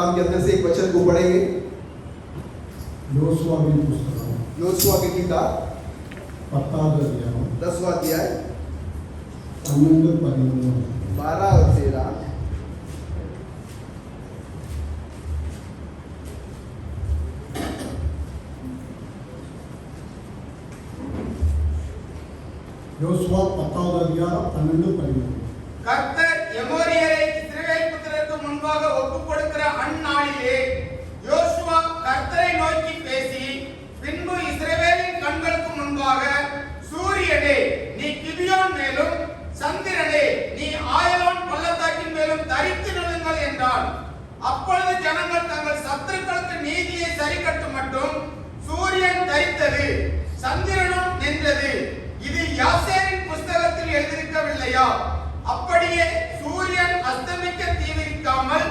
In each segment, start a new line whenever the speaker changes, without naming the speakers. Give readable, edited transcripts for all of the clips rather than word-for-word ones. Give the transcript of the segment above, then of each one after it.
कलाम के अंदर से एक वचन को पढ़ेंगे।
योशुआ की पुस्तक,
योशुआ की किताब 10वां अध्याय 12 और 13।
யோசுவா 10வது அதிகாரம் 12-13.
கர்த்தர் எமோரியரை இஸ்ரவேல் புத்திரருக்கு முன்பாக ஒப்புக் கொடுக்கிற அந்நாளிலே யோசுவா கர்த்தரை நோக்கி பேசி, பின்பு இஸ்ரவேலின் கண்களுக்கு முன்பாக, சூரியனே நீ கிபியோன் மேலும், சந்திரனே நீ ஆயலோன் பள்ளத்தாக்கின் மேலும் தரித்து நில்லுங்கள் என்றான். அப்பொழுது ஜனங்கள் தங்கள் சத்துருக்களுக்கு நீதியை சரிக்கட்டு மட்டும் சூரியன் தரித்தது, சந்திரனும் நின்றது. இது யாசேரின் புஸ்தகத்தில் எழுதியிருக்கவில்லையா? அப்படியே சூரியன் அஸ்தமிக்க தீவிரிக்காமல்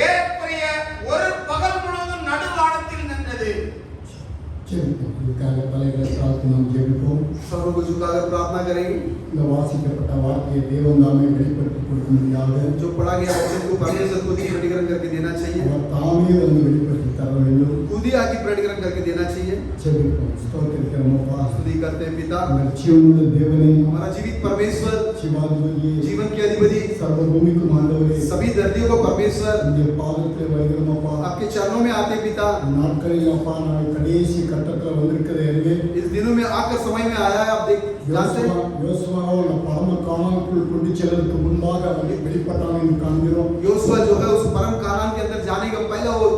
ஏறக்குறைய ஒரு பகல் முழுவதும் நடுவானத்தில் நின்றது.
सब लोग झुकाकर प्रार्थना करेंगे।
இந்த வாசிக்கப்பட்ட வார்த்தையை தேவன் தாமே வெளிப்படுத்தி கொடுக்கும்படியாக
जो पढ़ा गया वचन को परमेश्वर खुद ही प्रकटीकरण करके देना चाहिए।
அவர் தாமே வந்து வெளிப்படுத்தி தர வேண்டும்.
खुद ही आके प्रकटीकरण करके देना चाहिए।
ஜெபிப்போம். ஸ்தோத்திரிக்கிறோம் அப்பா.
स्तुति करते हैं पिता,
உங்கள் ஜீவனுள்ள தேவனே,
हमारा जीवित परमेश्वर,
சிவாதிபதியே,
जीवन के अधिपति,
सर्व भूमिக்கும் ஆண்டவரே,
सभी धरतियों का परमेश्वर,
உம்முடைய பாதத்தில் வருகிறோம் அப்பா.
आपके चरणों में आते पिता।
நாட்களில் அப்பா நான் கடைசி கட்டத்தில் வந்திருக்கிறது எனவே
इस दिनों में आकर समय में आया है। आप देख जानते हैं
யோசுவாவை பரம கானானுக்குள் கொண்டு செல்வதற்கு முன்பாக வெளிப்பட்டான் என்று காண்கிறோம்.
योशुआ जो है उस परम कानान के अंदर जाने का पहला वो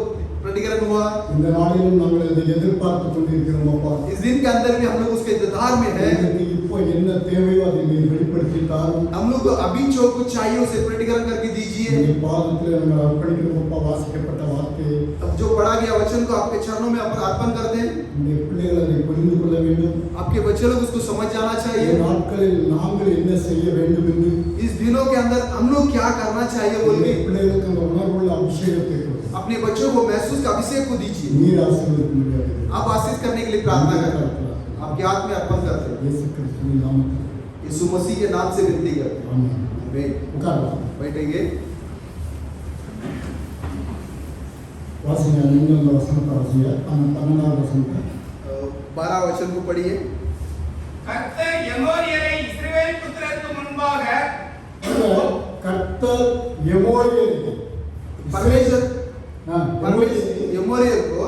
प्रकटीकरण हुआ।
இந்த नाளிலும் நாங்கள் இதை எதிர்பார்த்து கொண்டிருக்கிறோம் அப்பா.
इस दिन के अंदर भी हम लोग उसके इंतजार में हैं।
இப்போ என்ன தேவையோ அதை நீர் வெளிப்படுத்தி தாரும்.
हम लोग को अभी जो कुछ चाहिए उसे प्रकटीकरण करके दीजिए।
உம்முடைய பாதத்தில் நாங்கள் அர்ப்பணிக்கிறோம் அப்பா. வாசிக்கப்பட்ட வார்த்தையை
अब जो पढ़ा गया वचन को आपके चरणों में अर्पण कर दें।
உம்முடைய பிள்ளைகள் அதை புரிந்து கொள்ள வேண்டும்.
आपके बच्चे लोग उसको समझ जाना
இந்த
चाहिए।
நாட்களில் நாங்கள் என்ன செய்ய வேண்டும் என்று
इस दिनों के अंदर हम लोग क्या करना चाहिए बोल के
பிள்ளைகளுக்கு அந்த உணர்வுள்ள அபிஷேகத்தை கொடுக்கும்.
अपने बच्चों को महसूस का अभिषेक को दीजिए।
நீர் ஆசீர்வதிக்க முடியாது.
आप आशीष करने के लिए प्रार्थना करते हैं, आपके हाथ में अर्पण करते हैं।
இயேசு கிறிஸ்துவின் நாமத்தில்
यीशु मसीह के नाम से विनती करते हैं।
ஆமென்.
आमीन।
உட்காரலாம்.
बैठेंगे।
வாசிங்க. நீங்கள் அந்த வசனத்தை வாசிங்க. 12வது வசனத்தை
12 वचन को पढ़िए।
கர்த்தர் எமோரியரை இஸ்ரவேல் புத்திரருக்கு முன்பாக
கர்த்தர் எமோரியரை
परमेश्वर
எமோரியரை
यमोरियर को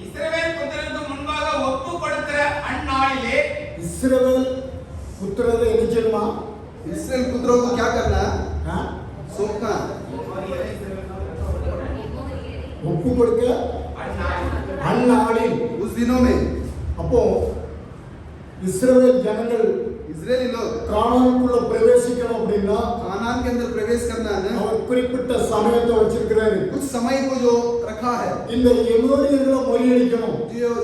இஸ்ரவேல் புத்திரருக்கு முன்பாக ஒப்புக் கொடுக்கிற அந்நாளிலே
இஸ்ரவேல் புத்திரரை என்ன செய்யணுமா?
इस्राएल पुत्रों को क्या करना है?
ஆ?
सौंपना।
ஒப்பு கொடுக்க அந்நாளில்.
उस दिनों में
அப்போ இஸ்ரவேல் ஜனங்கள்
इजरायली लोग
கானானுக்குள்ள பிரவேசிக்கணும் அப்படின்னா
कानान के अंदर प्रवेश करना है ना,
அவர் குறிப்பிட்ட சமயத்தை வச்சிருக்கிறாரு.
कुछ समय को जो रखा है।
இந்த எமோரியர்களை முறியடிக்கணும்.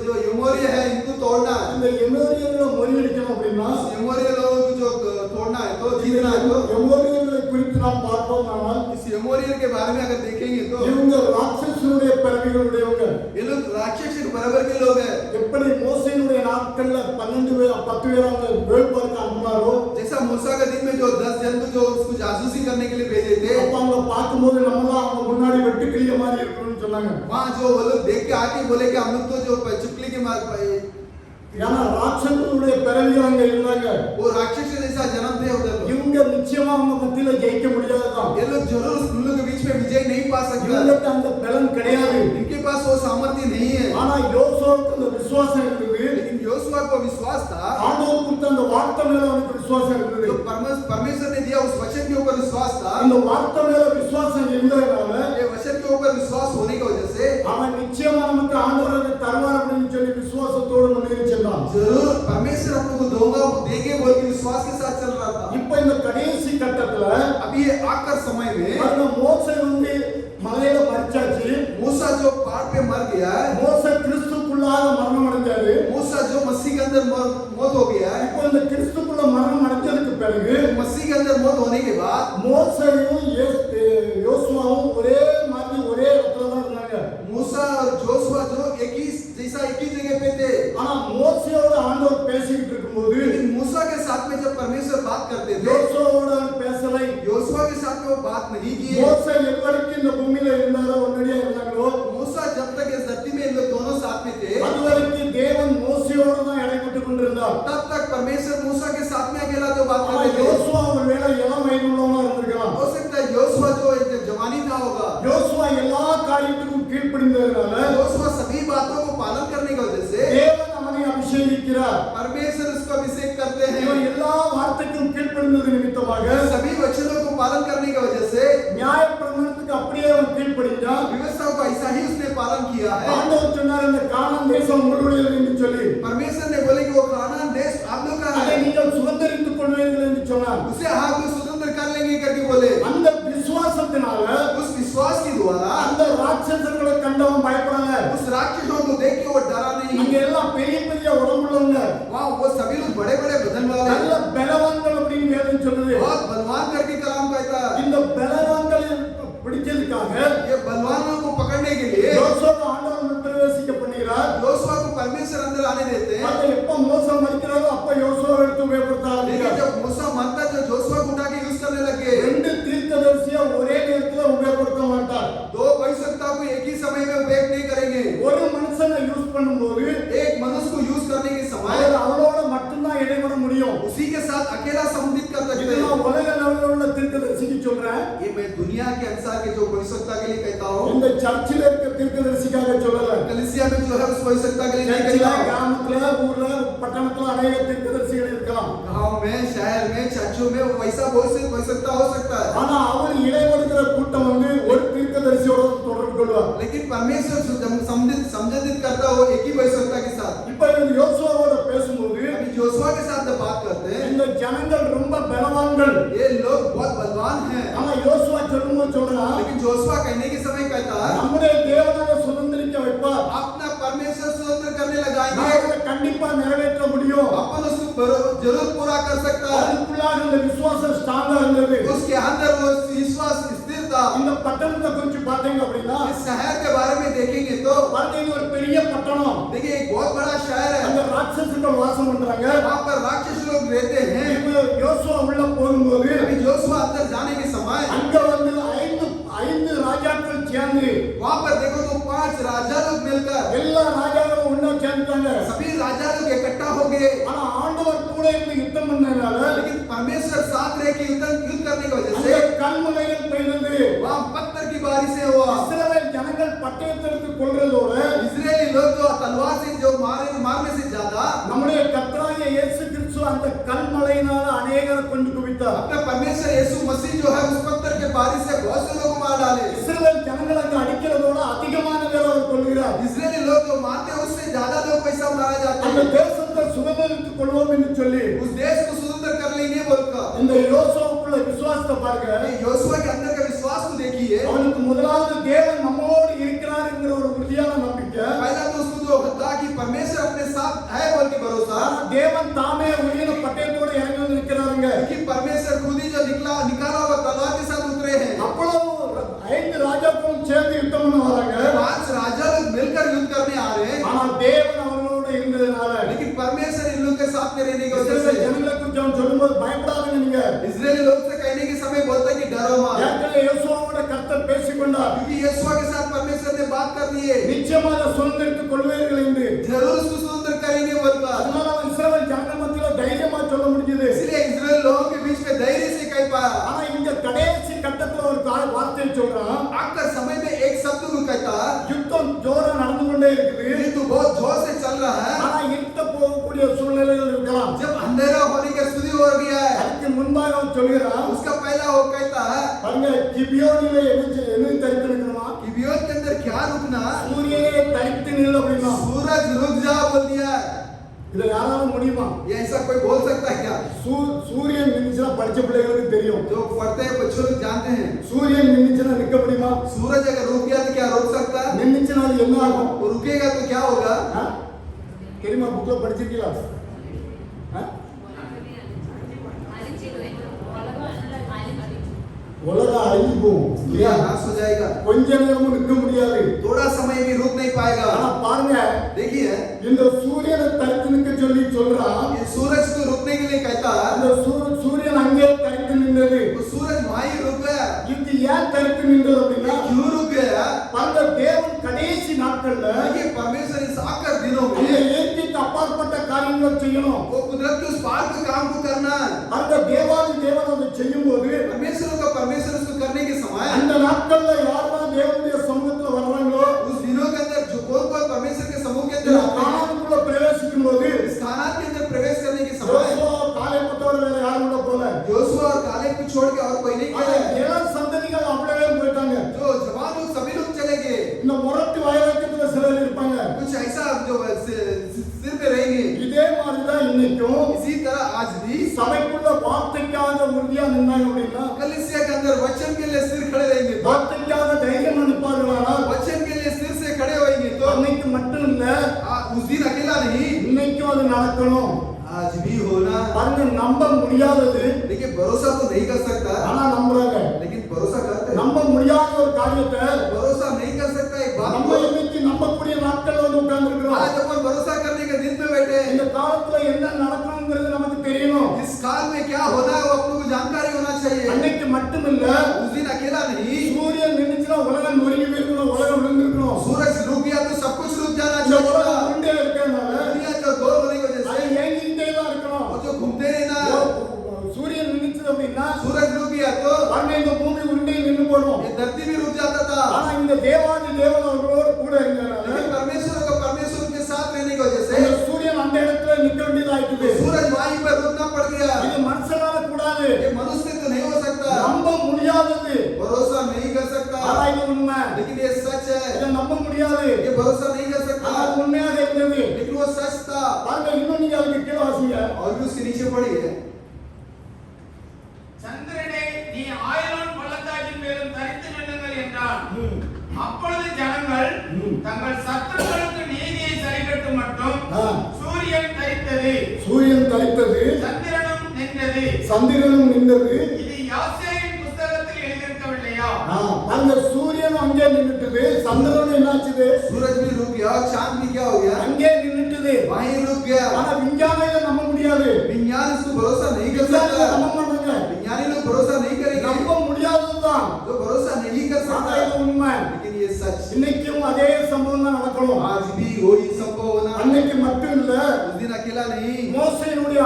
जो यमोरिय है इनको तोड़ना है।
இந்த எமோரியர்களை முறியடிக்கணும் அப்படின்னா
यमोरिय लोगों को जो तोड़ना है तो जीतना है। तो
எமோரியர்களை குறித்து நாம் பார்த்தோம்னால்
इस यमोरियर के बारे में अगर देखेंगे तो
இவங்க ராட்சசனுடைய பிறவிகளுடையவங்க.
ये लोग राक्षस के बराबर के लोग हैं।
எப்படி மோசேயினுடைய நாட்கள்ல 10 பேர் அவங்க வேள்பார்க்க அனுப்புனாரோ,
जैसा मूसा का दिन में जो 10 जन को जो उसको जासूसी करने के लिए भेजे थे,
அப்ப அவங்க பார்க்கும்போது நம்ம தான் அவங்க முன்னாடி வெட்டுக்கிளிய மாதிரி இருக்கணும்னு சொன்னாங்க.
वहाँ जो वो लोग देख के आके बोले कि हम लोग तो जो चुपली के मार
ஏன்னா ராட்சசனுடைய பிறவிகள் அங்க இருந்தாங்க.
वो राक्षस जैसा जन्म थे उधर लोग।
இவங்க நிச்சயமா அவங்க மத்தியில ஜெயிக்க முடியாதுதான்.
ये लोग जरूर उन लोगों के बीच में विजय नहीं पा सकते।
இவங்களுக்கு அந்த பலன் கிடையாது.
इनके पास वो सामर्थ्य नहीं है।
ஆனா யோசுவாவுக்கு அந்த விசுவாசம் இருந்தது.
लेकिन योशुआ को विश्वास था,
ஆண்டவர் கொடுத்த அந்த வார்த்தை மேல அவனுக்கு விசுவாசம் இருந்தது.
जो परमेश्वर ने दिया उस वचन के ऊपर विश्वास था।
அந்த வார்த்தை மேல விசுவாசம் இருந்ததனால
ये वचन के ऊपर विश्वास होने की वजह से
அவன் நிச்சயமா நமக்கு ஆண்டவர் அதை தருவார் அப்படின்னு சொல்லி விசுவாசத்தோடு முன்னேறி சென்றான்.
जरूर परमेश्वर हम लोग को दूंगा, वो देंगे बोल के विश्वास के साथ चल रहा था।
இப்ப இந்த கடைசி கட்டத்துல
अभी ये आकर समय में
அந்த மோசே வந்து மலையில மரிச்சாச்சு.
मूसा जो पहाड़ पे मर गया है,
மோசே கிறிஸ்துக்குள்ளாக மரணம் அடைஞ்சாரு.
मूसा जो मसीह के अंदर मौत हो गया है।
இப்போ இந்த கிறிஸ்துக்குள்ள மரணம் அடைஞ்சதுக்கு பிறகு
मसीह के अंदर मौत होने के बाद
மோசேயும் யோசுவாவும் ஒரே மாதிரி ஒரே இடத்துல தான் இருந்தாங்க.
मूसा और जोशुआ जो एक ही जगह पे थे।
ஆனா மோசேயோட ஆண்டவர் பேசிட்டு இருக்கும்போது
लेकिन मूसा के साथ में जब परमेश्वर बात करते थे,
யோசுவாவோட பேசலை.
योशुआ के साथ में वो बात नहीं की है।
மோசே எவ்வளவுக்கு இந்த பூமியில இருந்தாரோ ஒன்னடியா இருந்தாங்களோ எல்லா காரியத்துக்கும் கீழ்ப்படிந்ததனால
योशुआ सभी बातों को पालन करने की वजह से
தேவன் அவனை அபிஷேகிக்கிறார்.
परमेश्वर उसको अभिषेक करते हैं।
இவன் எல்லா வார்த்தைக்கும் கீழ்ப்படிந்தது நிமித்தமாக
सभी वचनों को पालन करने की वजह से
நியாயப்பிரமாணத்துக்கு அப்படியே அவன் கீழ்ப்படிந்தான்.
व्यवस्था को ऐसा ही उसने पालन किया है।
ஆண்டவர் சொன்னார், இந்த கானான் தேசம் உங்களுடையது என்று சொல்லி
परमेश्वर ने बोले कि वो कानान देश आप लोग का
அதை
है,
நீங்கள் சுதந்தரித்துக் கொள்வீர்கள் என்று சொன்னார்.
उसे आप लोग स्वतंत्र कर लेंगे करके बोले।
அந்த விசுவாசத்தினால
उस विश्वास के द्वारा
அந்த ராட்சசர்களை கண்டவன் பயப்படல.
उस राक्षसों को देख के वो डरा
அங்க
नहीं।
எல்லாம் பெரிய பெரிய உடம்புள்ளவங்க,
वहाँ वो सभी लोग बड़े बड़े बदन वाले,
நல்ல பலவான்கள் அப்படின்னு வேதம் சொல்லுது.
बहुत बलवान करके कलाम कहता है।
இந்த பலவான்களை பிடிக்கிறதுக்காக
ये बलवानों को पकड़ने के लिए
யோசுவா ஆண்டவர் பிரவேசிக்க பண்ணுகிறார்.
योशुआ को परमेश्वर अंदर आने देते हैं।
அதை எப்ப மோசே மறிக்கிறாரோ அப்ப யோசுவா எடுத்து உபயோகப்படுத்த
लेकिन
ஆரம்பிக்கிறார்.
जब मूसा मरता जो जोशुआ को उठा के यूज करने लगे,
ரெண்டு தீர்க்கதரிசியா ஒரே நேரத்துல உபயோகப்படுத்த மாட்டார்.
दो भविष्यवक्ताओं को एक ही समय में उपयोग नहीं करेंगे।
ஒரு மனுஷனை யூஸ் பண்ணும்போது
एक मनुष्य को यूज करने के समय
அவர் அவரோட மட்டும்தான் இடைபட முடியும்.
उसी के साथ अकेला संबंधित कर सकते
இது
हैं।
நான் உலக அளவில் உள்ள தீர்க்கதரிசிக்கு சொல்றேன்.
ये मैं दुनिया के अनुसार के जो भविष्यवक्ता के लिए कहता हूँ,
இந்த சர்ச்சில் இருக்க தீர்க்கதரிசிக்காக சொல்லல.
कलीसिया में जो है उस भविष्यवक्ता के लिए नहीं
சர்ச்சில்,
कहता हूँ।
கிராமத்துல, ஊர்ல, பட்டணத்துல अनेक தீர்க்கதரிசிகள் இருக்கலாம்.
गाँव में, शहर में, चर्चों में वैसा बहुत से भविष्यवक्ता हो सकता है।
ஆனா அவர் இடைபடுகிற கூட்டம் ஒரு தீர்க்கதரிசியோட தொடர்பு கொள்வார்.
लेकिन परमेश्वर संबंधित करता हो एक ही भविष्यवक्ता के साथ।
இப்ப இவர் யோசுவாவோட பேசும்போது
अभी जोशुआ के साथ जब बात करते हैं,
இந்த ஜனங்கள் ரொம்ப பலவான்கள்.
ये लोग बहुत बलवान हैं।
ஆனா யோசுவா சொல்லும்போது சொல்றான்,
लेकिन जोशुआ कहने के समय कहता है,
நம்முடைய தேவனால சுதந்திரிக்க வைப்பார்.
अपना परमेश्वर स्वतंत्र करने लगाएंगे,
நான் அதை கண்டிப்பா நிறைவேற்ற முடியும்.
अपन उसको जरूर पूरा कर सकता है।
அதுக்குள்ளாக இந்த விசுவாசம் ஸ்ட்ராங்கா இருந்தது.
उसके अंदर वो विश्वास स्थिर था।
இந்த பட்டணத்தை குறித்து பாத்தீங்க அப்படின்னா
इस शहर के बारे में देखेंगे तो
பாருங்க, இது ஒரு பெரிய பட்டணம்.
देखिए एक बहुत बड़ा शहर है।
அந்த ராட்சசர்கள் வாசம் பண்றாங்க.
वहाँ पर राक्षस लोग रहते हैं।
இப்ப யோசுவா உள்ள போகும்போது
अभी जोशुआ अंदर जाने के समय
அங்க வந்து ஐந்து ராஜாக்கள் சேர்ந்து
वहाँ पर देखो तो 5 राजा लोग मिलकर
எல்லா ராஜாக்களும் ஒண்ணா சேர்ந்துட்டாங்க.
सभी राजा लोग इकट्ठा हो गए।
ஆனா ஆண்டவர் கூட இருந்து யுத்தம் பண்ணனால
लेकिन परमेश्वर साथ रह के युद्ध करने की वजह
அந்த
से
கல்மலைகள் பெய்தது.
वहाँ पत्थर की बारिश से हुआ।
இஸ்ரவேல் ஜனங்கள் பட்டயத்திற்கு கொள்றதோட
इजरायली लोग जो तलवार से जो मारने से ज्यादा
நம்முடைய கர்த்தராகிய இயேசு கிறிஸ்து அந்த கல்மலையினால அநேகரை கொண்டு குவித்தார்.
अपने परमेश्वर यीशु मसीह जो है उस पत्थर के बारिश से बहुत से लोग मार डाले।
இஸ்ரவேல் ஜனங்கள் அங்க அடிக்கிறதோட அதிகமான பேர் அவர் கொள்கிறார்.
इजरायली लोग जो मारते हैं उससे ज्यादा लोग पैसा मारा जाता
அந்த
है।
தேசத்தை சுதந்திரித்துக் கொள்வோம் என்று சொல்லி
उस देश को स्वतंत्र कर लेंगे बोलकर
இந்த யோசுவாவுக்குள்ள விசுவாசத்தை பாருங்க.
योशुआ के अंदर का विश्वास को देखिए।
அவனுக்கு முதலாவது தேவன் நம்மோடு இருக்கிறார் என்கிற ஒரு உறுதியான நம்பிக்கை.
पहला तो उसको जो था कि परमेश्वर अपने साथ है बोल के भरोसा,
தேவன் தாமே உயிரின பட்டயத்தோடு இறங்கி வந்திருக்கிறாருங்க.
कि परमेश्वर खुद ही जो निकाला हुआ तलवार के साथ उतरे हैं।
அவ்வளவு 5 ராஜாக்களும் சேர்ந்து யுத்தம் பண்ண வராங்க.
5 राजा लोग मिलकर युद्ध करने आ रहे हैं।
ஆனா தேவன் அவர்களோடு இருந்ததனால
लेकिन परमेश्वर इन लोगों के साथ में रहने की वजह
இஸ்ரவேல்
से
ஜனங்களுக்கு கொஞ்சம் சொல்லும்போது பயப்படாதீங்க நீங்க.
इजरायली लोग से कहने के समय बोलता है कि डरो मत,
ஏற்கனவே யோசுவாவோட கர்த்தர் பேசிக்கொண்டார்.
क्योंकि यीशुआ के साथ परमेश्वर ने बात कर दी है,
நிச்சயமாக சுதந்திரித்துக் கொள்வீர்கள் என்று.
जरूर उसको स्वतंत्र करेंगे बोलकर।
அதனால அவன் இஸ்ரவேல் ஜனங்கள் மத்தியில தைரியமா சொல்ல முடிஞ்சது.
इसलिए इजराइल लोगों के बीच में धैर्य से कह पाया।
ஆனா இங்க கடைசி கட்டத்துல ஒரு வார்த்தை சொல்றான்.
आखिर समय में एक शब्द को कहता है,
யுத்தம் ஜோரா நடந்து கொண்டே இருக்குது.
ये तो बहुत जोर से चल रहा है।
ஆனா இருட்ட போகக்கூடிய சூழ்நிலைகள் இருக்கலாம்.
जब अंधेरा होने की स्थिति हो गया है,
அதுக்கு முன்பாக அவன் சொல்கிறான்,
उसका पहला वो कहता है
பாருங்க, கிபியோனிலே என்ன தரித்து நிற்கணுமா?
कि विरोध के अंदर क्या रुकना,
சூரியனே தரித்து நில் அப்படின்னா
सूरज रुक जा बोल दिया है।
இத யாரால முடியுமா?
ये ऐसा कोई बोल सकता है क्या?
சூரியன் நின்னுச்சுனா படிச்ச பிள்ளைகளுக்கு தெரியும்.
जो पढ़ते हैं बच्चों लोग जानते हैं,
சூரியன் நின்னுச்சுனா நிக்க முடியுமா?
सूरज अगर रुक गया तो क्या रोक सकता है?
நின்னுச்சுனா அது என்ன ஆகும்?
वो रुकेगा तो क्या होगा?
தெரியுமா? புக்ல படிச்சிருக்கீங்களா? உலகம் அழிஞ்சு போகும்.
दुनिया नाश हो जाएगा,
கொஞ்ச நேரமும் நிற்க முடியாது.
थोड़ा समय भी रुक नहीं पाएगा।
ஆனா பாருங்க,
देखिए
இந்த சூரியனை தரித்து நிற்க சொல்லி சொல்றான்.
ये सूरज को रुकने के लिए कहता है,
அந்த சூரியன் அங்கே தரித்து நின்றது.
वो सूरज वहीं रुक गया।
இது ஏன் தரித்து நின்றது அப்படின்னா,
क्यों रुक गया?
பாருங்க, தேவன் கடைசி நாட்கள்ல
ये परमेश्वर इस आखिर दिनों
அந்த
में
இயற்கைக்கு அப்பாற்பட்ட காரியங்களை செய்யணும்.
वो कुदरत के उस पार के काम को करना है।
அந்த தேவாதி தேவன் அதை செய்யும் போது
परमेश्वर उसको करने के समय
அந்த நாட்கள்ல யாரெல்லாம் தேவனுடைய இந்த முரட்டு வைராக்கியத்துல சிலர் இருப்பாங்க.
कुछ ऐसा जो सिर पे रहेंगे।
இதே மாதிரி தான் இன்னைக்கும்
इसी तरह आज भी
சபைக்குள்ள வார்த்தைக்காக உறுதியா நின்னாங்க அப்படின்னா,
कलीसिया के अंदर वचन के लिए सिर खड़े रहेंगे,
வார்த்தைக்காக தைரியம் நிற்பார்களானால்
वचन के लिए सिर से खड़े होंगे तो
அன்னைக்கு மட்டும் இல்ல,
उस दिन अकेला नहीं,
இன்னைக்கும் அது நடக்கணும்.
आज भी होना।
பாருங்க, நம்ப முடியாதது
देखिए भरोसा तो नहीं कर सकता,
ஆனா நம்புறாங்க.
लेकिन भरोसा करते हैं।
நம்ப முடியாத ஒரு காரியத்தை
भरोसा नहीं कर सकता एक बात
நம்ம
को।
இன்னைக்கு நம்பக்கூடிய நாட்கள் வந்து உட்கார்ந்து இருக்கிறோம்.
आज अपन भरोसा करने के दिन पे बैठे हैं।
இந்த காலத்துல என்ன நடக்கணுங்கிறது நமக்கு தெரியணும்.
इस काल में क्या होना है वो अपने को जानकारी होना चाहिए।
அன்னைக்கு மட்டும் இல்ல,
उस दिन अकेला नहीं,
சூரியன் நின்னுச்சுனா உலகம் நொறுங்கி போயிருக்கணும், உலகம் விழுந்திருக்கணும்.
सूरज रुक गया तो सब कुछ रुक जाना
இந்த
चाहिए।
உலகம் உருண்டே இருக்கிறதுனால
दुनिया जो गोल होने की वजह
அது
से
ஏங்கிட்டே தான் இருக்கணும்.
वो जो घूमते हैं ना,
சூரியன் நின்னுச்சு அப்படின்னா
सूरज रुक गया तो
பாருங்க, இந்த பூமி உருண்டே நின்னு போடும்.
ये धरती भी रुक जाता था।
ஆனா இந்த தேவாதி தேவன் அவர்களோடு கூட இருந்தனால
लेकिन परमेश्वर के साथ रहने की वजह से
இந்த சூரியன் அந்த இடத்துல நிக்க வேண்டியதாயிட்டுது.
सूरज वहीं पर रुकना पड़ गया।
இது மனுஷனால கூடாது,
ये मनुष्य से तो नहीं हो सकता,
நம்ப முடியாதது.
भरोसा नहीं कर सकता,
ஆனா இது உண்மை.
लेकिन ये सच है।
இதை நம்ப முடியாது,
ये भरोसा नहीं कर सकता,
ஆனா அது உண்மையாக இருந்தது.
लेकिन वो सच था।
பாருங்க, இன்னும் நீங்க அதுக்கு கீழே வாசிங்க.
और भी उसके नीचे पड़ी है,
சந்திரனே நீ ஆயிரம் பள்ளத்தாக்கின் மேலும் தரித்து நில்லுங்கள் என்றான். அப்பொழுது ஜனங்கள் தங்கள் சத்துருக்களுக்கு நீதியை சரிக்கட்டும் மட்டும் சூரியன் தரித்தது,
சூரியன் தரித்தது,
சந்திரனும் நின்றது.
சந்திரனும் நின்றது.
இது யாசேரின் புத்தகத்தில் எழுதியிருக்கவில்லையா?
அந்த சூரியனும் அங்கே நின்னுட்டுது, சந்திரனும் என்னாச்சுது?
सूरज भी रुक गया और चांद भी क्या हो गया,
அங்கே நின்னுட்டுது.
वहीं रुक गया।
ஆனா விஞ்ஞானம் இதை நம்ப முடியாது.
विज्ञान इसको भरोसा नहीं कर
விஞ்ஞானம் இதை
सकता,
நம்ப மாட்டாங்க.
विज्ञानी लोग भरोसा नहीं करेंगे,
நம்ப முடியாததுதான்,
जो भरोसा नहीं कर
ஆனா
सकता,
இது உண்மை.
लेकिन ये सच।
இன்னைக்கும் அதே சம்பவம் தான் நடக்கணும்.
आज भी वही संभव होना।
அன்னைக்கு மட்டும் இல்ல,
उस दिन अकेला नहीं,
மோசேயினுடைய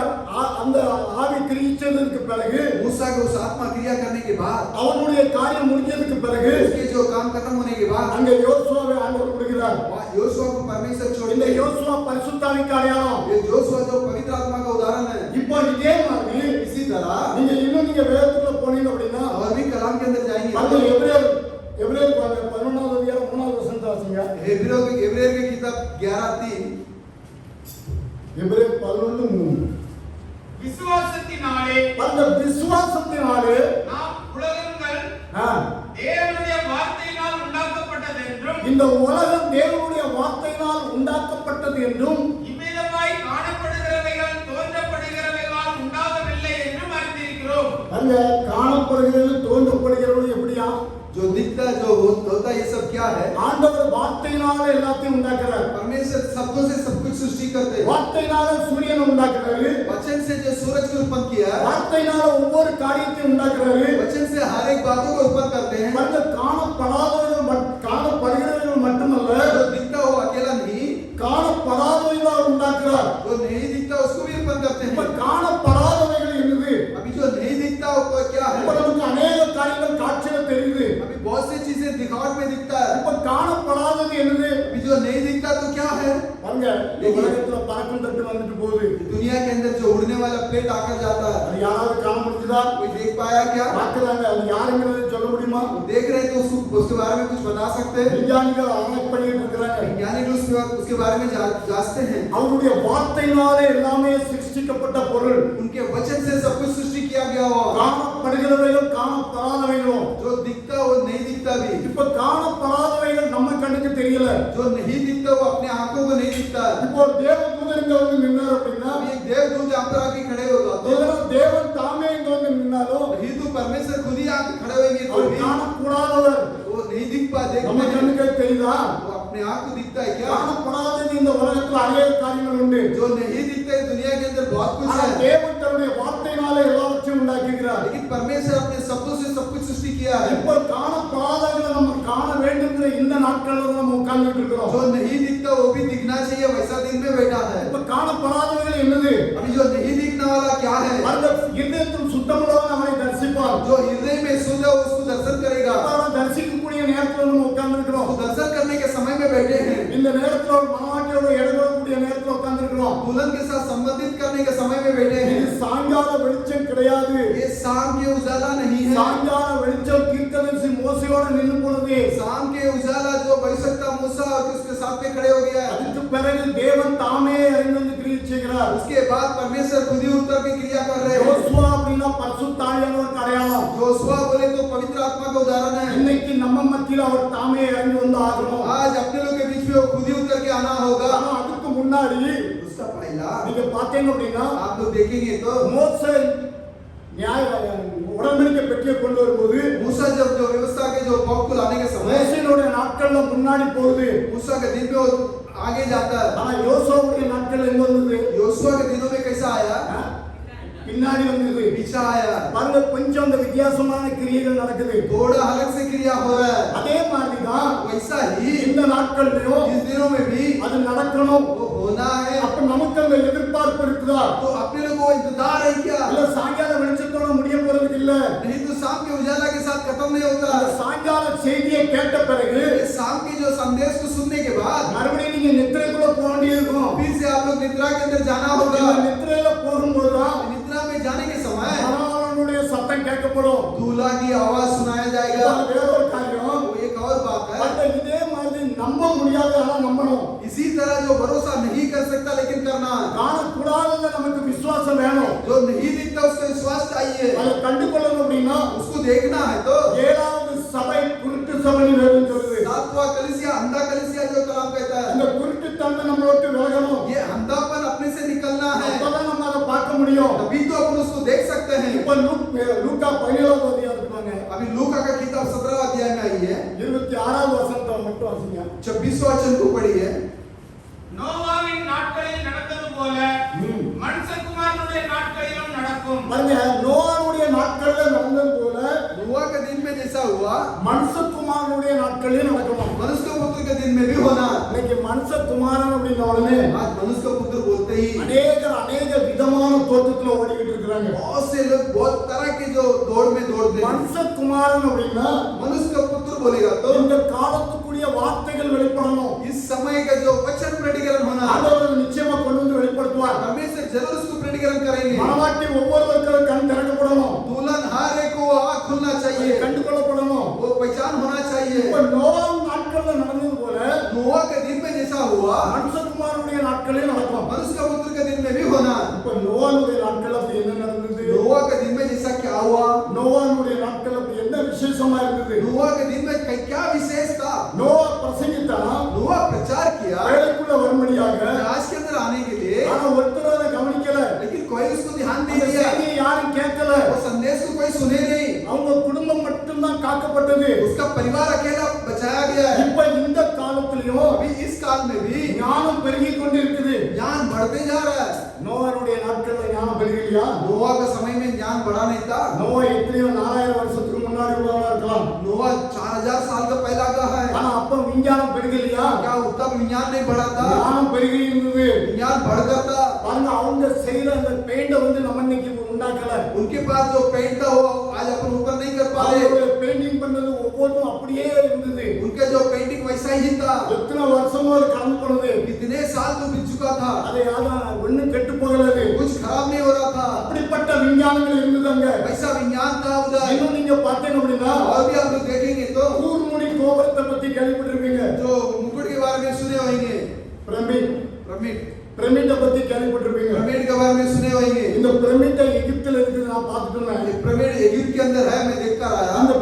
அந்த ஆவி கிரிச்சதுக்கு பிறகு,
मूसा को उस आत्मा क्रिया करने के बाद,
அவனுடைய காரியம் முடிஞ்சதுக்கு பிறகு
उसके जो काम खत्म होने के बाद,
அங்க யோசுவாவை ஆண்டவர் கொடுக்கிறார்.
योशुआ को परमेश्वर छोड़
இந்த
दिया।
யோசுவா பரிசுத்தாவிக்கு அடையாளம்.
ये जोशुआ जो पवित्र आत्मा का उदाहरण है।
இப்போ இதே மாதிரி
इसी तरह
நீங்க இன்னும் நீங்க வேதத்துக்குள்ள போனீங்க அப்படின்னா,
और भी कलाम के अंदर
அந்த
जाएंगे।
எபிரேயர் 11வது அதிகாரம் 3வது வசனத்தை வாசிங்க.
एब्रेयर की किताब 11:3,
எபிரேயர் 11:3.
விசுவாசத்தினாலே
அந்த விசுவாசத்தினாலே
நாம் உலகங்கள்
ஆ,
தேவனுடைய வார்த்தையினால் உண்டாக்கப்பட்டது என்றும்
இந்த உலகம் தேவனுடைய வார்த்தையினால் உண்டாக்கப்பட்டது என்றும்
இவ்விதமாய் காணப்படுகிறவைகள் தோன்றப்படுகிறவைகளால் உண்டாகவில்லை என்றும் அறிந்திருக்கிறோம்.
அங்க காணப்படுகிறது தோன்றப்படுகிறது எப்படியா?
जो दिखता जो होता ये सब क्या है?
ஆண்டவர் வார்த்தையினால எல்லாத்தையும் உண்டாக்குறார்.
परमेश्वर शब्दों से सब कुछ सृष्टि करते हैं।
வார்த்தையினால சூரியனை உண்டாக்குறாரு,
वचन से जो सूरज को उत्पन्न किया,
வார்த்தையினால ஒவ்வொரு காரியத்தையும் உண்டாக்குறாரு.
वचन से हर एक बातों को उत्पन्न करते हैं।
அந்த காணப்படுகிறவர்கள் மட்டுமல்ல,
जो दिखता हो अकेला नहीं,
காணப்படாதவைகள் உண்டாக்குறார்.
जो नहीं दिखता उसको भी उत्पन्न करते
இப்ப
हैं।
காணப்படாதவைகள் என்னது?
अभी जो नहीं दिखता वो क्या
இப்ப
है?
நமக்கு अनेक காரியங்கள் காட்சியில தெரியுது.
अभी बहुत सी चीजें दिखावट में दिखता है।
இப்ப காணப்படாதது என்னது?
अभी जो नहीं दिखता तो क्या है?
பாருங்க, இந்த உலகத்துல பறக்கும் தட்டு வந்துட்டு போகுது.
दुनिया के अंदर जो उड़ने वाला प्लेट आकर जाता है,
அது யாராவது காண முடிஞ்சுதா?
कोई देख पाया क्या?
பார்க்கறாங்க, அது யாருங்கிறது சொல்ல முடியுமா?
देख रहे तो उसके बारे में कुछ बता सकते हैं?
விஞ்ஞானிகள் ஆராய்ச்சி பண்ணிட்டு இருக்கிறாங்க.
विज्ञानी लोग उसके बारे में जांचते हैं।
அவருடைய வார்த்தையினாலே எல்லாமே சிருஷ்டிக்கப்பட்ட பொருள்.
उनके वचन से सब कुछ सृष्टि किया गया हो।
காணப்படுகிறவைகள் காணப்படாதவைகளும்.
जो दिखता वो नहीं दिखता भी।
இப்ப காணப்படாதவைகள் நம்ம கண்ணுக்கு தெரியல.
जो नहीं दिखता वो अपने आंखों को नहीं दिखता।
இப்போ ஒரு தேவதூதன் இங்க வந்து நின்னார் அப்படின்னா,
अभी एक देवदूत यहाँ पर आके खड़े होगा तो
ஏதோ தேவன் தாமே இங்க வந்து நின்னாலும்
नहीं तो परमेश्वर खुद ही आके खड़े होंगे तो
அவர்
भी
காணக்கூடாதவர்.
वो नहीं दिख पा
நம்ம
देखते हैं।
கண்ணுக்கு தெரியுதா?
वो अपने आप को दिखता है क्या?
காணப்படாதது இந்த உலகத்துல அநேக காரியங்கள் உண்டு.
जो नहीं दिखता है दुनिया के अंदर बहुत कुछ
ஆனா
है।
தேவன் தன்னுடைய வார்த்தையினாலே எல்லாவற்றையும் உண்டாக்குகிறார்.
लेकिन परमेश्वर अपने शब्दों से सब कुछ सृष्टि किया है।
இப்போ காணப்படாதவர்களை நம்ம காண வேண்டும்ங்கிற இந்த நாட்கள்ல தான் நம்ம உட்கார்ந்துட்டு இருக்கிறோம்.
जो नहीं दिखता वो भी दिखना चाहिए, वैसा दिन में बैठा है।
இப்ப காணப்படாதவர்கள் என்னது?
अभी जो नहीं दिखने वाला क्या है?
அந்த இதயத்தில் சுத்தமுள்ளவன் அவனை தரிசிப்பான்.
जो हृदय में शुद्ध है उसको दर्शन करेगा।
அவனை தரிசிக்கக்கூடிய நேரத்துல நம்ம உட்கார்ந்து இருக்கிறோம்.
वो दर्शन करने के समय में बैठे हैं।
இந்த நேரத்துல ஒரு மனவாட்டியோட இடங்கக்கூடிய நேரத்துல உட்கார்ந்து இருக்கிறோம்.
दुल्हन के साथ संबंधित करने के समय में बैठे हैं।
இது சாயங்கால வெளிச்சம் கிடையாது.
ये शाम के उजाला नहीं है।
சாயங்கால வெளிச்சம் தீர்க்கதரிசி மோசேயோட நின்னும் பொழுது
शाम के उजाला जो भविष्य
பிறகு தேவன் தாமே இறங்கி வந்து கிரியை செய்கிறார்.
उसके बाद परमेश्वर खुद ही उतर के क्रिया कर रहे हैं।
யோசுவா அப்படின்னா பரிசுத்த ஆவியானவர் அடையாளம்.
योशुआ बोले तो पवित्र आत्मा का उदाहरण है।
இன்னைக்கு நம்ம மத்தியில அவர் தாமே இறங்கி வந்து ஆகணும்.
आज अपने लोग के बीच में वो खुद ही उतर के आना होगा।
ஆனா அதுக்கு முன்னாடி
उसका पहला
நீங்க பாத்தீங்க அப்படின்னா
आप लोग देखेंगे तो
மோசே உடன்படிக்கை பெட்டியை கொண்டு வரும்போது
मूसा जब जो व्यवस्था के जो पौक को लाने के समय
மோசேனுடைய நாட்கள்ல முன்னாடி போகுது.
मूसा के दिन में वो आगे जाता है।
ஆனா யோசுவாவுடைய நாட்கள் எங்க வந்தது?
योशुआ के दिनों में कैसा आया?
பின்னாடி வந்தது.
पीछा आया।
பாருங்க கொஞ்சம் அந்த வித்தியாசமான கிரியைகள் நடக்குது.
थोड़ा अलग से क्रिया हो रहा है।
அதே மாதிரி தான்
वैसा ही
இந்த நாட்கள்லயும்
इस दिनों में भी
அது நடக்கணும்.
वो होना है।
அப்ப நமக்கு அந்த எதிர்பார்ப்பு இருக்குதா?
तो अपने लोग को इंतजार है क्या?
இல்ல சாயங்கால வெளிச்சத்தோட முடிய போறது இல்ல.
नहीं तो शाम के उजाला के साथ खत्म नहीं होता।
அந்த சாயங்கால செய்தியை கேட்ட பிறகு
शाम के जो संदेश को सुनने के बाद
மறுபடியும் நீங்க நித்திரைக்குள்ள போக வேண்டியிருக்கும்.
फिर से आप लोग निद्रा के अंदर जाना होगा।
நித்திரையில போகும்போதுதான்
निद्रा में जाने के समय
மணவாளனுடைய சத்தம் கேட்கப்படும்.
दूल्हा की आवाज सुनाया जाएगा।
வேற ஒரு காரியம்
वो एक और बात है।
அந்த இதே மாதிரி நம்ப முடியாது ஆனா நம்பணும்.
इसी तरह जो भरोसा नहीं कर सकता लेकिन करना है।
காணக்கூடாத நமக்கு விசுவாசம் வேணும்.
जो नहीं दिखता उसका विश्वास चाहिए।
அதை கண்டு கொள்ளணும் அப்படின்னா
उसको देखना है तो
ஏழாவது சபை குருட்டு சபைன்னு வேணும் சொல்லுது.
सातवां कलीसिया अंधा कलीसिया जो कलाम कहता है।
இந்த குருட்டு தன்மை நம்மள விட்டு விலகணும்.
ये अंधापन अपने से निकलना है।
அப்பதான் நம்ம அதை பார்க்க முடியும்.
तभी तो अपन उसको देख सकते हैं।
இப்ப லூக்கா 17வது அதிகாரத்துக்கு வாங்க.
अभी लूका का किताब 17वां अध्याय में आई है।
26வது வசனத்தை மட்டும் வாசிங்க.
26वां वचन को पढ़िए।
நோவாவின் நாட்களில் நடந்தது போல மனுஷகுமாரனுடைய நாட்களிலும் நடக்கும்.
பாருங்க நோவாவுடைய நாட்கள்ல நடந்தது போல
नोआ के दिन में जैसा हुआ
மனுஷகுமாரனுடைய நாட்களிலும் நடக்கணும்.
मनुष्य का पुत्र के दिन में भी होना।
இன்னைக்கு மனுஷகுமாரன் அப்படின்ன உடனே
आज मनुष्य का पुत्र बोलते ही
அநேக விதமான தோற்றத்துல ஓடிக்கிட்டு இருக்காங்க.
बहुत से लोग बहुत तरह के जो दौड़ में दौड़ते हैं।
மனுஷகுமாரன் அப்படின்னா
मनुष्य का पुत्र बोलेगा तो
இந்த காலத்துக்குரிய வார்த்தைகள் வெளிப்படணும்.
इस समय का जो वचन प्रकटीकरण होना
ஆண்டவர் நிச்சயமா கொண்டு வந்து வெளிப்படுத்துவார்.
परमेश्वर जरूर उसको प्रकटीकरण करेंगे।
மனவாட்டி ஒவ்வொருவருக்கும் கண் திறக்கப்படணும்.
दुल्हन हर एक को आँख खुलना चाहिए।
கண்டு கொள்ளப்படணும்.
वो पहचान होना चाहिए।
இப்ப நோவாவின் நாட்கள்ல நடந்தது போல
नोआ के दिन में जैसा हुआ
மனுஷகுமாரனுடைய நாட்களில் நடக்கும்.
मनुष्य का पुत्र के दिन में भी होना।
இப்ப நோவாவுடைய நாட்கள் அப்படி என்ன நடந்தது?
नोआ के दिन में जैसा क्या हुआ?
நோவாவுடைய நாட்கள் அப்படி என்ன விசேஷமா இருந்தது?
नोआ के दिन में क्या विशेष था?
நோவா பிரசங்கித்தான்.
नोआ प्रचार किया
வேலைக்குள்ள வரும்படியாக.
आज के अंदर आने के लिए,
ஆனா ஒருத்தர் அதை கவனிக்கல.
लेकिन कोई उसको ध्यान नहीं
அந்த
दिया।
செய்தியை யாரும் கேட்கல.
वो संदेश को कोई सुने नहीं।
அவங்க குடும்பம் மட்டும்தான் காக்கப்பட்டது.
उसका परिवार अकेला बचाया गया है।
இப்ப இந்த காலத்திலயும்
अभी इस काल में भी
ஞானம் பெருகி கொண்டு இருக்குது.
ज्ञान बढ़ते जा रहा है।
நோவாவுடைய நாட்கள்ல ஞானம் பெருகலையா?
नोआ का समय में ज्ञान बढ़ा नहीं था।
நோவா எத்தனையோ 4000 வருஷத்துக்கு முன்னாடி உள்ளவனா இருக்கலாம்.
नोआ 4000 साल का पहला का है।
ஆனா அப்ப விஞ்ஞானம் பெருகலையா?
क्या तब विज्ञान नहीं बढ़ा था?
ஞானம் பெருகி இருந்தது.
विज्ञान बढ़कर था।
பாருங்க அவங்க செய்யற அந்த பெயிண்ட வந்து நம்ம இன்னைக்கு உண்டாக்கல.
उनके पास जो पेंट था वो आज अपन ऊपर नहीं कर पा रहे।
அவங்க பெயிண்டிங் பண்ணது ஒவ்வொன்றும் அப்படியே இருந்தது.
उनके जो पेंटिंग वैसा ही था।
எத்தனை வருஷமா அது கடந்து போனது.
कितने साल तो बीत चुका था।
அதை ஒண்ணும் கெட்டு போகலது.
कुछ खराब नहीं हो रहा था।
அப்படிப்பட்ட விஞ்ஞானங்கள் இருந்ததுங்க.
वैसा विज्ञान था उधर।
இன்னும் நீங்க பார்த்தீங்க அப்படின்னா
और भी आप लोग देखेंगे तो
கூர்முடி கோபுரத்தை பத்தி கேள்விப்பட்டிருப்பீங்க.
जो मुकुट के बारे में सुने होंगे।
பிரமிட்டை பத்தி கேள்விப்பட்டிருப்பீங்க.
पिरामिड के बारे में सुने होंगे।
இந்த பிரமிட்டை எகிப்தில் இருக்குது நான் பார்த்துட்டு இருந்தேன்.
पिरामिड इजिप्ट के अंदर है, मैं देख कर आया।
அந்த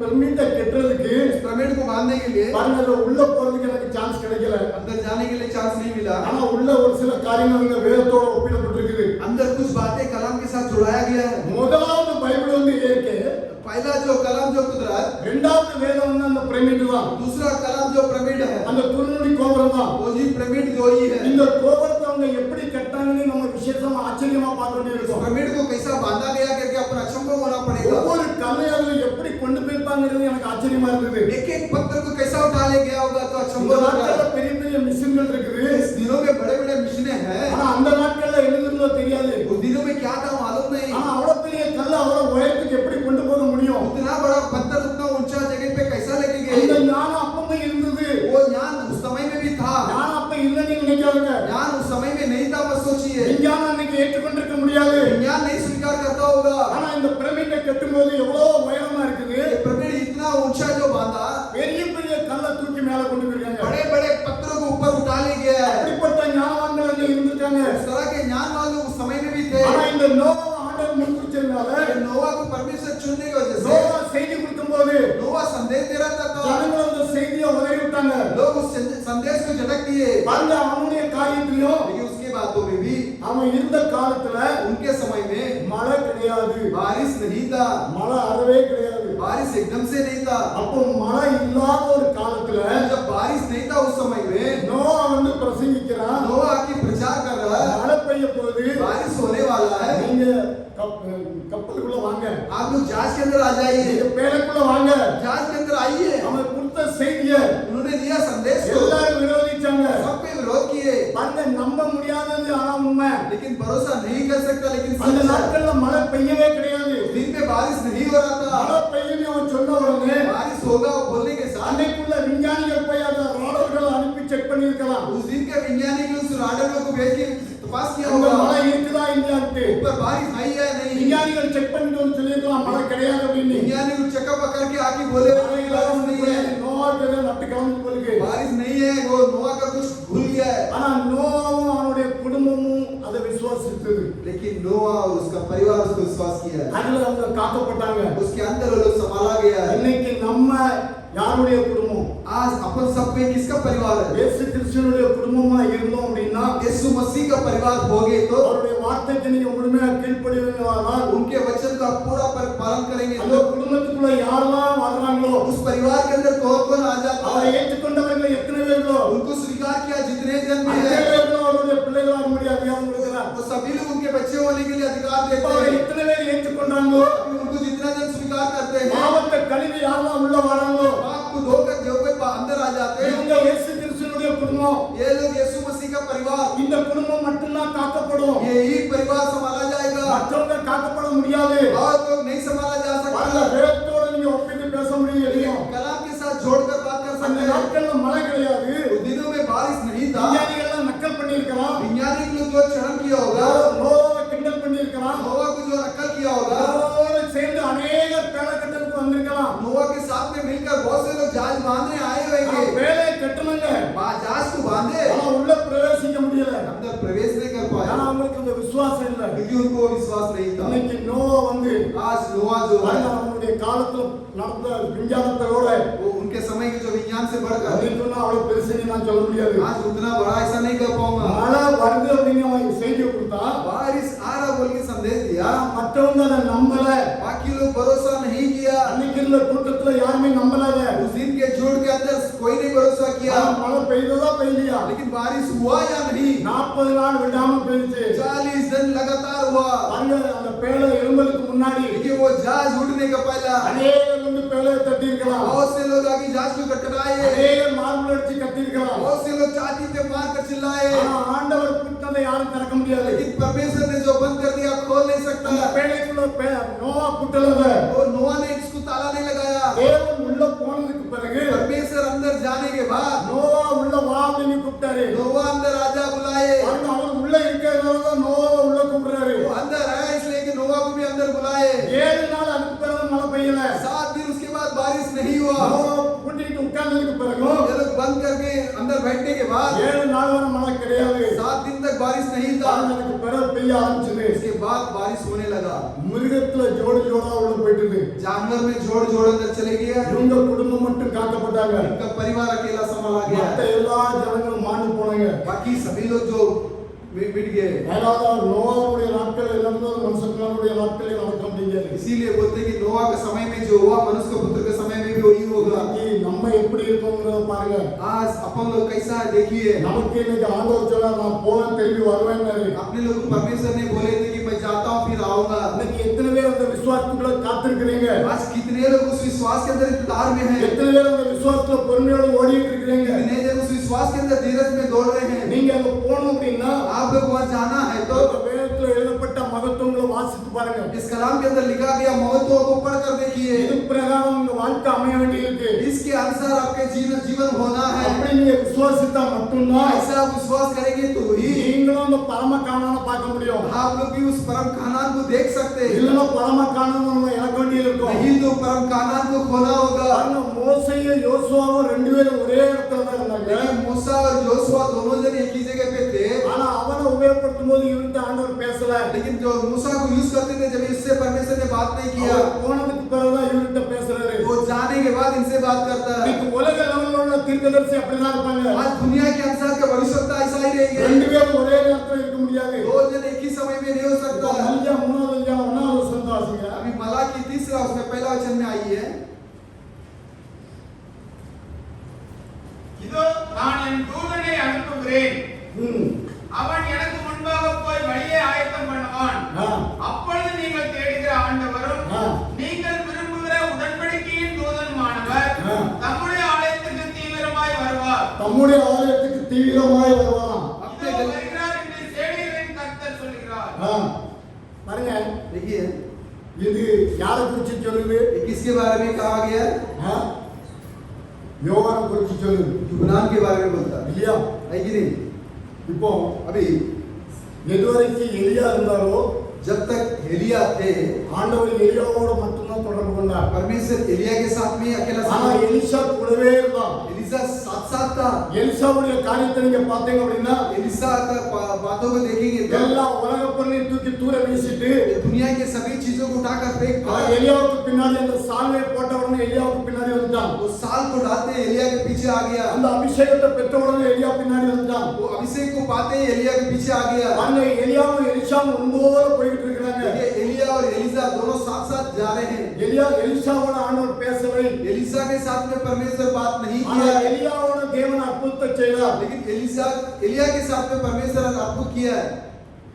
பிரமிட்டை கட்டுறதுக்கு
पिरामिड को बांधने के लिए
பாருங்க அதுல உள்ள போறதுக்கு எனக்கு சான்ஸ் கிடைக்கல.
अंदर जाने के लिए चांस नहीं मिला।
ஆனா உள்ள ஒரு சில காரியங்கள் இந்த வேதத்தோட ஒப்பிடப்பட்டிருக்குது.
अंदर कुछ बातें कलाम के साथ जुड़ाया गया है।
முதலாவது பைபிள் வந்து இயற்கை.
पहला जो कलाम जो कुदरत,
இரண்டாவது வேதம் வந்து அந்த பிரமிட் தான்.
दूसरा कलाम जो पिरामिड है,
அந்த குருநுடி கோபுரம் தான்.
वो जी पिरामिड जो ही है।
இந்த கோபுரத்தை அவங்க எப்படி கட்டாங்கன்னு நம்ம விசேஷமா ஆச்சரியமா பார்க்க வேண்டியிருக்கும்.
पिरामिड को कैसा बांधा गया करके अपन अचंभव होना पड़ेगा।
ஒவ்வொரு கல்லையாவது எப்படி கொண்டு போயிருப்பாங்கிறது எனக்கு ஆச்சரியமா இருந்தது.
एक एक पत्थर को कैसा उठा ले गया होगा तो
இந்த
अचंभव होगा।
நாட்கள்ல பெரிய பெரிய மிஷின்கள் இருக்குது.
इस दिनों में बड़े बड़े मशीनें हैं।
ஆனா அந்த நாட்கள்ல எழுதுறதோ தெரியாது.
उस दिनों में क्या था मालूम नहीं।
ஆனா அவ்வளவு பெரிய கல்ல அவ்வளவு உயரத்துக்கு எப்படி கொண்டு போக முடியும்?
उतना बड़ा पत्थर उतना ऊंचा जगह पे कैसा लेके
அந்த
गए?
ஞானம் அப்பவே இருந்தது.
वो ज्ञान उस समय में भी था।
ஞானம் அப்ப இல்லைன்னு நினைக்காதுங்க.
ज्ञान उस समय में नहीं था मत सोचिए।
விஞ்ஞானம் அன்னைக்கு ஏற்றுக்கொண்டிருக்க முடியாது.
ज्ञान नहीं स्वीकार करता होगा।
ஆனா இந்த பிரமிட்டை கட்டும்போது எவ்வளவு உயரமா இருக்குது.
ये पिरामिड इतना ऊंचा जो बांधा,
பெரிய பெரிய கல்லை தூக்கி மேல கொண்டு போயிருக்காங்க.
बड़े बड़े पत्थरों को ऊपर उठा ले गया है।
அப்படிப்பட்ட
संदेश को झटक दिए।
பாருங்க அவனுடைய காரியத்திலும்
लेकिन उसके बातों में भी
அவன் இருந்த காலத்துல
उनके समय में
மழை கிடையாது,
बारिश नहीं था,
மழை அறவே கிடையாது.
बारिश एकदम से नहीं था।
அப்போ மழை இல்லாத ஒரு காலத்துல
जब बारिश नहीं था उस समय में
நோவா வந்து பிரசங்கிக்கிறான்,
नोआ की प्रचार कर रहा है,
மழை பெய்ய போகுது,
बारिश होने वाला है,
நீங்க கப்பலுக்குள்ள வாங்க,
आप लोग जहाज के अंदर आ जाइए,
நீங்க பேழைக்குள்ள வாங்க.
जहाज के अंदर आइए।
அவன் கொடுத்த செய்தியை
उन्होंने दिया संदेश को,
எல்லாரும் விரோதிச்சாங்க.
सब पे विरोध किए,
பாருங்க நம்ப முடியாதது ஆனா உண்மை.
लेकिन भरोसा नहीं कर सकता। लेकिन
அந்த
सच है,
நாட்கள்ல மழை பெய்யவே கிடையாது.
दिन में बारिश नहीं हो रहा था।
மழை பெய்யுமே அவன் சொன்ன உடனே
बारिश होगा वो बोलने के साथ
அன்னைக்குள்ள விஞ்ஞானிகள் போய் அந்த ராடர்கள் அனுப்பி செக் பண்ணிருக்கலாம்,
उस दिन के वैज्ञानिक उस राडारों को भेज के तपास किया
அங்க
होगा,
மழை இருக்குதா இல்லையான்ட்டு.
ऊपर बारिश आई है नहीं।
விஞ்ஞானிகள் செக் பண்ணிட்டு வந்து சொல்லிருக்கலாம் மழை கிடையாது அப்படின்னு.
वैज्ञानिक चेकअप करके आके बोले
மழை
बारिश नहीं है,
நோவாக்கு நட்டு கலந்து போலுக்கு.
बारिश नहीं है। वो नोआ का कुछ भूल गया है।
ஆனா நோவாவும் அவனுடைய குடும்பமும் அதை விசுவாசித்தது.
लेकिन नोआ और उसका परिवार उसको विश्वास किया है,
அதுல அவங்க காக்கப்பட்டாங்க.
उसके अंदर वो लोग संभाला गया है।
இன்னைக்கு நம்ம யாருடைய குடும்பம்?
आज अपन सब में किसका परिवार है?
இயேசு கிறிஸ்துவினுடைய குடும்பமா இருந்தோம் அப்படின்னா
यीशु मसीह का परिवार होगे तो
அவருடைய வார்த்தைக்கு நீங்க முழுமையா கீழ்ப்படிவீங்களானால்
उनके वचन का पूरा पालन करेंगे
அந்த
तो
குடும்பத்துக்குள்ள யாரெல்லாம் வர்றாங்களோ
उस परिवार के अंदर कौन आ जाता
அவரை
है,
ஏற்றுக்கொண்டவர்கள் எத்தனை பேர்களோ
उनको स्वीकार किया जितने जन भी
அத்தனை
है,
பேர்களும் அவருடைய பிள்ளைகளாக முடியாது அவங்க இருக்கிறார்.
तो सभी लोग उनके बच्चे होने के लिए अधिकार देते
அவரை
हैं।
எத்தனை பேர் ஏற்றுக்கொண்டாங்களோ
अभी उनको जितना जन स्वीकार करते हैं,
பாவத்தை கழுவி யாரெல்லாம் உள்ள வராங்களோ
पाप को धोकर जो कोई अंदर आ जाते हैं,
இவங்க இயேசு கிறிஸ்துவினுடைய குடும்பம்.
ये लोग यीशु मसीह का परिवार,
இந்த குடும்பம் மட்டும்தான் காக்கப்படும்,
यही परिवार संभाला जाएगा
மற்றவங்க காக்கப்பட முடியாது.
और लोग नहीं संभाला जा
பாருங்க,
सकता।
வேதத்தோட நீங்க ஒப்பிட்டு பேச முடியும் எதையும்.
कलाम के साथ जोड़कर बात कर
அந்த
सकते हैं।
நாட்கள்ல மழை கிடையாது,
उस दिनों में बारिश नहीं था।
விஞ்ஞானிகள் நக்கல் பண்ணியிருக்கலாம்,
वैज्ञानिक लोग जो चरण किया होगा,
நோவாவை கிண்டல் பண்ணியிருக்கலாம்,
नोआ को जो नकल किया होगा,
நோவாவோட சேர்ந்து अनेक பேலை கட்டலுக்கு வந்திருக்கலாம்.
नोआ के साथ में मिलकर बहुत से लोग जहाज बांधने आए होंगे,
பேலை கட்டணுங்க,
जहाज को बांधे,
ஆனா உள்ள பிரவேசிக்க முடியல.
अंदर प्रवेश नहीं कर पाए
ஆனா அவங்களுக்கு அந்த விசுவாசம் இல்லை.
क्योंकि उनको विश्वास नहीं था।
இன்னைக்கு நோவா வந்து
आज नोआ जो है
அவனுடைய காலத்துல நடந்த விஞ்ஞானத்தோட
वो उनके समय के जो विज्ञान से बढ़कर
அதுக்குன்னா அவ்வளவு பெருசுன்னு நான் சொல்ல முடியாது.
आज उतना बड़ा ऐसा नहीं कर पाऊंगा।
மழை வருது அப்படின்னு அவன் செய்தியை கொடுத்தா
बारिश आ रहा बोल के संदेश दिया,
ஆனா மற்றவங்க அதை நம்பல.
बाकी लोग भरोसा नहीं किया।
அன்னைக்கு இருந்த கூட்டத்துல யாருமே நம்பல.
उस दिन के झूठ के अंदर कोई नहीं भरोसा किया।
மழை பெய்ததா பெய்யலையா?
लेकिन बारिश हुआ या नहीं?
40 நாள் விடாம பெய்யுச்சு.
40 दिन लगातार हुआ।
அங்க அந்த பேலை எழும்பலுக்கு முன்னாடி
देखिए वो जहाज उठने का पहला
அநேகர் வந்து பேலையை தட்டி இருக்கலாம்,
बहुत से लोग आगे जहाज को कटकटाए,
அநேகர் மார்பல் அடிச்சு கத்தி இருக்கலாம்.
बहुत से लोग छाती पे मार कर चिल्लाए,
ஆனா ஆண்டவர் புத்ததை யாரும் திறக்க முடியாது.
लेकिन परमेश्वर ने जो बंद कर दिया खोल नहीं
அந்த
सकता।
பேழைக்குள்ள நோவா புட்டலத
वो नोआ ने इसको ताला नहीं लगाया।
தேவன் உள்ள போனதுக்கு பிறகு
परमेश्वर अंदर जाने के बाद
நோவா உள்ள வா அப்படின்னு கூப்பிட்டாரு.
नोआ अंदर आजा बुलाए।
பாருங்க, அவர் உள்ள இருக்கிறதால நோவா உள்ள கூப்பிடுறாரு.
वो अंदर है इसलिए कि नोआ को भी अंदर बुलाए।
7 நாள் அதுக்கு பிறகு மழை பெய்யல.
7 दिन उसके बाद बारिश नहीं हुआ।
நோவா கூட்டிட்டு உட்கார்ந்ததுக்கு பிறகு
ये लोग बंद करके अंदर बैठने के बाद
7 நாள் வரை மழை கிடையாது.
7 दिन तक बारिश नहीं था।
பாருங்க, அதுக்கு பிறகு பெய்ய ஆரம்பிச்சது.
इसके बाद बारिश होने लगा।
மிருகத்துல ஜோடி ஜோடா உள்ள போயிட்டது.
जानवर में जोड़ जोड़ अंदर चले गया।
இவங்க குடும்பம் மட்டும் காக்கப்பட்டாங்க.
इनका परिवार अकेला संभाला गया।
மத்த எல்லா ஜனங்களும் மாண்டு போனாங்க.
बाकी सभी लोग जो मिट गए।
அதாவது நோவாவுடைய நாட்கள் நடந்தது மனுஷனுடைய நாட்களே நடக்க முடியாது.
इसीलिए बोलते हैं कि नोआ के समय में जो हुआ मनुष्य के पुत्र के समय में भी वही होगा।
நம்ம எப்படி இருக்கோம்ங்கறத பாருங்க.
आज अपन लोग कैसा है देखिए।
நமக்கு இன்னைக்கு ஆண்டவர் சொன்னா நான் போவேன் திரும்பி வருவேன்னாரு.
अपने लोग को परमेश्वर ने बोले थे कि मैं जाता हूँ फिर आऊंगा।
இன்னைக்கு எத்தனை பேர் அந்த விசுவாசத்துக்குள்ள காத்திருக்கிறீங்க?
आज कितने लोग उस विश्वास के अंदर इंतजार में हैं?
எத்தனை பேர் அந்த விசுவாசத்துல பொறுமையோட ஓடிட்டு இருக்கீங்க?
कितने जन उस विश्वास के अंदर धीरज में दौड़ रहे हैं?
நீங்க அங்க போகணும் அப்படின்னா
आप लोग वहां जाना है तो
வேதத்துல எழுதப்பட்ட மகத்துவங்களை வாசித்து பாருங்க.
इस कलाम के अंदर लिखा गया महत्वों को पढ़कर देखिए।
இது பிரகாரம் உங்க வாழ்க்கை அமைய வேண்டியிருக்கு.
इसके अनुसार आपके जीवन होना है।
அப்படி நீங்க விசுவாசித்தா மட்டும்தான்
ऐसा आप विश्वास करेंगे तो ही
நீங்களும் அந்த பரம காணானை பார்க்க முடியும்.
आप लोग भी उस परम कानान को देख सकते हैं।
இல்லனா பரம காணானை நம்ம இழக்க வேண்டியது இருக்கும்.
नहीं तो परम कानान को खोना होगा।
பாருங்க, மோசேயும் யோசுவாவும் ரெண்டு பேரும் ஒரே இடத்துல தான் இருந்தாங்க.
लेकिन मूसा और योशुआ दोनों जन एक ही जगह पे थे।
ஆனா அவனை உபயோகப்படுத்தும் போது இவர்கிட்ட ஆண்டவர் பேசல.
लेकिन जो मूसा को यूज करते थे जब इससे परमेश्वर ने बात नहीं किया,
அவர் போனதுக்கு பிறகுதான் இவர்கிட்ட பேசுறாரு.
वो जाने के बाद इनसे बात करता है।
இன்னைக்கு உலக லெவல்ல உள்ள தீர்க்கதரிசி அப்படிதான் இருப்பாங்க.
आज दुनिया के अनुसार का भविष्यवक्ता ऐसा ही रहेंगे।
ரெண்டு பேரும் ஒரே நேரத்துல இருக்க முடியாது.
दो जन एक ही समय में नहीं हो सकता।
மல்கியா 3வது அதிகாரம் 1வது வசனத்தை வாசிங்க.
अभी मलाकी 3 उसमें पहला वचन में आई है,
இதோ நான் என் தூதனை அனுப்புகிறேன், அவன் எனக்கு முன்பாக போய் வழியை ஆயத்தம் பண்ணுவான். அப்பொழுது நீங்கள் தேடுகிற ஆண்டவரும் நீங்கள் விரும்புகிற உடன்படிக்கையின் தூதனுமானவர் தம்முடைய ஆலயத்துக்கு தீவிரமாய் வருவார்.
தம்முடைய ஆலயத்துக்கு தீவிரமாய் வருவாராம்.
இதோ வருகிறார் என்று சேனைகளின் கர்த்தர் சொல்கிறார்.
பாருங்க,
देखिए
இது யாரை குறிச்சு சொல்லுது?
ये किसके बारे में कहा गया?
யோவானை குறிச்சு சொல்லுது.
यूहन्ना के बारे में बोलता है,
இல்லையா?
है कि नहीं?
இப்போ
अभी
எதுவரைக்கும் எலியா இருந்தாரோ
जब तक एलिया थे,
ஆண்டவர் எலியாவோட மட்டும்தான் தொடர்பு கொண்டார்.
परमेश्वर एलिया के साथ में अकेला
ஆனா
था।
எலிசா கூடவே இருந்தான்.
एलिसा साथ साथ था।
எலிசாவுடைய காரியத்தை நீங்க பாத்தீங்க அப்படின்னா
एलिसा का बातों को देखेंगे तो
எல்லா உலக பொருளையும் தூக்கி தூர வீசிட்டு
दुनिया के सभी चीजों को उठाकर फेंक कर
எலியாவுக்கு பின்னாடி அந்த சால்வை போட்ட உடனே எலியாவுக்கு பின்னாடி வந்துட்டான்.
वो साल को डालते एलिया के पीछे आ गया।
அந்த அபிஷேகத்தை பெற்ற உடனே எலியா பின்னாடி வந்துட்டான்.
वो अभिषेक को पाते ही एलिया के पीछे आ गया।
பாருங்க, எலியாவும் எலிசாவும் ஒன்போல போயிட்டு இருக்காங்க.
देखिए एलिया और एलिसा दोनों साथ साथ जा रहे हैं।
எலிசாவோட ஆண்டவர் பேசவே,
एलिसा के साथ में परमेश्वर बात नहीं
ஆனா
किया,
எலியாவோட தேவன் அற்புதத்தை செய்தார்.
लेकिन एलिया के साथ में परमेश्वर ने अद्भुत किया है।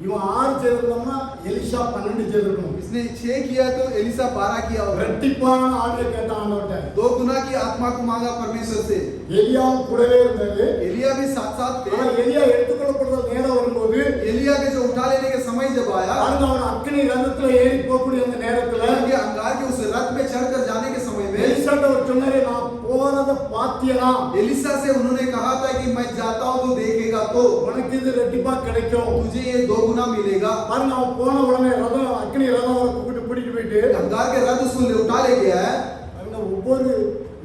இவன் 6 செய்திருந்தோம்னா எலிசா 12 செய்திருக்கணும்.
इसने 6 किया तो एलिसा 12 किया होगा।
ரெட்டிப்பான ஆவியை கேட்டான் ஆண்டவர்ட்ட.
2 गुना की आत्मा को मांगा परमेश्वर से।
எலியாவும் கூடவே இருந்தாரு.
एलिया भी साथ साथ थे।
ஆனா எலியா எடுத்துக்கொள்ளப்படுற நேரம் வரும்போது
एलिया के जो उठा लेने के समय जब आया,
பாருங்க, அவன் அக்கினி ரதத்துல ஏறி போகக்கூடிய அந்த நேரத்துல
कि अंगार के उस रथ में चढ़कर जाने के समय में
எலிசாட்ட அவர் சொன்னாரு, நான் போறத பாத்தியனா?
एलिसा से उन्होंने कहा था कि मैं जाता हूं तो देखेगा तो
உனக்கு இது ரெட்டிப்பா கிடைக்கும்.
तुझे ये 2 गुना मिलेगा।
பாருங்க, அவன் போன உடனே ரதம் அக்கினி ரதம் அவரை கூப்பிட்டு போயிட்டு
अंगार के रथ उसको उठा ले गया है।
பாருங்க, ஒவ்வொரு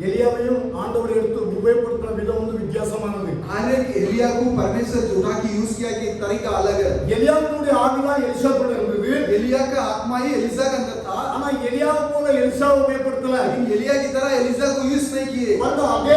எலியாவையும் ஆண்டவர் எடுத்து உபயோகப்படுத்தின விதம் வந்து வித்தியாசமானது.
हर एक एलिया को परमेश्वर जो उठा के यूज किया कि तरीका अलग है।
எலியாவுடைய ஆவிதான் எலிசாக்குள்ள இருந்தது.
एलिया का आत्मा ही एलिसा के अंदर था,
ஆனா எலியாவை போல எலிசாவை உபயோகப்படுத்தல.
लेकिन एलिया की तरह एलिसा को यूज नहीं किए।
பாருங்க, அதே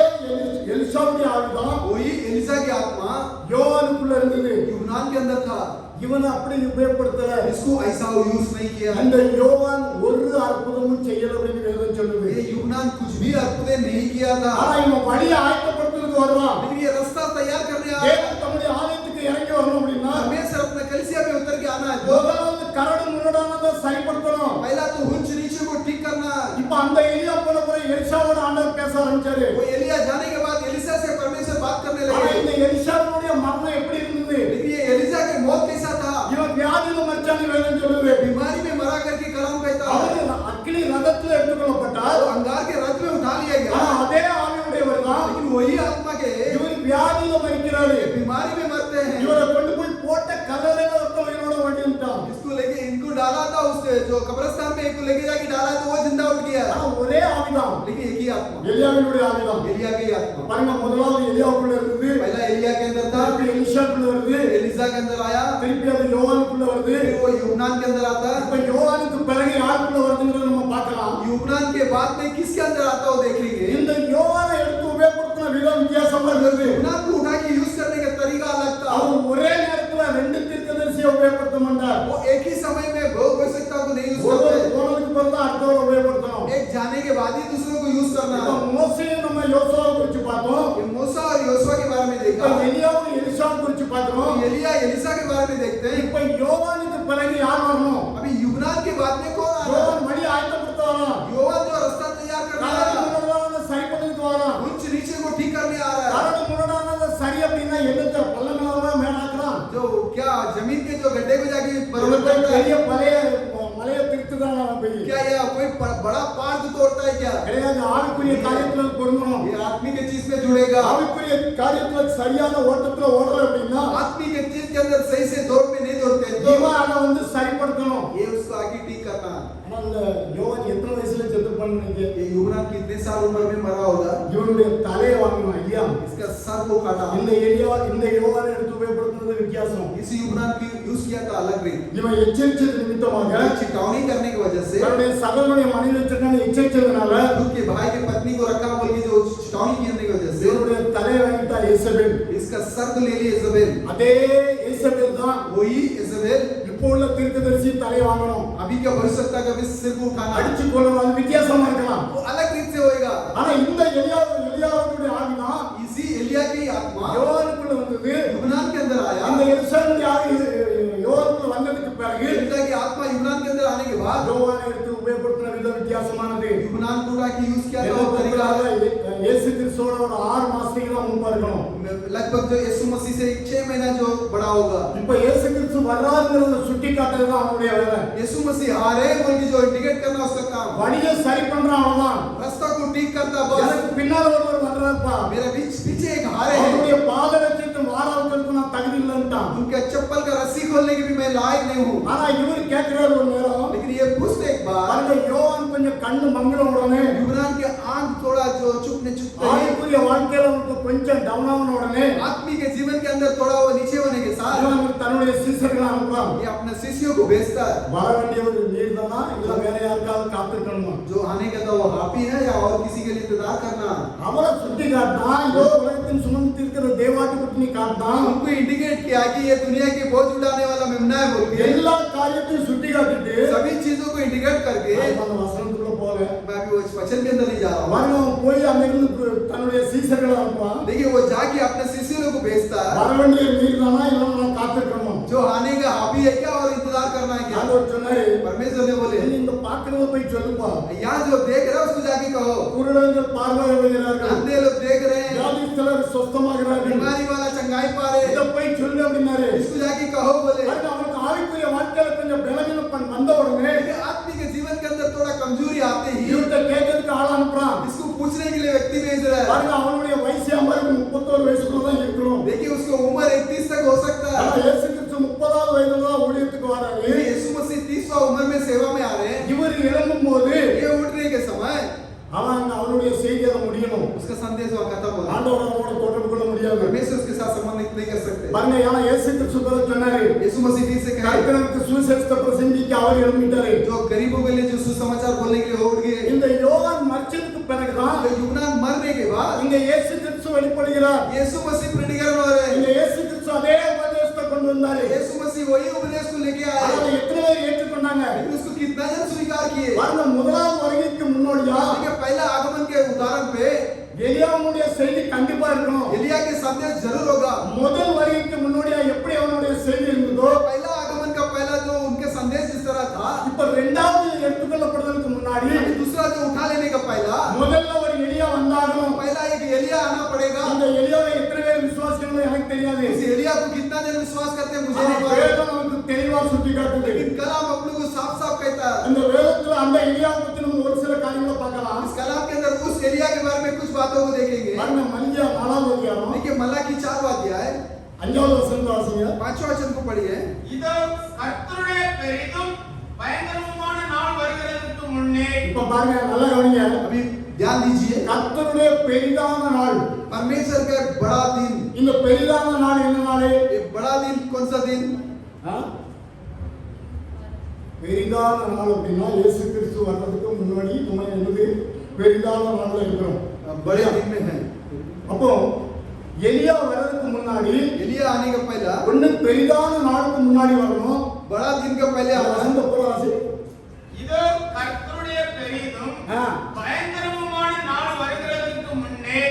எலிசாவுடைய ஆவிதான்
वही एलिसा की आत्मा
யோவானுக்குள்ள இருந்தது.
यूहन्ना के अंदर था,
இவனை அப்படி உபயோகப்படுத்தல.
इसको ऐसा यूज नहीं किया।
அந்த யோவான் ஒரு அற்புதமும் செய்யல அப்படின்னு வேதம் சொல்லுது.
ये यूहन्ना कुछ भी अद्भुत नहीं किया था,
ஆனா இவன் வழியை ஆயத்தப்படுத்துறதுக்கு வருவான்.
लेकिन ये रास्ता तैयार करने आया।
தேவன் தம்முடைய ஆலயத்துக்கு இறங்கி வரணும் அப்படின்னா
परमेश्वर अपने कलीसिया में उतर के आना है तो
முதலாவது கரடு முரடானதை சரிப்படுத்தணும்.
पहला तो ऊंच नीचे को ठीक करना है।
இப்ப அந்த எலியா போல போய் எலிசாவோட ஆண்டவர் பேச ஆரம்பிச்சாரு.
वो एलिया जाने के बाद एलिसा से परमेश्वर बात करने
ஆனா
लगे।
இந்த எலிசாவுடைய மரணம் எப்படி இருந்தது?
लेकिन ये एलिसा के मौत कैसा था?
இவன் வியாதியில மரிச்சான்னு வேதம் சொல்லுது.
बीमारी में मरा करके कलाम कहता है।
அவரு அக்கினி ரதத்துல எடுத்துக்கொள்ளப்பட்டார்.
वो अंगार के रथ में उठा लिया गया,
ஆனா அதே ஆவியுடையவர் தான்
लेकिन वही आत्मा के
இவர் வியாதியில மரிக்கிறாரு.
बीमारी में मरते हैं।
இவரை கொண்டு போய் போட்ட கல்லறையில ஒருத்தவங்களோட வண்டிட்டான்.
इसको लेके इनको डाला था, उस जो कब्रिस्तान में इनको लेके जाके डाला तो वो जिंदा उठ गया,
ஆனா ஒரே ஆவிதான்,
लेकिन एक ही आत्मा
எலியாவினுடைய ஆவிதான்.
एलिया की आत्मा।
பாருங்க, முதலாவது எலியாவுக்குள்ள இருந்தது,
पहला एलिया के अंदर था,
திருப்பி எலிசாக்குள்ள வருது,
एलिसा के अंदर आया,
திருப்பி அது யோவானுக்குள்ள வருது.
फिर वो यूहन्ना के अंदर आता है।
இப்ப யோவானுக்கு பிறகு யாருக்குள்ள வருதுங்கிறத நம்ம பார்க்கலாம்.
यूहन्ना के बाद में किसके अंदर आता हो देखेंगे।
இந்த யோவானை எடுத்து உபயோகப்படுத்தின விதம் வித்தியாசமா இருந்தது.
यूहन्ना को उठा के यूज करने का तरीका अलग था।
அவர் ஒரே நேரத்துல 2 தீர்க்கதரிசியை உபயோகப்படுத்த மாட்டார்.
वो एक ही समय में बहुत आवश्यकता को नहीं यूज
ஒருவர்
करते,
போனதுக்கு பிறகு தான் அடுத்தவரை உபயோகப்படுத்தணும்.
एक जाने के बाद ही दूसरे को यूज करना
இப்ப
है।
மோசேயும் நம்ம யோசுவாவை குறிச்சு பார்த்தோம்.
ये मूसा और योशुआ के बारे में
இப்ப
देखा,
எலியாவும் எலிசாவை குறிச்சு பார்க்கிறோம்.
एलिया एलिसा के बारे में देखते हैं।
இப்ப யோவானுக்கு பிறகு யார் வரணும்?
अभी यूहन्ना के बाद में कौन आ रहा
யோவான் வழி ஆயத்தப்படுத்த வரணும்.
है? योवान जो रास्ता तैयार करने आ
கரடு
रहा है,
முரடானதை சரி பண்ணிட்டு வரணும்.
ऊंच नीचे को ठीक करने आ रहा है।
கரடு முரடானதை சரி அப்படின்னா என்னத்த பள்ளங்களா மேலாக்குறான்?
जो क्या जमीन के जो गड्ढे को जाके
ஒரு
बराबर करता है,
பெரிய பழைய மலையை திருத்துதான் போய்
क्या यह कोई बड़ा पहाड़ को तोड़ता है क्या?
கிடையாது. ஆவிக்குரிய காரியத்துல பொருந்தணும்.
ये आत्मिक चीज में जुड़ेगा।
ஆவிக்குரிய காரியத்துல சரியான ஓட்டத்துல ஓடல அப்படின்னா
आत्मिक चीज के अंदर सही से दौड़ में नहीं दौड़ते हैं, तो
இவன் அதை வந்து சரிப்படுத்தணும்.
ये उसको आगे ठीक करना।
ஆனா இந்த யோவான் எத்தனை வயசுல செத்து பண்ணீங்க?
ये यूहन्ना कितने साल उम्र में मरा होगा?
இவனுடைய தலையை வாங்கணும் ஐயா.
इसका सर को काटा।
இந்த யோவானை எடுத்து உபயோகப்படுத்துறது வித்தியாசம்.
इस यूहन्ना की यूज किया था अलग रीत।
இவன் எச்சரிச்சது निमित्तமாக
चितावनी करने की वजह से,
தன்னுடைய சகோதரனுடைய மனைவி வச்சிருக்கான எச்சரிச்சதுனால
खुद के भाई के पत्नी को रखा बोल के जो चितावनी करने की वजह से
இவனுடைய ஈசபேல்.
इसका सर्द ले ली इजेबेल,
அதே ஈசபேல் தான்
वही इजेबेल
இப்போ உள்ள தீர்க்கதரிசி தலை வாங்கணும்.
अभी क्या भविष्यता का भी सिर को उठाना,
அடிச்சு கொள்ளணும். அது வித்தியாசமா இருக்கலாம்.
वो अलग रीत से होएगा।
ஆனா இந்த எலியாவுடைய ஆவினா
इसी एलिया की आत्मा
யோவானுக்குள்ள வந்தது.
यूनान के अंदर आया।
அந்த எலிசாவுடைய ஆவி யோவானுக்குள்ள வந்ததுக்கு பிறகு
एलिया की आत्मा यूनान के अंदर आने के बाद
யோவானை எடுத்து உபயோகப்படுத்தின விதம் வித்தியாசமானது.
यूनान को उठा के यूज किया था तरीका
இயேசு கிறிஸ்துவோட ஒரு 6 மாசத்துக்கு தான் முன்பா இருக்கணும்.
लगभग जो यीशु मसीह से 6 महीना जो बड़ा होगा।
இப்ப இயேசு கிறிஸ்து வர்றாருங்கறத சுட்டி காட்டுறது தான் அவனுடைய வேலை.
यीशु मसीह आ रहे हैं बोल के जो इंडिकेट करना उसका काम,
வழியை சரி பண்றான் அவன்தான்.
रास्ता को ठीक करता बस।
எனக்கு பின்னால ஒருவர் வர்றாருப்பா.
मेरे पीछे एक आ रहे हैं,
அவருடைய பாதரட்சத்தை வாராவுக்கு நான் தகுதி இல்லன்ட்டான்.
उनके चप्पल का रस्सी खोलने के भी मैं लायक नहीं हूँ।
ஆனா இவர் கேட்கிறாரு ஒரு நேரம்.
लेकिन ये पूछते एक बार,
அந்த யோவான் கொஞ்சம் கண்ணு மங்கின உடனே
यूनान के आंख थोड़ा जो चुपने चुपते हैं,
ஆவிக்குரிய வாழ்க்கையில அவனுக்கு கொஞ்சம் டவுன் ஆன உடனே
आत्मी के जीवन के अंदर थोड़ा वो नीचे होने के साथ
யோவான் தன்னுடைய சீஷர்களை அனுப்புறான்.
ये अपने शिष्यों को भेजता है।
வர வேண்டியவர் நீர்தானா இல்ல வேற யாருக்காவது காத்துக்கணுமா?
जो आने का था वो आप ही है या और किसी के लिए इंतजार करना?
அவரை சுட்டி காட்டினா இதோ உலகத்தின் சுமந்து இருக்கிற தேவாட்டுக்குட்டி காட்டினா
उनको इंडिकेट किया कि ये दुनिया के बोझ उठाने वाला मेमना है बोल के
எல்லா காரியத்தையும் சுட்டி காட்டிட்டு
सभी चीजों को इंडिकेट करके,
அந்த वசனத்துக்குள்ள போல
मैं अभी वो वचन के अंदर नहीं जा रहा हूँ।
வரணும் போய் அங்கிருந்து தன்னுடைய சீஷர்களை அனுப்புவான்.
देखिए वो जाके अपने शिष्यों को भेजता है।
வர வேண்டிய நீர்தானா இல்ல நான் காத்துக்கணும்?
जो आने का आप ही है क्या और इंतजार करना है क्या?
ஆண்டவர் சொன்னாரு,
परमेश्वर ने बोले,
நீ இந்த பார்க்கிறத போய் சொல்லுப்பா.
यहाँ जो देख रहे हो उसको जाके कहो,
குருடர்கள் பார்வை அடைகிறார்கள்,
अंधे लोग देख रहे हैं,
வியாதிஸ்தர் சொஸ்தமாகிறார்கள்,
बीमारी वाला चंगाई पा रहे
இத
हैं,
போய் சொல்லு அப்படின்னாரு.
इसको जाके कहो बोले।
அதுக்கு அவனுக்கு ஆவிக்குரிய வாழ்க்கையில கொஞ்சம் பலவீனம் வந்த உடனே
लेकिन आत्मिक जीवन के अंदर थोड़ा कमजोरी आते ही
இவர்கிட்ட கேட்கறதுக்கு ஆள் அனுப்புறான்.
इसको पूछने के लिए व्यक्ति भेज रहा है।
பாருங்க அவனுடைய வயசு 31 வயசுக்குள்ள தான் இருக்கணும்.
देखिए उसको उम्र 31 तक हो सकता है।
ஆனா இயேசு கிறிஸ்து 30வது வயதுல தான் ஊழியத்துக்கு வராரு.
लेकिन यीशु मसीह 30वां उम्र में सेवा में आ रहे हैं।
இவர் எழும்பும் போது
ये उठने के समय
அவனுடைய செய்தி அதை முடியணும்.
उसका संदेश वहां खत्म हो गया।
ஆண்டவர் அவனோட தொடர்பு கொள்ள முடியாது.
परमेश्वर उसके साथ संबंधित नहीं कर सकते।
பாருங்க ஏன்னா இயேசு கிறிஸ்து சொன்னாரு,
यीशु मसीह फिर से कहा,
கர்த்தருக்கு சுவிசேஷத்தை பிரசங்கிக்க அவர் எழும்பிட்டாரு.
जो गरीबों के लिए जो सुसमाचार बोलने के लिए उठ गए।
இந்த யோவான் மரிச்சதுக்கு பிறகுதான்
जो यूनान मरने के बाद
இங்க இயேசு கிறிஸ்து வெளிப்படுகிறார்.
यीशु मसीह प्रकटीकरण हो रहे
இங்க
हैं।
இயேசு கிறிஸ்து அதே உபதேசத்தை கொண்டு வந்தாரு.
यीशु मसीह वही उपदेश को लेके आए।
அதை எத்தனை பேர் ஏற்றுக்கொண்டாங்க?
लेकिन उसको कितना जन स्वीकार किए?
பாருங்க முதலாவது வருகைக்கு முன்னோடியா
देखिए पहला आगमन के उदाहरण पे
எலியாவுடைய செய்தி கண்டிப்பா இருக்கணும்.
एलिया के संदेश जरूर होगा।
முதல் வருகைக்கு முன்னோடியா எப்படி அவனுடைய செய்தி இருந்ததோ
पहला आगमन का पहला जो उनके संदेश जिस तरह था,
இப்ப இரண்டாவது எடுத்துக்கொள்ளப்படுவதற்கு முன்னாடி
अभी दूसरा जो उठा लेने का पहला
முதல்ல ஒரு எலியா வந்தாகணும்.
पहला एक एलिया आना पड़ेगा।
அந்த எலியாவை எத்தனை பேர் விசுவாசிக்கணும் எனக்கு தெரியாது.
इस एलिया को कितना जन विश्वास करते हैं मुझे
ஆனா
नहीं मालूम।
வேதம் நமக்கு தெளிவா சுட்டி காட்டுது.
लेकिन कलाम हम लोग को साफ साफ कहता है।
அந்த வேதத்துல அந்த எலியாவை பத்தி நம்ம ஒரு சில காரியங்களை பார்க்கலாம்.
इस कलाम के अंदर उस एलिया के बारे में कुछ बातों को देखेंगे।
பாருங்க மல்கியா 4வது அதிகாரம்
देखिए मलाकी 4वां अध्याय
5வது வசனத்தை வாசிங்க.
5वां वचन को पढ़िए।
இதோ கர்த்தருடைய பெரிதும் பயங்கரமான நாள் வருகிறதற்கு முன்னே.
இப்ப பாருங்க நல்லா கவனிங்க.
अभी ध्यान दीजिए,
கர்த்தருடைய பெரிதான நாள்.
परमेश्वर का एक बड़ा दिन।
இந்த பெரிதான நாள் என்ன நாள்?
ये बड़ा दिन कौन सा दिन?
பெரிதான நாள் அப்படின்னா இயேசு கிறிஸ்து வர்றதுக்கு முன்னாடி நம்ம என்னது பெரிதான நாள்ல இருக்கிறோம்.
बड़े दिन में है।
அப்போ எலியா வர்றதுக்கு முன்னாடி
एलिया आने का पहला
ஒண்ணு பெரிதான நாளுக்கு முன்னாடி வரணும்.
बड़ा दिन का पहले आना।
வசந்த புறாசி
இதோ கர்த்தருடைய பெரிதும்
ஆ
பயங்கரமான நாள் வருகிறதற்கு முன்னே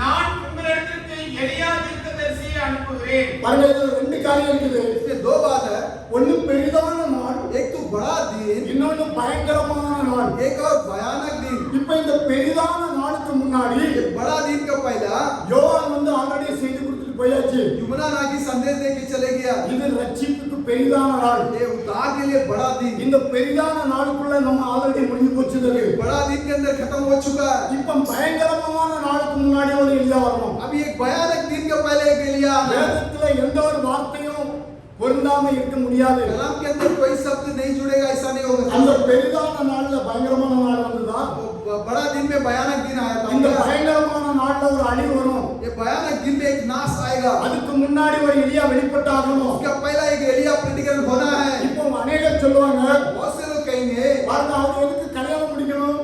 நான் உங்களிடத்திற்கு எலியா தீர்க்கதரிசியை அனுப்புகிறேன்.
பாருங்க இதுல ரெண்டு காரியம் இருக்குது.
इसमें दो बात है।
ஒண்ணு பெரிதான நாள்,
एक तो बड़ा दिन,
இன்னொன்னு பயங்கரமான நாள்.
एक और भयानक दिन।
இப்ப இந்த பெரிதான நாளுக்கு முன்னாடி
ये बड़ा दिन का पहला
யோவான் வந்து ஆல்ரெடி செய்தி கொடுத்துட்டு போயாச்சு.
यूहन्ना नाकी संदेश दे के चले गया।
இது ரட்சிப்புக்கு பெரிதான நாள்.
ये उद्धार के लिए बड़ा दिन।
இந்த பெரிதான நாளுக்குள்ள நம்ம ஆல்ரெடி முடிஞ்சு போச்சு.
बड़ा दिन के अंदर खत्म हो चुका है।
இப்ப பயங்கரமான நாளுக்கு முன்னாடி ஒரு எலியா வரணும்.
अभी एक भयानक दिन के पहले एक एलिया आना है।
வேதத்துல எந்த ஒரு வார்த்தையும் பொருந்தாம இருக்க முடியாது.
कलाम के अंदर कोई शब्द नहीं जुड़ेगा, ऐसा नहीं
அந்த
होगा।
பெரிதான நாள்ல பயங்கரமான நாள் வந்ததா?
वो बड़ा दिन में भयानक दिन आया
இந்த
था।
பயங்கரமான நாள்ல ஒரு அழிவு வரும்.
ये भयानक दिन में एक नाश आएगा।
அதுக்கு முன்னாடி ஒரு எலியா வெளிப்பட்டாகணும்.
उसका पहला एक एलिया प्रकटीकरण होना है।
இப்போ அநேகர் சொல்லுவாங்க,
बहुत से लोग कहेंगे,
பாருங்க அவர் எதுக்கு கல்யாணம் முடிக்கணும்?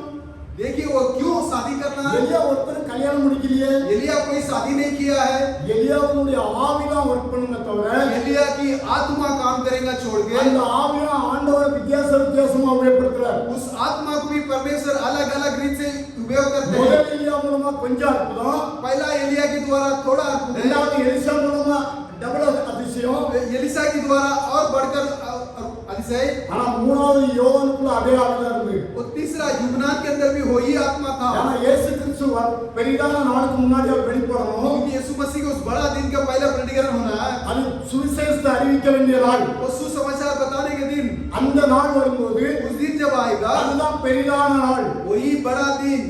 देखिए वो क्यों शादी करना है?
எலியா ஒருத்தர் கல்யாணம் முடிக்கலையே.
एलिया कोई शादी नहीं किया है,
எலியாவுடைய ஆவிதான் ஒர்க் பண்ணுங்க தவிர
एलिया की आत्मा काम करेगा छोड़ के,
அந்த ஆவியா ஆண்டவர் வித்தியாசமா உபயோகப்படுத்துறார்.
उस आत्मा को भी परमेश्वर अलग अलग रीत से उपयोग करते हैं.
முதல் எலியா மூலமா கொஞ்சம் அற்புதம்,
पहला एलिया के द्वारा थोड़ा अद्भुत है,
இரண்டாவது எலிசா மூலமா டபுள் அதிசயம்,
एलिसा के द्वारा और बढ़कर அதிசय,
ஆனா மூணாவது யோவானுக்குள்ள அதே ஆவிதான் இருக்கு.
और तीसरा यूहन्ना के अंदर भी वही आत्मा था.
ஆனா இயேசு கிறிஸ்து பெரிதான நாளுக்கு முன்னாடி அவர் வெளிப்படணும்.
क्योंकि यीशु मसीह को उस बड़ा दिन का पहला प्रकटीकरण होना है,
அது சுவிசேஷத்தை அறிவிக்க வேண்டிய நாள்.
वो सुसमाचार बताने के दिन,
அந்த நாள் வரும்போது
उस दिन जब आएगा
அதுதான் பெரிதான நாள்.
वही बड़ा दिन.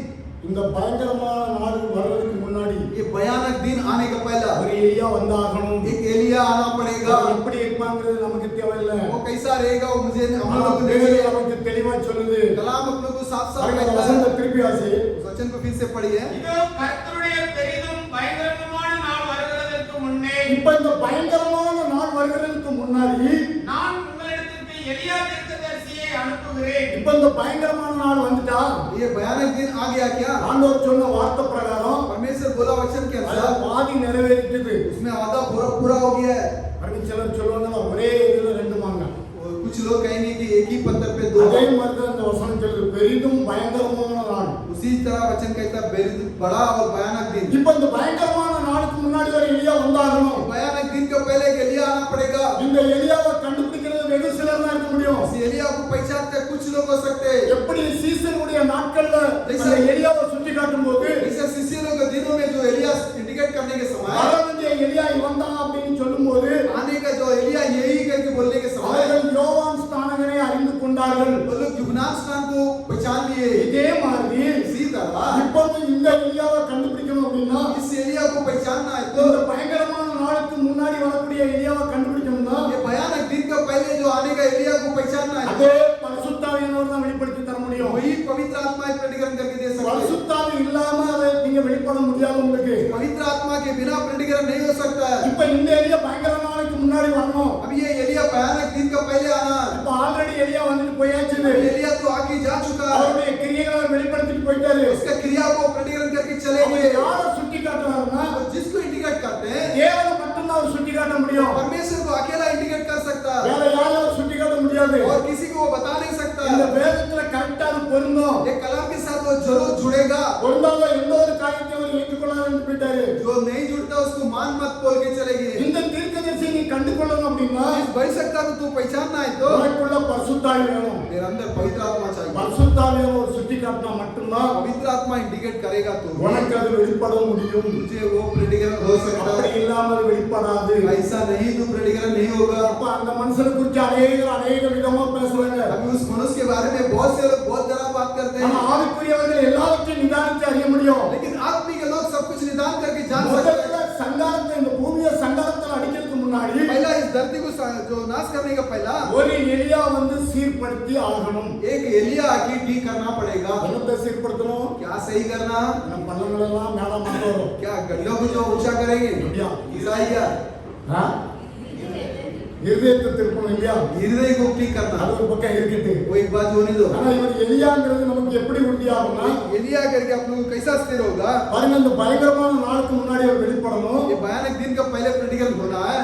இந்த பயங்கரமான நாள் வர்றதுக்கு முன்னாடி
ये भयानक दिन आने का पहला
ஒரு எலியா வந்தாகணும்.
एक एलिया आना पड़ेगा.
எப்படி இருப்பாங்கிறது நமக்கு தேவையில்லை.
वो कैसा रहेगा वो मुझे हम
ஆனா
लोगों को
வேதம்
नहीं,
நமக்கு தெளிவா சொல்லுது.
कलाम हम लोग को साफ साफ
பாருங்க,
कहता है.
வசனத்தை திருப்பி வாசி.
उस वचन को फिर से पढ़िए.
இதோ கர்த்தருடைய பெரிதும் பயங்கரமான நாள் வருகிறதற்கு முன்னே
இப்ப இந்த பயங்கரமான நாள் வருகிறதுக்கு முன்னாடி
நான் உங்களிடத்திற்கு எலியா தீர்க்கதரிசியை அனுப்புகிறேன்.
இப்ப இந்த பயங்கரமான நாள் வந்துட்டா
ये भयानक दिन आ गया क्या?
ஆண்டவர் சொன்ன வார்த்தை பிரகாரம்
परमेश्वर बोला वचन के
அது
अनुसार
பாதி நிறைவேறிட்டது.
उसमें आधा पूरा पूरा हो गया है.
அப்படின்னு சிலர் சொல்லுவாங்க ஒரே இதுல ரெண்டு மாங்க.
और कुछ लोग कहेंगे कि एक ही पत्थर पे दो.
அதே மாதிரி தான் இந்த வசனம் சொல்லுது பெரிதும் பயங்கரமான நாள்.
उसी तरह वचन कहता है बड़ा और भयानक दिन.
இப்ப இந்த பயங்கரமான நாளுக்கு முன்னாடி ஒரு எலியா வந்தாகணும்.
भयानक दिन का पहले एक एलिया आना पड़ेगा.
இந்த எலியாவை கண்டுபிடிக்கிறது வெகு சிலர் தான் இருக்க முடியும்.
इस एलिया को पहचानते कुछ लोग हो सकते हैं.
எப்படி சீசனுடைய நாட்கள்ல இந்த எலியாவை சுட்டி காட்டும் போது
जैसे शिष्यों के दिनों में जो एलिया इंडिकेट करने के समय,
வர வேண்டிய எலியா இவன் தான் அப்படின்னு சொல்லும்போது
आने का जो एलिया यही करके बोलने के समय,
அவர்கள் யோவான் ஸ்நானகனை அறிந்து கொண்டார்கள்.
वो लोग यूहन्ना स्नान को पहचान लिए.
இதே மாதிரி
इसी तरह
இப்போது இந்த எலியாவை கண்டுபிடிக்கணும் அப்படின்னா
इस एलिया को पहचानना है तो
இந்த பயங்கரமான நாளுக்கு முன்னாடி வரக்கூடிய எலியாவை கண்டுபிடிக்கணும்னா
ये भयानक दिन का पहले जो आने का एलिया को पहचानना है.
அதே பரிசுத்தாவியானவர் தான் வெளிப்படுத்தி தர முடியும்.
वही पवित्र आत्मा एक प्रकटीकरण करके दे सकते हैं.
பரிசுத்தாவி இல்லாம அதை நீங்க வெளிப்பட முடியாது. உங்களுக்கு
पवित्र आत्मा के बिना प्रकटीकरण नहीं हो सकता है.
இப்ப இந்த எலியா பயங்கர நாளுக்கு முன்னாடி வரணும்.
अभी ये एलिया भयानक दिन का पहले आना है.
இப்ப ஆல்ரெடி எலியா வந்துட்டு போயாச்சு.
अभी एलिया तो आगे जा चुका है.
அவருடைய கிரியைகளை வெளிப்படுத்திட்டு போயிட்டாரு.
उसका क्रिया को प्रकटीकरण करके चले
அவர்
गए.
யாரை சுட்டி காட்டுறாருன்னா
और जिसको इंडिकेट करते हैं,
தேவனை மட்டும்தான் அவர் சுட்டி காட்ட முடியும்.
परमेश्वर को अकेला इंडिकेट कर सकता है
வேற யாரும் சுட்டி காட்ட முடியாது.
और किसी को वो बता नहीं सकता
இந்த
है.
வேதத்துல கரெக்டா அது பொருந்தும்.
ये कलाम के साथ वो जरूर जुड़ेगा.
பொருந்தாத எந்த ஒரு காரியத்தையும் அவர் ஏற்றுக்கொள்ளாதுன்னு போயிட்டாரு.
जो नहीं जुड़ता उसको मान मत बोल के चले गए.
இந்த தீர்க்கதரிசியை நீ கண்டு கொள்ளணும் அப்படின்னா
इस भविष्यता को तू पहचानना है तो
உனக்குள்ள பரிசுத்தாவி வேணும்.
तेरे अंदर पवित्र आत्मा चाहिए.
பரிசுத்தாவியை ஒரு சுட்டி காட்டினா மட்டும்தான்
पवित्र आत्मा इंडिकेट करेगा तो
உனக்கு அது வெளிப்பட முடியும்.
तुझे वो प्रकटीकरण हो सकता
அப்படி
है.
இல்லாமல் வெளிப்படாது.
ऐसा नहीं तो प्रकटीकरण नहीं होगा.
அப்ப அந்த மனுஷனை குறித்து அநேக விதமா பேசுறாங்க.
अभी उस मनुष्य के बारे में बहुत से लोग बहुत तरह बात करते
ஆனா
हैं,
ஆவிக்குரியவர்கள் எல்லாவற்றையும் நிதானித்து அறிய முடியும்.
लेकिन आत्मिक लोग सब कुछ निदान करके जान सकते
முதல்ல
हैं.
சங்காரத்தை இந்த பூமியை சங்காரத்தில் அடிக்கிறதுக்கு முன்னாடி
पहला इस धरती को जो नाश करने का पहला
ஒரு எலியா வந்து சீர்படுத்தி ஆகணும்.
एक एलिया आके ठीक करना पड़ेगा.
என்னத்தை சீர்படுத்தணும்?
क्या सही करना?
நம்ம பள்ளங்களெல்லாம் மேல மாத்தோம்.
क्या गड्ढों को जो ऊंचा करेंगे?
அப்படியா?
ईसाई क्या
இருதயத்தை திருப்பணும் இல்லையா?
हृदय को ठीक करना.
அது ஒரு பக்கம் இருக்குது.
वो एक बात होने दो.
ஆனா இவர் எலியாங்கிறது நமக்கு எப்படி உறுதியாகும்னா
एलिया करके आप लोगों को कैसा स्थिर होगा?
பாருங்க இந்த பயங்கரமான நாளுக்கு முன்னாடி அவர் வெளிப்படணும்.
ये भयानक दिन का पहले प्रैक्टिकल होना है.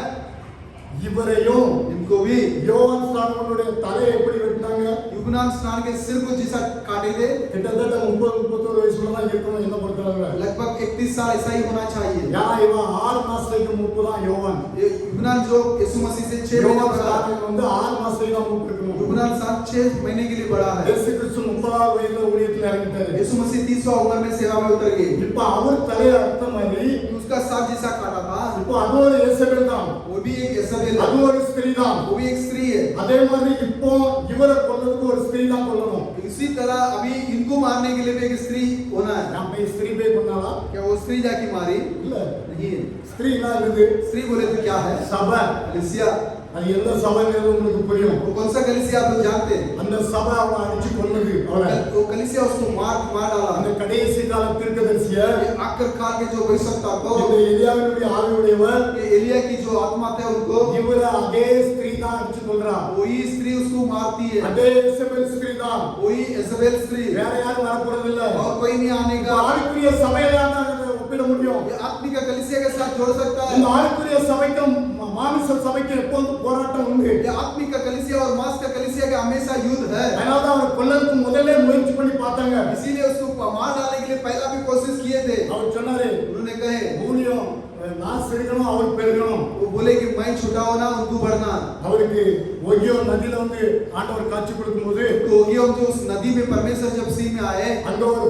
இவரையும்
इनको भी
யோவான் ஸ்நானகனுடைய தலையை எப்படி வெட்டினாங்க?
यूहन्ना स्नान के सिर को जैसा काटे थे,
கிட்டத்தட்ட 30-31 வயசுல தான் இருக்கணும் என்ன பொறுத்தவரை.
लगभग 31 साल ऐसा ही होना चाहिए.
ஏன்னா இவன் 6 மாசத்துக்கு மூப்பு தான் யோவான்.
ये यूहन्ना जो यीशु मसीह से 6 महीने
யோவான்
बड़ा है.
ஸ்நானகன் வந்து 6 மாசத்துக்கு தான் மூப்பு இருக்கணும்.
यूहन्ना साथ 6 महीने के लिए बड़ा है.
இயேசு கிறிஸ்து 30 வயதுல ஊழியத்துல இறங்கிட்டாரு.
यीशु मसीह 30 उम्र में सेवा में उतर गए.
இப்ப அவர் தலையை அறுத்த மாதிரி
उसका सांप जैसा काटा था,
இப்போ அது ஒரு இயேசபேல் தான்.
वो भी एक यशबेल
அது
है,
ஒரு ஸ்திரீ தான்.
वो भी एक स्त्री है.
அதே மாதிரி இப்போ இவரை கொல்றதுக்கு ஒரு ஸ்திரீ தான் கொல்லணும்.
इसी तरह अभी इनको मारने के लिए भी एक स्त्री होना है.
நான் போய் ஸ்திரீ போய் கொன்னாலா?
क्या वो स्त्री जाके मारी?
இல்ல.
नहीं है.
ஸ்திரீனா இது
स्त्री बोले तो क्या है?
சபை.
कलीसिया.
அது எந்த சபைங்கிறது உங்களுக்கு புரியும்.
वो कौन सा कलीसिया आप लोग जानते हैं?
அந்த சபை அவனை அடிச்சு கொன்னது அவளை.
वो कलीसिया उसको मार डाला.
அந்த கடைசி கால தீர்க்கதரிசிய
आखिर काल के जो भविष्यवक्ता को
இந்த எலியாவினுடைய ஆவியுடையவர்
एलिया की जो आत्मा थे उनको
இவர அதே ஸ்திரீ தான் அடிச்சு கொல்றா.
वही स्त्री उसको मारती है.
அதே இசபெல் ஸ்திரீ தான்.
वही इजबेल स्त्री.
வேற யாரும் வர போறது இல்ல.
और कोई नहीं आने का.
ஆவிக்குரிய சபையில தான் ஒப்பிட முடியும்.
ये आत्मिक कलीसिया के साथ जोड़ सकता है.
இந்த ஆவிக்குரிய சபைக்கும் மாமிச சபைக்கு எப்போதும் போராட்டம் உண்டு.
ये आत्मिक कलीसिया और मांस का कलीसिया का हमेशा युद्ध है.
அதனால தான் அவர் கொல்லறதுக்கு முதல்ல முயற்சி பண்ணி பார்த்தாங்க.
इसीलिए उसको मार डालने के लिए पहला भी कोशिश किए थे.
அவர் சொன்னாரு,
उन्होंने कहे
ஊழியம் நான் சிறுகணும் அவர் பெருகணும்.
वो बोले कि मैं छुटा होना उनको बढ़ना.
அவருக்கு ஒகியோ நதியில வந்து ஆண்டவர் காட்சி கொடுக்கும்போது
तो ये जो उस नदी में परमेश्वर जब सी में आए
அந்த ஒரு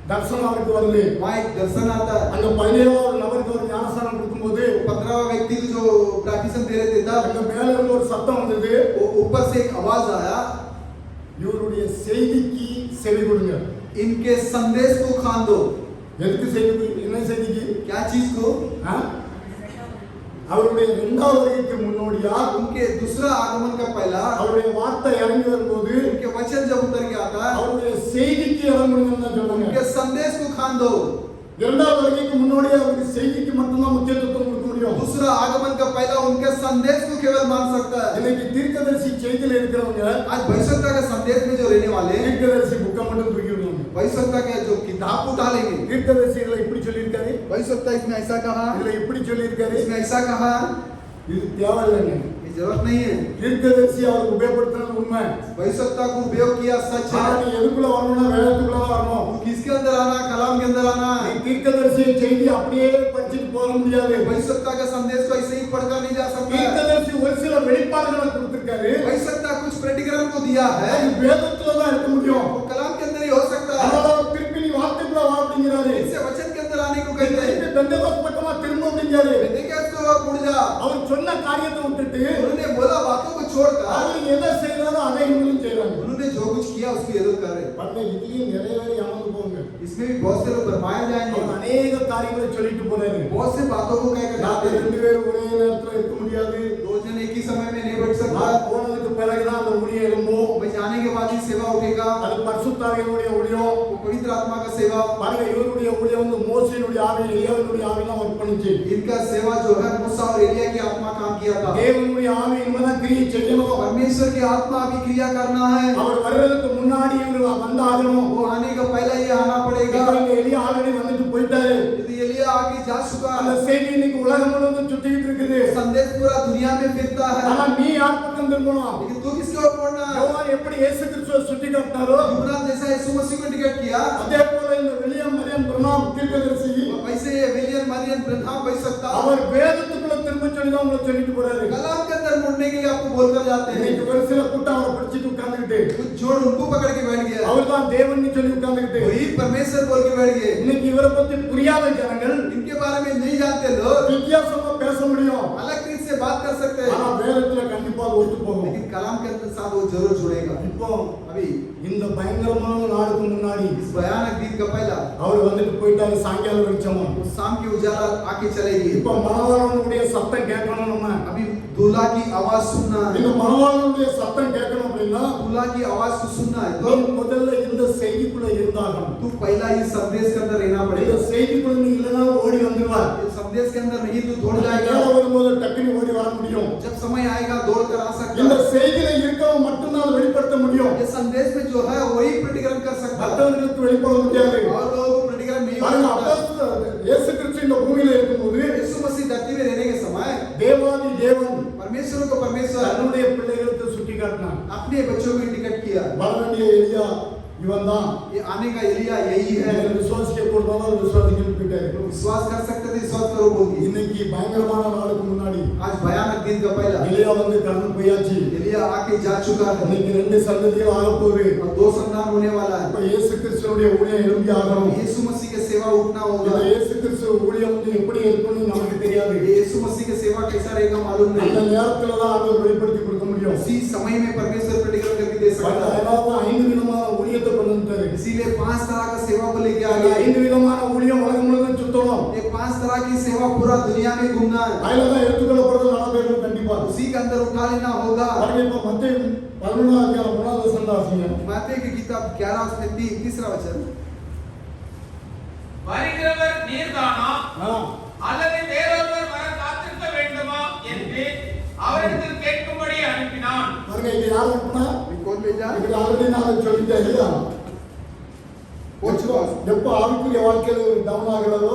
தரிசனம் அவருக்கு வருது.
वहाँ एक दर्शन आता है.
அந்த 17வது நபருக்கு ஒரு ஞானஸ்நானம் கொடுக்கும்போது
15वां व्यक्ति को जो बैप्टिज्म दे रहे थे तब
அங்க மேல இருந்து ஒரு சத்தம் வந்தது.
ऊपर से एक आवाज आया,
இவருடைய செய்திக்கு செவி கொடுங்க.
इनके संदेश को खान दो.
எதுக்கு செய்தி? என்ன செய்திக்கு?
क्या चीज को?
அவருடைய இரண்டாவது வருகைக்கு முன்னோடியா
उनके दूसरा आगमन का पहला
அவருடைய வார்த்தை இறங்கி வரும்போது
उनके वचन जब उतर के आता है
அவருடைய செய்திக்கு இடம் கொடுங்கன்னு தான் சொல்றாங்க.
उनके संदेश को खान दो.
இரண்டாவது வருகைக்கு முன்னோடியா அவருடைய செய்திக்கு மட்டும்தான் முக்கியத்துவம் கொடுக்க முடியும்.
दूसरा आगमन का पहला उनके संदेश को केवल मान सकता है.
இன்னைக்கு தீர்க்கதரிசி செய்தியில இருக்கிறவங்க
आज भविष्यवक्ता के संदेश में जो रहने वाले
தீர்க்கதரிசி புக்கை மட்டும் தூக்கிடுவாங்க.
भविष्यवक्ता के जो किताब उठा लेंगे.
தீர்க்கதரிசிகளை இப்படி சொல்லியிருக்காரு,
भविष्यवक्ता इसमें ऐसा कहा,
இதுல இப்படி சொல்லியிருக்காரு,
इसमें ऐसा कहा.
இது தேவையில்லைங்க.
ये जरूरत नहीं है.
தீர்க்கதரிசி அவர் உபயோகப்படுத்துறது உண்மை.
भविष्यवक्ता को उपयोग किया सच
ஆனா
है.
நீ எதுக்குள்ள வரணும்னா வேதத்துக்குள்ள தான் வரணும்.
किसके अंदर आना? कलाम के अंदर आना.
நீ தீர்க்கதரிசி செய்தி அப்படியே படிச்சுட்டு போக முடியாது.
भविष्यवक्ता का संदेश को ऐसे ही पढ़कर नहीं जा सकता.
தீர்க்கதரிசி ஒரு சில வெளிப்பாடுகளை கொடுத்திருக்காரு.
भविष्यवक्ता कुछ प्रतिकरण को दिया है.
அது வேதத்துல தான் இருக்க முடியும்.
वो कलाम के अंदर ही हो सकता है.
அதனால அவர் திருப்பி நீ வார்த்தைக்குள்ள வா அப்படிங்கிறாரு.
इससे वचन के अंदर आने को कहते हैं.
பெந்தேகோஸ்து பக்கமா திரும்ப அப்படிங்கிறாரு.
देखिए इसको और मुड़ जा.
அவர் சொன்ன காரியத்தை விட்டுட்டு
उन्होंने बोला बातों को छोड़कर
அவர் எதை செய்யறாரோ அதை இவங்களும் செய்றாங்க.
उन्होंने जो कुछ किया उसको ये लोग कर रहे हैं.
பண்ண இதுலயும் நிறைய பேர் ஏமாந்து போவாங்க.
इसमें भी बहुत से लोग भरमाए जाएंगे.
அவர் अनेक காரியங்களை சொல்லிட்டு போறாரு.
बहुत से बातों को कहकर जाते
நாங்க
हैं.
ரெண்டு பேரும் ஒரே நேரத்துல இருக்க முடியாது.
दो जन एक ही समय में नहीं बैठ सकता.
நான் போனதுக்கு பிறகுதான் அந்த ஊழியம் எழும்பும்.
मैं जाने के बाद ही सेवा उठेगा.
அது பரிசுத்தாவியினுடைய ஊழியம்.
वो पवित्र आत्मा का सेवा.
பாருங்க இவருடைய ஊழியம் வந்து மோசேயினுடைய ஆவி, எலியாவினுடைய ஆவிலாம் ஒர்க் பண்ணுச்சு.
इनका सेवा जो है मूसा और एलिया की आत्मा काम किया था.
தேவனுடைய ஆவி இவங்கதான் கிரியை செய்யணும்.
परमेश्वर की आत्मा अभी क्रिया करना है.
அவர் வர்றதுக்கு முன்னாடி இவர் வந்தாகணும்.
वो आने का पहला ये आना पड़ेगा.
இங்க எலியா ஆல்ரெடி வந்துட்டு போயிட்டாரு.
यदि एलिया आगे जा चुका
அந்த
है.
செய்தி இன்னைக்கு உலகம் முழுவதும் சுத்திட்டு இருக்குது.
संदेश पूरा दुनिया में फिरता है.
ஆனா நீ யார் பக்கம் திரும்பணும்?
लेकिन तू किसके ओर मुड़ना है?
யோவான் எப்படி இயேசு கிறிஸ்துவை சுட்டி காட்டினாரோ
यूहन्ना जैसा यीशु मसीह को टिकट किया,
அதே போல இந்த வில்லியம் மரியம் பிரனாம் தீர்க்கதரிசி
वैसे ये विलियम मरियम ब्रह्मा बन सकता.
அவர் வேதத்துக்குள்ள திரும்ப சொல்லி தான் உங்களை சொல்லிட்டு போறாரு.
कलाम के अंदर मुड़ने के लिए आपको बोलकर जाते हैं.
இன்னைக்கு ஒரு சில கூட்டம் அவரை பிடிச்சிட்டு உட்கார்ந்துகிட்டு
कुछ जोड़ उनको पकड़ के बैठ गया.
அவர் தான் தேவன் சொல்லி உட்கார்ந்துகிட்டு
वही परमेश्वर बोल के बैठ गए.
இன்னைக்கு இவரை பத்தி புரியாத ஜனங்கள்
इनके बारे में नहीं जानते लोग
வித்தியாசமா பேச முடியும்.
अलग तरीके से बात कर सकते हैं.
ஆனா வேதத்துல கண்டிப்பா அது ஒத்து போகும்.
लेकिन कलाम के अंदर साथ वो जरूर जुड़ेगा.
இப்போ
अभी
இந்த பயங்கரமான நாளுக்கு முன்னாடி
इस भयानक दिन का पहला
அவர் வந்துட்டு போயிட்டாரு. சாயங்காலம் வெளிச்சமா
वो शाम की उजाला आके चलेगी.
இப்ப மணவாளனுடைய சத்தம் கேட்கணும். நம்ம
अभी दूल्हा की आवाज सुनना
இந்த
है.
மணவாளனுடைய சத்தம் கேட்கணும் அப்படின்னா
दूल्हा की आवाज को सुनना है
நீ
तो
முதல்ல இந்த செய்திக்குள்ள இருந்தாகணும்.
तू पहला इस संदेश के अंदर रहना
இந்த
पड़ेगा.
செய்திக்குள்ள நீ இல்லைன்னா ஓடி வந்துடுவார்.
इस संदेश के अंदर नहीं तो दौड़
நேரம்
जाएगा.
வரும்போது டக்குனு ஓடி வர முடியும்.
जब समय आएगा दौड़ कर आ सकता
இந்த
है.
செய்தியில இருக்கவன் மட்டும்தான் அதை வெளிப்படுத்த முடியும்.
ये संदेश में जो है वही प्रतिकरण कर सकता है.
மற்றவர்களுக்கு வெளிப்பட முடியாது.
और लोगों को प्रतिकरण नहीं हो
பாருங்க,
सकता.
அப்போஸ்தலர் இயேசு கிறிஸ்து இந்த பூமியில இருக்கும்போது
यीशु मसीह धरती में रहने के समय
தேவாதி தேவன்
परमेश्वर को परमेश्वर
தன்னுடைய பிள்ளைகளுக்கு சுட்டி காட்டினார்.
अपने बच्चों को टिकट किया.
வரவேண்டிய எலியா இவன் தான்.
ये आने का एलिया यही है.
விசுவாசிக்க கூடாது விசுவாசிக்கிட்டு போயிட்டாரு.
विश्वास कर सकते थे, विश्वास करो बोलिए.
இன்னைக்கு பயங்கரமான நாளுக்கு முன்னாடி
आज भयानक दिन का पहला
எலியா வந்து கடந்து போயாச்சு.
एलिया आके जा चुका है.
இன்னைக்கு ரெண்டு சந்ததிகள் ஆக போகுது.
और दो संतान होने वाला
இப்ப
है.
இயேசு கிறிஸ்துவுடைய ஊழியம் எழும்பி ஆகணும்.
यीशु मसीह की सेवा उठना होगा.
இந்த இயேசு கிறிஸ்து ஊழியம் வந்து எப்படி இருக்கும்னு நமக்கு தெரியாது.
ये यीशु मसीह की सेवा कैसा रहेगा मालूम
அந்த
नहीं.
நேரத்துல தான் ஆண்டவர் வெளிப்படுத்தி கொடுக்க முடியும்.
उसी समय में परमेश्वर प्रतिकरण करके दे सकता है.
அதனால தான் 5 விதமான ஊழியத்தை கொண்டு வந்தாரு.
इसीलिए 5 तरह का सेवा को लेके आ
அந்த
गया.
5 விதமான ஊழியம் உலகம் முழுவதும் சுத்தணும்.
ये 5 तरह की सेवा पूरा दुनिया में घूमना है.
அதுல தான் எடுத்துக்கொள்ளப்படுறது 4 பேரும் கண்டிப்பா.
उसी के अंदर उठा लेना होगा।
பாருங்க இப்ப மத்தேயு 11 அதிகாரம் 3வது வசனம் வாசிங்க.
मत्ती की किताब 11 उसमें 3 वचन,
வருகிறவர் நீர்தானா அல்லது வேறொருவர் வர காத்திருக்க வேண்டுமா என்று அவரிடத்தில் கேட்கும்படி அனுப்பினான்.
பாருங்க இது யார் அனுப்புனா?
कौन भेजा?
இது ஆல்ரெடி நான் சொல்லிட்டேன் இல்லையா? எப்ப ஆவிக்குரிய வாழ்க்கையில ஒரு டவுன் ஆகிறதோ,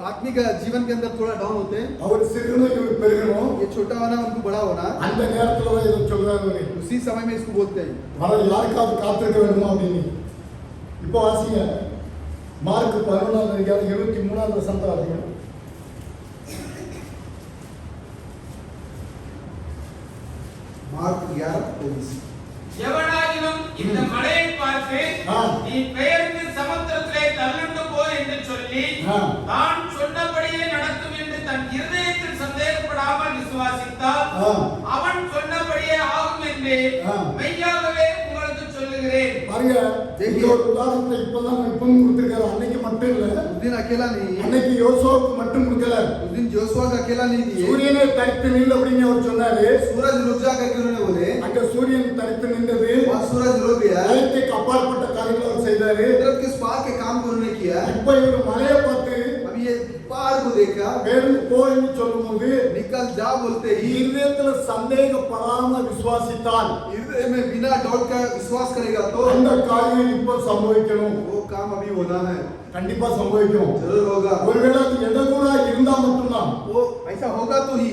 आत्मिक जीवन के अंदर थोड़ा डाउन होते हैं,
அவர் சிறுகணும் இவர் பெருகணும்,
ये छोटा होना उनको बड़ा होना,
அந்த நேரத்துல தான் இதை சொல்றாரு.
उसी समय में इसको बोलते हैं।
வர யாருக்காவது காத்திருக்க வேண்டுமா அப்படின்னு. இப்போ வாசிங்க மார்க் 11 அதிகாரம் 23வது வசனத்தை வாசிங்க.
मार्क 11:23,
எவனாகிலும் இந்த மலையை பார்த்து நீ பெயர்ந்து சமுத்திரத்திலே தள்ளுண்டு போ என்று சொல்லி தான் சொன்னபடியே நடக்கும் என்று தன் இருதயத்தில் சந்தேகப்படாமல் விசுவாசித்தால் அவன் சொன்னபடியே ஆகும் என்று மெய்யாகவே உங்களுக்கு சொல்லுகிறேன்.
பாருங்க இந்த ஒரு உதாரணத்தை இப்பதான் கொடுத்திருக்காரு. அன்னைக்கு மட்டும் இல்ல,
उस दिन अकेला नहीं,
அன்னைக்கு யோசுவாவுக்கு மட்டும் கொடுக்கல,
उस दिन जोशुआ का अकेला नहीं दिए,
சூரியனை தரித்து நில் அப்படின்னு அவர் சொன்னாரு.
सूरज रुक जा करके उन्होंने बोले,
அங்க சூரியன் தரித்து நின்றது,
और सूरज रुक गया,
நிலத்துக்கு அப்பாற்பட்ட காரியங்களை அவர் செய்தாரு.
कुदरत के पार के काम को उन्होंने किया।
இப்ப இவர் மலையை பார்த்து
अब ये पहाड़ को देखा,
பேருந்து போன்னு சொல்லும்போது
निकल जा बोलते ही
இருதயத்துல சந்தேகப்படாம விசுவாசித்தால்
हृदय में बिना डाउट का विश्वास करेगा तो
அந்த காரியம் இப்ப சம்பவிக்கணும்.
वो काम अभी होना है,
கண்டிப்பா சம்பவிக்கும்.
जरूर होगा।
ஒருவேளை அது இடகுறா இருந்தா மட்டும்தான்,
वो ऐसा होगा तो ही,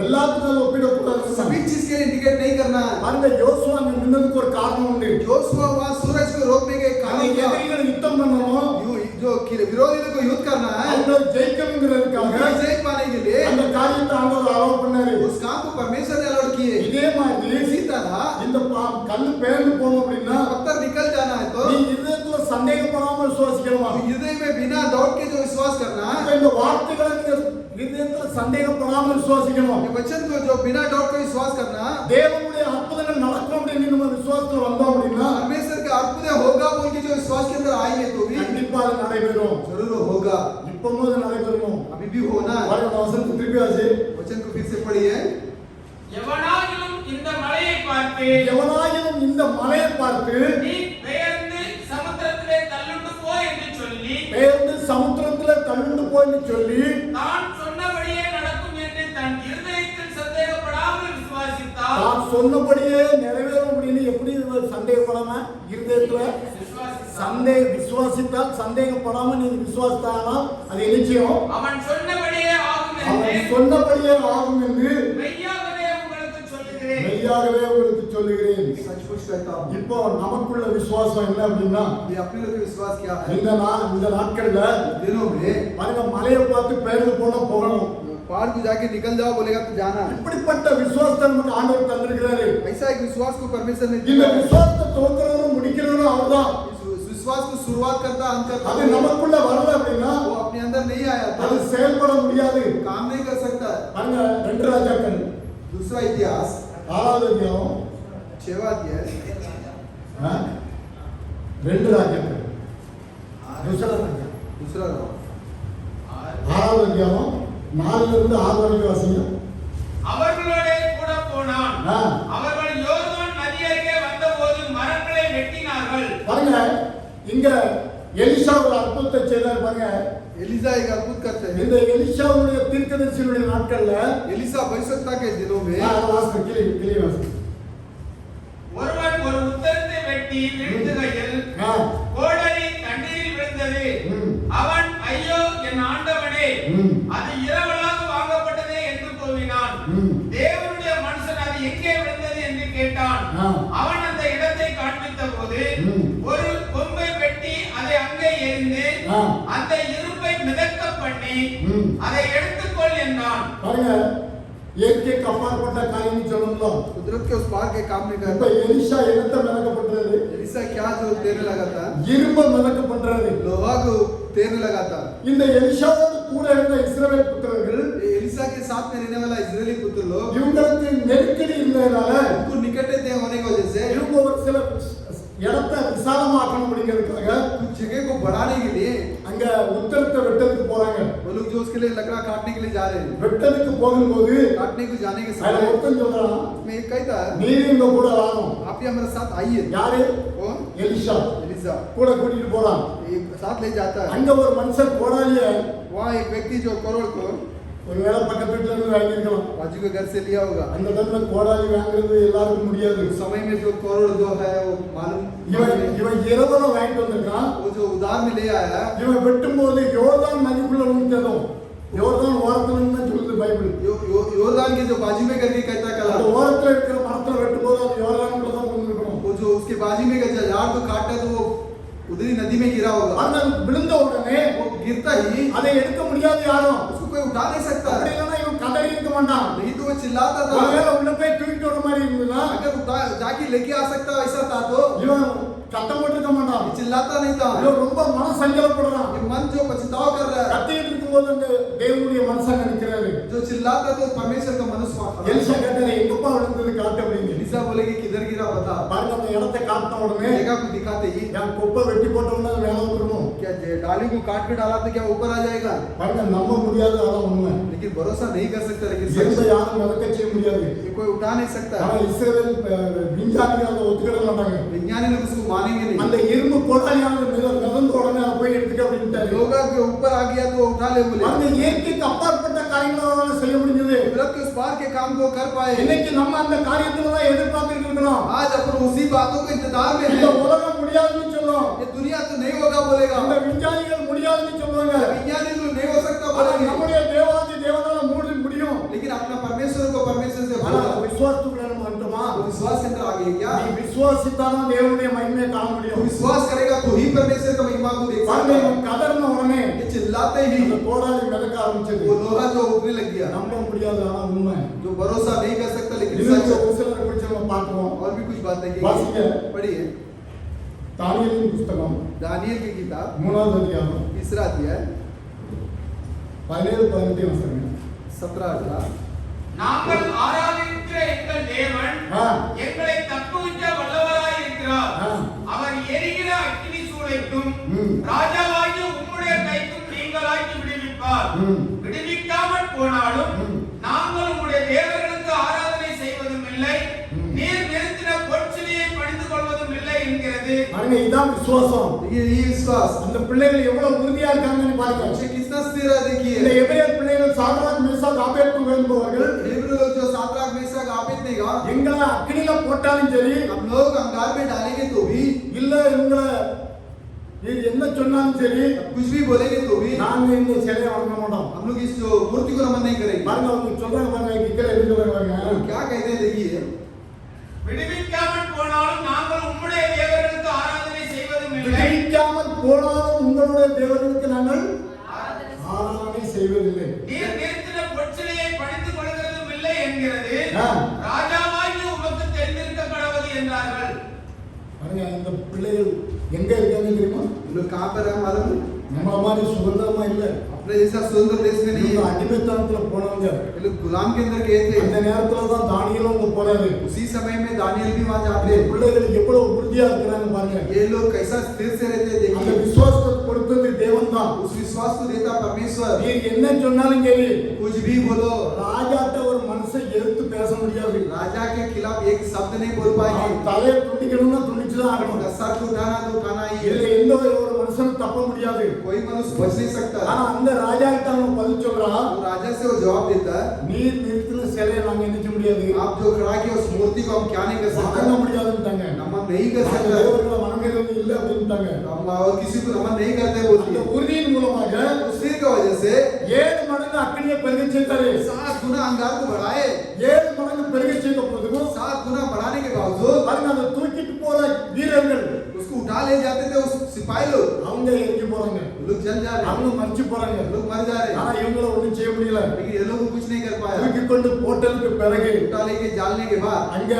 எல்லாத்துக்கும் ஒப்பிடக்கூடாது.
सभी चीज के लिए इंडिकेट नहीं करना है।
அந்த யோசுவா நின்னதுக்கு ஒரு காரணம் உண்டு.
जोशुआ वहां सूरज को रोकने के कारण
அந்த
क्या?
எதிரிகளை யுத்தம் பண்ணணும்,
जो विरोधियों को युद्ध करना है,
அவங்களை ஜெயிக்கணுங்கிறதுக்காக
विजय पाने के लिए
அந்த காரியத்தை ஆண்டவர் அலோவ் பண்ணாரு.
उस काम को परमेश्वर ने अलाउड किए।
இதே மாதிரி
इसी तरह
இந்த கல்லு பேர்ந்து போகணும் அப்படின்னா
पत्थर निकल जाना है तो
நீ இருதயத்துல சந்தேகப்படாம விசுவாசிக்கணுமா?
हृदय में बिना डाउट के जो विश्वास करना है,
இந்த வார்த்தைகளை நீங்க இருதயத்துல சந்தேகப்படாம விசுவாசிக்கணும்.
ये वचन को जो बिना डाउट का विश्वास करना,
தேவனுடைய அற்புதங்கள் நடக்கும் அப்படின்னு நம்ம விசுவாசத்துல வந்தோம் அப்படின்னா
परमेश्वर के अद्भुत होगा बोल के जो विश्वास के अंदर आएंगे तो भी
கண்டிப்பா அது நடைபெறும்.
जरूर होगा,
இப்பவும் அது நடைபெறும்.
अभी भी होना है।
பாருங்க வசனத்தை திருப்பி வாசி.
वचन को फिर से पढ़िए।
எவனாகிலும் இந்த மலையை பார்த்து
எவனாயினும் இந்த மலையை பார்த்து
நீ பெயர்ந்து சமுத்திரத்திலே தள்ளுண்டு போ என்று சொல்லி
பெயர்ந்து சமுத்திரத்துல தள்ளுண்டு போன்னு சொல்லி
தான் சொன்னபடியே நடக்கும் என்று தன் இருதயத்தில் சந்தேகப்படாமல் விசுவாசித்தால்
தான் சொன்னபடியே நிறைவேறும் அப்படின்னு எப்படி சந்தேகப்படாம இருதயத்துல விசுவாசித்தால் சந்தேகப்படாம நீங்க விசுவாசித்தானால் அது நிச்சயம்
அவன் சொன்னபடியே ஆகும்
அவன்
என்று
சொன்னபடியே ஆகும் என்று
மெய்யாகவே உங்களுக்கு சொல்லுகிறேன்.
மெய்யாகவே உங்களுக்கு சொல்லுகிறேன்.
सचमुच कहता हूं,
இப்போ நமக்குள்ள விசுவாசம் என்ன அப்படின்னா
ये अपने लोग का विश्वास क्या है?
இந்த நாட்கள்ல
दिनों में
பாருங்க மலையை பார்த்து பேருந்து போனா போகணும்.
पहाड़ को जाके निकल जाओ बोलेगा तो जाना है।
இப்படிப்பட்ட விசுவாசத்தை நமக்கு ஆண்டவர் தந்திருக்கிறாரு.
ऐसा एक विश्वास को परमेश्वर ने
இந்த
दिया है।
விசுவாசத்தை துவக்கிறவரும் முடிக்கிறவரும் அவர்தான்.
इस विश्वास को शुरुआत करता अंत करता
அது நமக்குள்ள வரல அப்படின்னா
वो अपने अंदर नहीं आया
அது
तो
செயல்பட முடியாது.
काम नहीं कर सकता।
பாருங்க 2 ராஜாக்கள்
दूसरा इतिहास
6வது அதிகாரம்
6वां अध्याय
2 ராஜாக்கள்
दूसरा राह
6வது அதிகாரம் 4ல இருந்து 6 வரைக்கும் வாசிங்க.
அவர்களோட கூட போனான். அவர்கள் யோர்தான் நதி அருகே வந்தபோது மரங்களை வெட்டினார்கள்.
பாருங்க இங்க எலிசா ஒரு அற்புதத்தை செய்தார். பாருங்க
एलिसा एक अद्भुत करते हैं।
இந்த எலிசாவுடைய தீர்க்கதரிசியுடைய நாட்கள்ல
एलिसा भविष्यवक्ता के दिनों में
ஒருவன் ஒரு உத்தரத்தை வெட்டி வீழ்த்துகையில் கோடரி தண்ணீரில் விழுந்தது. அவன் ஐயோ என் ஆண்டவனே, அது இரவலாக வாங்கப்பட்டதே என்று கூவினான். தேவனுடைய மனுஷன் அது எங்கே விழுந்தது என்று கேட்டான். அவன் அந்த இடத்தை காண்பித்த போது ஒரு கொம்பை வெட்டி அதை அங்கே எறிந்து அந்த இரும்பை மிதக்க பண்ணி அதை எடுத்துக்கொள் என்றான்.
இயற்கைக்கு அப்பாற்பட்ட காரியம் சொல்லணும்.
कुदरत के उस पार के काम नहीं
இப்ப
करता।
எலிசா என்னத்தை மிதக்கப்பட்டது?
एलिसा क्या जो तैरने लगा था?
இரும்பு மிதக்கப்பட்டது.
लोहा को तैरने लगा था।
இந்த எலிசாவோடு கூட இருந்த இஸ்ரவேல் புத்திரர்கள்
एलिसा के साथ में रहने वाला इजरायली पुत्र लोग
இவங்களுக்கு நெருக்கடி இருந்ததனால
उनको निकटते थे होने की वजह से
இவங்க ஒரு சில இடத்தை விசாலமாக்கணும் அப்படிங்கிறதுக்காக
कुछ जगह को बढ़ाने के लिए
அங்க உத்தரத்தை வெட்டதுக்கு போறாங்க.
वो लोग जो उसके लिए लकड़ा काटने के लिए जा रहे रहे हैं।
வெட்டதுக்கு போகும்போது
काटने को जाने के
அதுல
समय
ஒருத்தன் சொல்றான்,
मैं एक कहता है
நீரும் இங்க கூட வாரும்.
आप भी हमारे साथ आइए।
யாரு?
कौन?
எலிஷா
एलिसा
கூட கூட்டிட்டு போறான்.
एक साथ ले जाता है।
அங்க ஒரு மனுஷன் கோடாலிய
वहाँ एक व्यक्ति जो करोड़ को
ஒருவேளை பக்கத்து வீட்டுல இருந்து வாங்கியிருக்கலாம்.
बाजू के घर से लिया होगा।
அந்த டைம்ல கோடாலி வாங்குறது எல்லாருக்கும் முடியாது.
उस समय में जो करोड़ जो है वो मालूम
இவன் இரவல வாங்கிட்டு வந்திருக்கான்.
वो जो उधार में ले आया है
இவன் வெட்டும்போது யோர்தான் நதிக்குள்ள விழுந்ததும் யோர்தான் ஓரத்துல இருந்து சொல்லுது பைபிள்.
योरदान के जो बाजू में करके कहता
அந்த
कला
ஓரத்துல இருக்கிற மரத்துல வெட்டும்போது அது யோர்தானுக்குள்ள தான் விழுந்திருக்கணும்.
वो जो उसके बाजू में का झाड़ को काटा तो वो उधरी नदी में गिरा होगा।
அந்த விழுந்த உடனே
वो गिरता ही
அதை எடுக்க முடியாது யாரும்.
उसको कोई उठा नहीं सकता
அப்படி இல்லைன்னா இவன் கதறி இருக்க மாட்டான்.
नहीं तो वो चिल्लाता था।
ஒருவேளை உள்ள போய் தூக்கிட்டு வர மாதிரி இருந்ததுன்னா
अगर उठा जाके लेके आ सकता ऐसा था तो
இவன் சத்தம் போட்டுக்க மாட்டான்.
चिल्लाता नहीं था।
இவன் ரொம்ப மன சஞ்சலப்படுறான்.
ये मन जो पछतावा कर रहा है
கத்திட்டு இருக்கும்போது அந்த தேவனுடைய மனுஷன் நிற்கிறாரு.
जो चिल्लाता तो परमेश्वर का मनुष्य
எலிசா கேட்டாரு, எங்கப்பா விழுந்தது காட்டு அப்படின்னு.
एलिसा बोले कि किधर गिरा बता।
பாருங்க அந்த இடத்தை காட்டின உடனே
जगह को दिखाते ही
என் குப்பை வெட்டி போட்டோம்னா அது மேல வந்துருமோ.
क्या डाली को काट के डाला तो क्या ऊपर आ जाएगा।
பாருங்க நம்ப முடியாது, அதான் உண்மை.
लेकिन भरोसा नहीं कर सकता। लेकिन
எந்த
सच
யாரும் மிதக்க செய்ய முடியாது.
ये कोई उठा नहीं सकता।
ஆனா இஸ்ரவேல் விஞ்ஞானிகள் அதை ஒத்துக்கிட மாட்டாங்க.
विज्ञानी लोग उसको मानेंगे
அந்த
नहीं।
இரும்பு கோடாலியானது மிதந்த உடனே அதை போய் எடுத்துக்க அப்படின்ட்டாரு.
योगा के ऊपर आ गया तो उठा ले बोले।
அந்த இயற்கைக்கு அப்பாற்பட்ட காரியங்களால செய்ய முடிஞ்சது.
कुदरत के उस पार के काम को कर पाए।
இன்னைக்கு நம்ம அந்த காரியத்துல தான் எதிர்பார்த்துட்டு இருக்கிறோம்.
आज अपन उसी बातों के इंतजार में
இந்த
है।
உலகம் முடியாதுன்னு சொல்லும்.
ये दुनिया तो नहीं होगा बोलेगा।
அந்த விஞ்ஞானிகள் முடியாதுன்னு சொல்றாங்க.
विज्ञानी लोग नहीं हो सकता
ஆனா
बोलेंगे।
நம்முடைய தேவாதி தேவனால முடியும்.
लेकिन अपना परमेश्वर को परमेश्वर से
ஆனா
बोला।
விசுவாசத்துக்குள்ள நம்ம வந்துட்டோமா?
तो विश्वास के अंदर आ गए क्या?
நீ விசுவாசித்தாதான் தேவனுடைய மகிமையை காண
तो
முடியும்.
विश्वास करेगा तो ही परमेश्वर का महिमा को देख
பாருங்க
सकता है।
இவன் கதறின உடனே
ये चिल्लाते ही
அந்த கோடாலி மிதக்க ஆரம்பிச்சது.
वो लोहा जो उठने लग गया।
நம்ப முடியாது, ஆனா உண்மை.
जो भरोसा नहीं कर सकता लेकिन
இன்னும்
सच।
ஒரு சிலரை குறித்து நம்ம பார்க்கிறோம்.
और भी कुछ बात
வாசிங்க.
देखेंगे। पढ़िए
தானியேலின் புஸ்தகம்
दानियल की किताब
3வது அதிகாரம்
3 अध्याय
17-18 வசனங்கள்.
17-18।
நாங்கள் ஆராதிக்கிற எங்கள் தேவன்
ஆ.
எங்களை தப்புவிக்க வல்லவராய் இருக்கிறார்.
ஆ.
அவர் எரிகிற அக்கினி சூளைக்கும்
ம்.
ராஜாவாகிய உம்முடைய கைக்கும் நீங்களாக்கி விடுவிப்பார்.
ம்.
விடுவிக்காமல் போனாலும்
ம்.
நாங்கள் உம்முடைய தேவர்களுக்கு ஆராதனை செய்வதும் இல்லை,
ம்.
நீர் நிறுத்தின பொற்சிலையை பணிந்து கொள்வதும் இல்லை என்கிறது.
பாருங்க இதுதான் விசுவாசம்.
ये विश्वास
அந்த பிள்ளைகள் எவ்வளவு உறுதியா இருக்காங்கன்னு பாருங்க.
बच्चे कितना स्थिर है
இந்த
देखिए।
எபிரேயர் பிள்ளைகள் சாத்ராக் மேஷாக் ஆபேத்நேகோ என்பவர்கள்
हिब्रू लोग जो साद्राक मेशक आबेदनेगो
எங்களை அக்கினில போட்டாலும் சரி,
हम लोग अंगार में डालेंगे तो भी,
இல்ல இவங்களை இது என்ன சொன்னாலும் சரி,
कुछ भी बोलेंगे तो भी
நாங்க இந்த சிலையை வணங்க மாட்டோம்.
हम लोग इस जो मूर्ति को नमन नहीं करेंगे।
பாருங்க அவங்க சொல்றாங்க பாருங்க, கிக்கல எப்படி சொல்றாங்க.
क्या कहते हैं देखिए।
விடுவிக்காமல் போனாலும் நாங்கள் உம்முடைய தேவர்களுக்கு ஆராதனை செய்வதும் இல்லை,
விடுவிக்காமல் போனாலும் உங்களுடைய தேவர்களுக்கு நாங்கள் ஆராதனை செய்வதில்லை.
நீர் நிறுத்தின பொற்சிலையை பணிந்து கொள்கிறதும் இல்லை என்கிறது.
ஆ.
ராஜாவாகி உமக்கு தெரிந்திருக்க கடவுள் என்றார்கள்.
பாருங்க இந்த பிள்ளைகள் எங்க இருக்காங்க தெரியுமா?
हम लोग कहाँ पर है मालूम है?
நம்மள மாதிரி சுதந்திரமா இல்ல.
अपने जैसा स्वतंत्र देश में नहीं
இவங்க
है।
அடிமைத்தனத்துல போனவங்க.
ये लोग गुलाम के अंदर गए थे।
அந்த நேரத்துல தான் தானியேலும் அங்க போறாரு.
उसी समय में दानियल भी वहां जाते
அந்த
हैं।
பிள்ளைகள் எவ்வளவு உறுதியா இருக்கிறாங்க பாருங்க.
ये लोग कैसा स्थिर से रहते हैं
அந்த
देखिए।
விசுவாசத்தை கொடுத்தது தேவன் தான்.
उस विश्वास को देता परमेश्वर।
நீ என்ன சொன்னாலும் சரி,
कुछ भी बोलो,
ராஜாட்ட ஒரு மனுஷன் எதிர்த்து பேச முடியாது.
राजा के खिलाफ एक शब्द नहीं बोल पाएंगे।
அவன் தலையை துண்டிக்கணும்னா துண்டிச்சுதான் ஆகணும்.
अपना सर को उठाना तो उठाना ही
இதுல
है।
எந்த ஒரு மனுஷனும் தப்ப முடியாது.
कोई मनुष्य बच नहीं सकता।
ஆனா அந்த ராஜா கிட்ட அவன் பதில் சொல்றான்,
तो राजा से वो जवाब देता है,
நீர் நிறுத்தின சிலையை நாங்க என்ன செய்ய முடியாது,
आप जो खड़ा किया उस मूर्ति को हम क्या नहीं कर
வணங்க
सकते,
முடியாதுன்னுட்டாங்க.
नमन नहीं कर
அந்த
सकते,
தேவர்களை வணங்குறது இல்ல அப்படின்ட்டாங்க.
हम और किसी को नमन नहीं करते बोलती
அந்த
है।
உறுதியின் மூலமாக
उस सिर की वजह से
7 மடங்கு அக்கினியை பெருகச் செய்தாரு.
7 गुना अंगार को बढ़ाए।
7 மடங்கு பெருகச் செய்த போதும்
7 गुना बढ़ाने के बावजूद
பாருங்க அந்த தூக்கிட்டு போற வீரர்கள்
उसको उठा ले जाते थे उस सिपाही लोग,
அவங்க எரிஞ்சு போறாங்க,
लोग जल जा रहे हैं,
அவங்க மறிச்சு போறாங்க.
लोग मर जा रहे
ஆனா
हैं,
இவங்கள ஒண்ணும் செய்ய முடியல.
लेकिन ये लोग कुछ नहीं कर पाया।
தூக்கி கொண்டு போட்டதுக்கு பிறகு
उठा लेके जालने के बाद
அங்க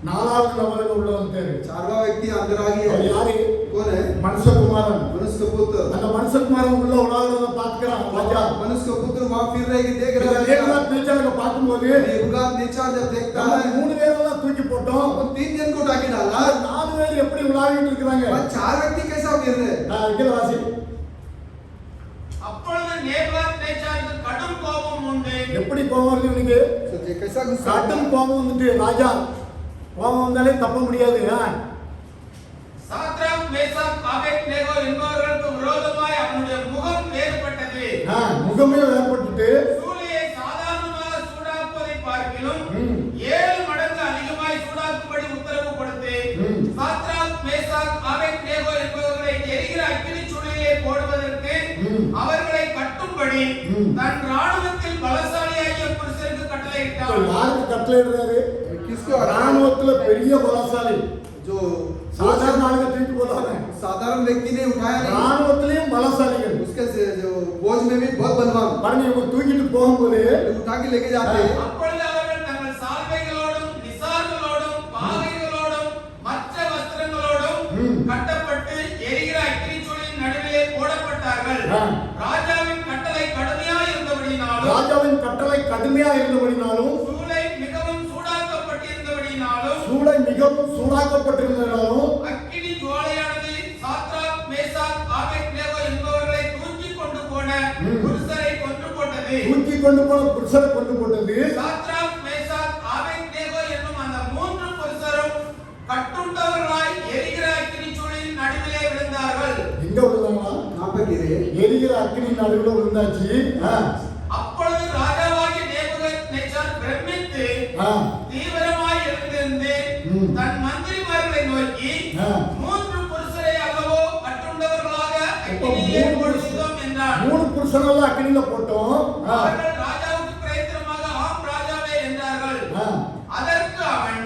4வது நபர்கள் உள்ள வந்தாரு.
4वां व्यक्ति अंदर आ
அவர்
गया।
யாரு?
कौन है?
மனுஷகுமாரன்.
मनुष्य का पुत्र।
அந்த மனுஷகுமாரன் உள்ள உலாவுறத பாத்துக்கறான் ராஜா.
मनुष्य का पुत्र वहां फिर रहे कि देख रहा है।
தேவனாத் நேச்சாரங்க பாக்கும்போது
नेबुकाद नेचार जब देखता
நம்ம
है,
3 பேரெல்லாம் தூக்கி போட்டோம்.
तो 3 जन को उठा के डाला,
4 பேர் எப்படி உலாவிட்டு இருக்காங்க?
और 4 व्यक्ति कैसा गिर रहे हैं?
நான் இங்க வாசி.
அப்பொழுது நேபுகாத்நேச்சாருக்கு கடும் கோபம்
எப்படி கோபம் வருது இவனுக்கு?
सोचिए कैसा गुस्सा
கடும் கோபம் வந்துட்டு ராஜா கோபம் வந்தாலே தப்ப முடியாது.
சாத்ராக் மேசாக் ஆபேத்நேகோ என்பவர்களுக்கு விரோதமாய் அவனுடைய முகம் வேறுபட்டது.
முகமே வேறுபட்டுட்டு
சூளையை சாதாரணமாக சூடாக்குவதை பார்க்கிலும் 7 மடங்கு அதிகமாய் சூடாக்கும்படி உத்தரவு கொடுத்து சாத்ராக் மேசாக் ஆபேத்நேகோ என்பவர்களை எரிகிற அக்கினி சூளையிலே போடுவதற்கு அவர்களை கட்டும்படி தன் ராணுவத்தில் பலசாலியாகிய புருஷருக்கு கட்டளையிட்டான்.
யாருக்கு கட்டளையிடுறாரு?
किसको?
ராணுவத்துல பெரிய பலசாலி.
जो
சாதாரண ஆளுங்க தூக்கிட்டு போறாங்க.
साधारण व्यक्ति ने उठाया नहीं,
ராணுவத்திலயும் பலசாலிகள்.
उसके जो बोझ में भी बहुत बलवान
பாருங்க இவங்க தூக்கிட்டு போகும்போது
उठा के लेके जाते हैं।
அப்பொழுது அவர்கள் தங்கள் சால்வைகளோடும் நிசார்களோடும் பாகைகளோடும் மற்ற வஸ்திரங்களோடும் கட்டப்பட்டு எரிகிற அக்கினி சூளையின் நடுவிலே போடப்பட்டார்கள். ராஜாவின் கட்டளை கடுமையாக இருந்தபடினாலும் சூளை மிகவும் சூடாக்கப்பட்டிருந்தபடினாலும் அக்கினி ஜுவாலையானது சாத்ராக் மேசாக் ஆபேத்நேகோ என்பவர்களை தூக்கிக் கொண்டு போன புருஷரை கொன்று போட்டது. சாத்ராக் மேசாக் ஆபேத்நேகோ என்னும் அந்த 3 புருஷரும் கட்டுண்டவர்களாய் எரிகிற அக்கினி சூளையின் நடுவிலே விழுந்தார்கள்.
எங்க விழுந்தாங்களா? எரிகிற அக்கினி நடுவுல விழுந்தாச்சு.
அப்பொழுது ராஜாவாகிய நேபுகத்நேச்சார் பிரமித்து தீவிரமாய் எழுந்திருந்து தன் மந்திரிமார்களை நோக்கி 3 புருஷரை அல்லவோ கட்டுண்டவர்களாக அக்கினியிலே போடுகிறோம் என்றான்.
3 புருஷர்கள் அக்கினியில போட்டோம்.
அவர்கள் ராஜாவுக்கு பிரயத்தனமாக ஆம் ராஜாவே என்றார்கள். அதற்கு அவன்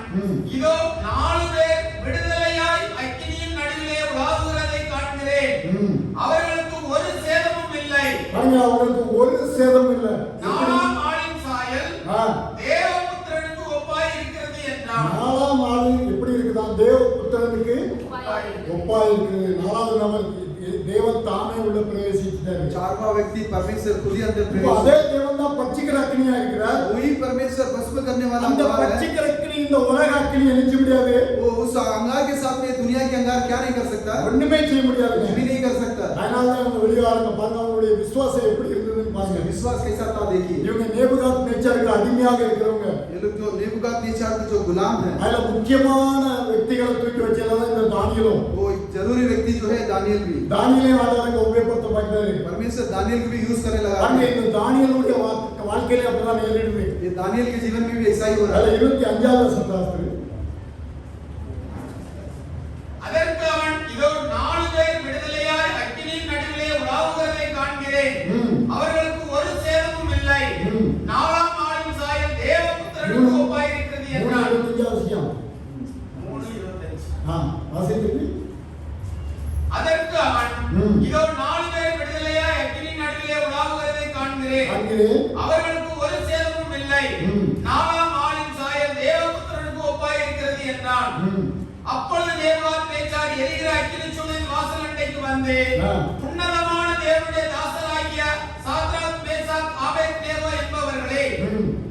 இதோ 4 பேர் விடுதலையாய் அக்கினியின் நடுவிலே உலாவுகிறதை காண்கிறேன். அவர்களுக்கு ஒரு சேதமும் இல்லை.
அவங்களுக்கு ஒரு சேதம் இல்லை.
4ஆம் ஆளின் சாயல் தேவபுத்திரனுக்கு ஒப்பாய் இருக்கிறது என்றான்.
4ஆம் ஆளு எப்படி இருக்குதா? தேவபுத்திரனுக்கு ஒப்பாய் இருக்குது. 4வது நபர் தேவன் தாமே உள்ள பிரவேசித்தார்.
4वां व्यक्ति परमेश्वर खुद ही अंदर प्रवेश।
அதே தேவன் தான் பச்சிக்கிற அக்கினியா இருக்கிறார்.
वही परमेश्वर भस्म करने वाला
அந்த பச்சிக்கிற அக்கினி இந்த உலக அக்கினி எரிஞ்ச முடியாது.
वो उस अंगार के साथ में दुनिया के अंगार क्या नहीं कर सकता?
ஒண்ணுமே செய்ய முடியாது.
कुछ भी नहीं कर सकता।
அதனால தான் அவங்க வெளியாளுங்க பாருங்க அவங்களுடைய விசுவாசம் எப்படி இருந்ததுன்னு பாருங்க.
विश्वास कैसा था देखिए।
இவங்க நேபுகாத்நேச்சாருக்கு அடிமையாக இருக்கிறவங்க.
ये लोग जो नेबुकदनेस्सर के जो गुलाम हैं,
அதுல முக்கியமான व्यक्तिகளை தூக்கி வச்சதான் இந்த தானியேலும்.
वो एक जरूरी व्यक्ति जो है दानियल भी।
தானியேலை ஆண்டவருக்கு உபயோகப்படுத்த பார்க்கிறாரு.
परमेश्वर दानियल को भी यूज करने लगा।
பாருங்க இந்த தானியேலுடைய வாழ்க்கையில அப்படிதான் நேரிடுது.
ये दानियल के जीवन में भी ऐसा ही हो रहा है।
25வது வசனம்.
அதற்கு அவன் இதோ 4 பேர் விடுதலையாய் அக்கினியின் நடுவிலே உலாவுகிறதை காண்கிறேன். அவர்களுக்கு ஒரு சேதமும் இல்லை. 4ஆம் ஆளின் சாயல் தேவபுத்திரனுக்கு ஒப்பாய் இருக்கிறது என்றான். 3:25. அதற்கு அவன் இதோ 4 பேர் விடுதலையாய் அக்கினியின் நடுவிலே உலாவுகிறதை காண்கிறேன். அவர்களுக்கு ஒரு சேதமும் இல்லை. 4ஆம் ஆளின் சாயல் தேவபுத்திரனுக்கு ஒப்பாய் இருக்கிறது என்றான். அப்பொழுது நேபுகாத்நேச்சார் எரிகிற அக்கினி சூளையின் வாசல் அண்டைக்கு வந்து உன்னதமான தேவனுடைய தாசராகிய சாத்ராக் மேசாக் ஆபேத்நேகோ என்பவர்களே,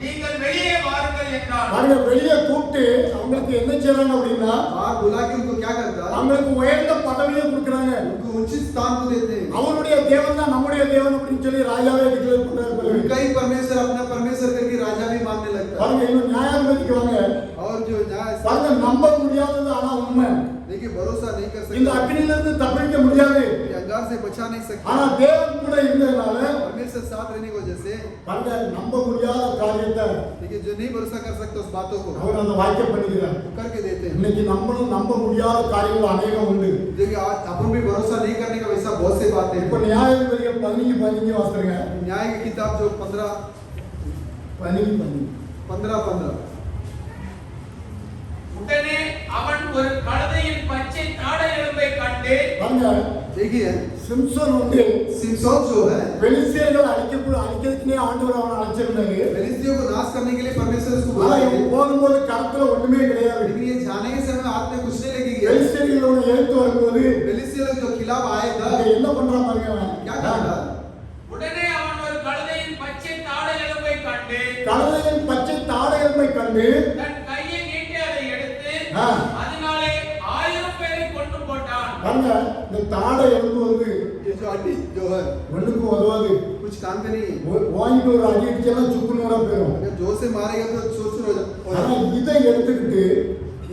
நீங்கள் வெளியே வாருங்கள் என்றார்.
பாருங்க வெளியே கூப்பிட்டு அவங்களுக்கு என்ன செய்றாங்க அப்படின்னா
बाहर बुला के उनको क्या करता?
அவங்களுக்கு உயர்ந்த பதவியை கொடுக்கறாங்க.
उनको उचित स्थान को देते हैं।
அவருடைய தேவன் தான் நம்முடைய தேவன் அப்படின்னு சொல்லி ராஜாவே டிக்ளேர் பண்றாரு.
उनका ही परमेश्वर अपना परमेश्वर करके राजा भी मानने लगता है।
பாருங்க இன்னும் நியாயாதிபதிக்கு வாங்க.
और जो न्याय
பாருங்க நம்ப முடியாதது ஆனா உண்மை.
देखिए भरोसा नहीं कर
இந்த
सकते,
அக்கினியில இருந்து தப்பிக்க முடியாது.
ये अंगार से बचा नहीं सकते।
ஆனா தேவன் கூட இருந்ததனால
परमेश्वर साथ रहने की वजह से
பாருங்க நம்ப முடியாத காரியத்தை
देखिए जो नहीं भरोसा कर सकते उस बातों को
அவர் அந்த வாக்கியம் பண்ணிக்கிறார்.
करके देते हैं।
இன்னைக்கு நம்மளும் நம்ப முடியாத காரியங்கள் अनेகம் உண்டு.
देखिए आज अपन भी भरोसा नहीं करने का वैसा बहुत से बातें
இப்ப
हैं।
நியாயாதிபதிகள் 15 வாசிக்கிறீங்க.
न्याय की किताब जो 15
உடனே அவன் ஒரு கழுதையின் பச்சை தாடை எலும்பை கண்டு
பாருங்க
देखिए
சிம்சோன் வந்து
सिमसोन जो है
பெலிஸ்தியர்கள் அழிக்கிறதுக்குனே ஆண்டவர் அவனை அழைச்சிருந்தாரு.
फिलिस्तियों को नाश करने के लिए परमेश्वर उसको
ஆனா
बुलाया।
இவன் போகும்போது கரத்துல ஒண்ணுமே கிடையாது.
लेकिन ये जाने के समय हाथ में कुछ नहीं लेके गया।
பெலிஸ்தியர்களோட எழுத்து வரும்போது
फिलिस्तियों लोग जो खिलाफ आएगा
இங்க என்ன பண்றான் பாருங்க அவன்.
क्या करेगा?
உடனே அவன் ஒரு கழுதையின் பச்சை தாடை எலும்பை கண்டு
கழுதையின் பச்சை தாடை எலும்பை கண்டு
தன் கையை நீட்டி அதை எடுத்து
ஆ.
அதனாலே 1000 பேரை கொண்டு போட்டான்.
பாருங்க இந்த தாடை எலும்பு வந்து
ये जो हड्डी जो है
ஒண்ணுக்கு உதவாது.
कुछ कुछ काम का नहीं है।
வாங்கிட்டு ஒரு அடி அடிச்சா சுக்குநூறா போயிடும்.
अगर जोर से मारेगा तो चूर-चूर हो
ஆனா
जाएगा।
இதை எடுத்துக்கிட்டு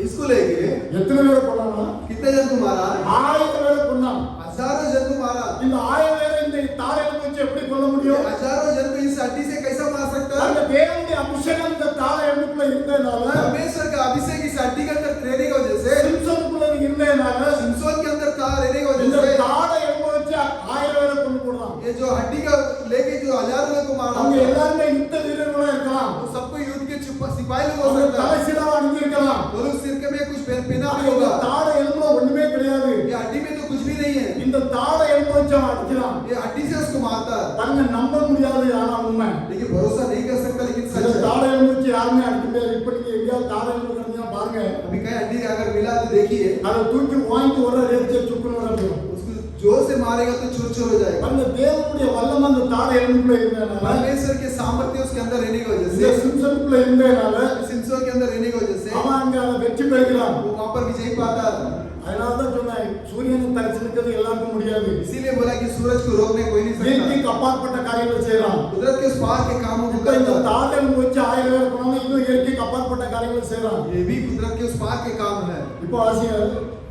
इसको लेके
எத்தனை பேரை கொன்னானா?
कितने जन को मारा?
1000 பேரை கொன்னான்.
हजारों जन को मारा।
இந்த 1000 பேரை இந்த தாரையில வச்சு எப்படி கொல்ல முடியும்?
हजारों जन को इस हड्डी से कैसा मार सकता है?
அந்த தேவனுடைய அபிஷேகம் இந்த தாரை எண்ணுக்குள்ள இருந்ததனால,
परमेश्वर का अभिषेक इस हड्डी के अंदर रहने की वजह से,
சிம்சோனுக்குள்ள இருந்ததனால
सिमसोन के अंदर था रहने की
இந்த
वजह से,
தாரை எண்ண வச்சு 1000 பேரை கொண்டு போறான்.
ये जो हड्डी का लेके जो हजारों लोगों को मारा,
அவங்க எல்லாரும் யுத்த வீரர்களா இருக்கலாம்.
वो सबको युद्ध के सिपाही लोग हो
அவங்க
सकता है।
தலைசிலா அணிஞ்சிருக்கலாம்.
वो लोग सिर के में कुछ पहना भी
இந்த
होगा।
தாரை எலும்புல ஒண்ணுமே கிடையாது.
ये हड्डी में तो कुछ भी नहीं है।
இந்த தாரை எலும்பு வச்சு அவன் அடிக்கிறான்.
ये हड्डी से उसको मारता है।
பாருங்க, நம்ப முடியாது ஆனா உண்மை.
लेकिन भरोसा नहीं कर सकता, लेकिन
இந்த
सच है।
தாரை எலும்பு வச்சு யாருமே அடிக்க முடியாது. இப்ப நீங்க எங்கேயாவது தாரை எலும்பு கிடைச்சா பாருங்க,
अभी कहीं हड्डी अगर मिला तो देखिए,
அதை தூக்கி வாங்கிட்டு ஒரு ரேச்ச சுக்குன்னு வரும்.
उसको जोर से मारेगा तो चूर-चूर हो जाएगा।
பாருங்க, தேவனுடைய வல்லமை அந்த தாரை எலும்புக்குள்ள இருந்ததனால,
परमेश्वर के सामर्थ्य उसके अंदर रहने की वजह
இந்த
से,
சிம்சனுக்குள்ள இருந்ததனால
सिमसोन के अंदर रहने की वजह से
அவன் அங்க அதை வெற்றி பெறுகிறான்.
वो वहां पर विजय पाता है।
அதனால தான் சொன்னேன், சூரியனை தரிசனிக்கிறது எல்லாருக்கும் முடியாது.
इसीलिए बोला कि सूरज को रोकने कोई नहीं
இயற்கைக்கு
सकता।
அப்பாற்பட்ட காரியங்களை செய்யறான்.
कुदरत के उस पार के कामों को
இப்ப இந்த
करता
தாரை எலும்பு வச்சு 1000 பேரை கொண்டாங்க, இன்னும் இயற்கைக்கு அப்பாற்பட்ட காரியங்களை செய்யறான்.
है। ये भी कुदरत के उस पार के काम है।
இப்போ ஆசியா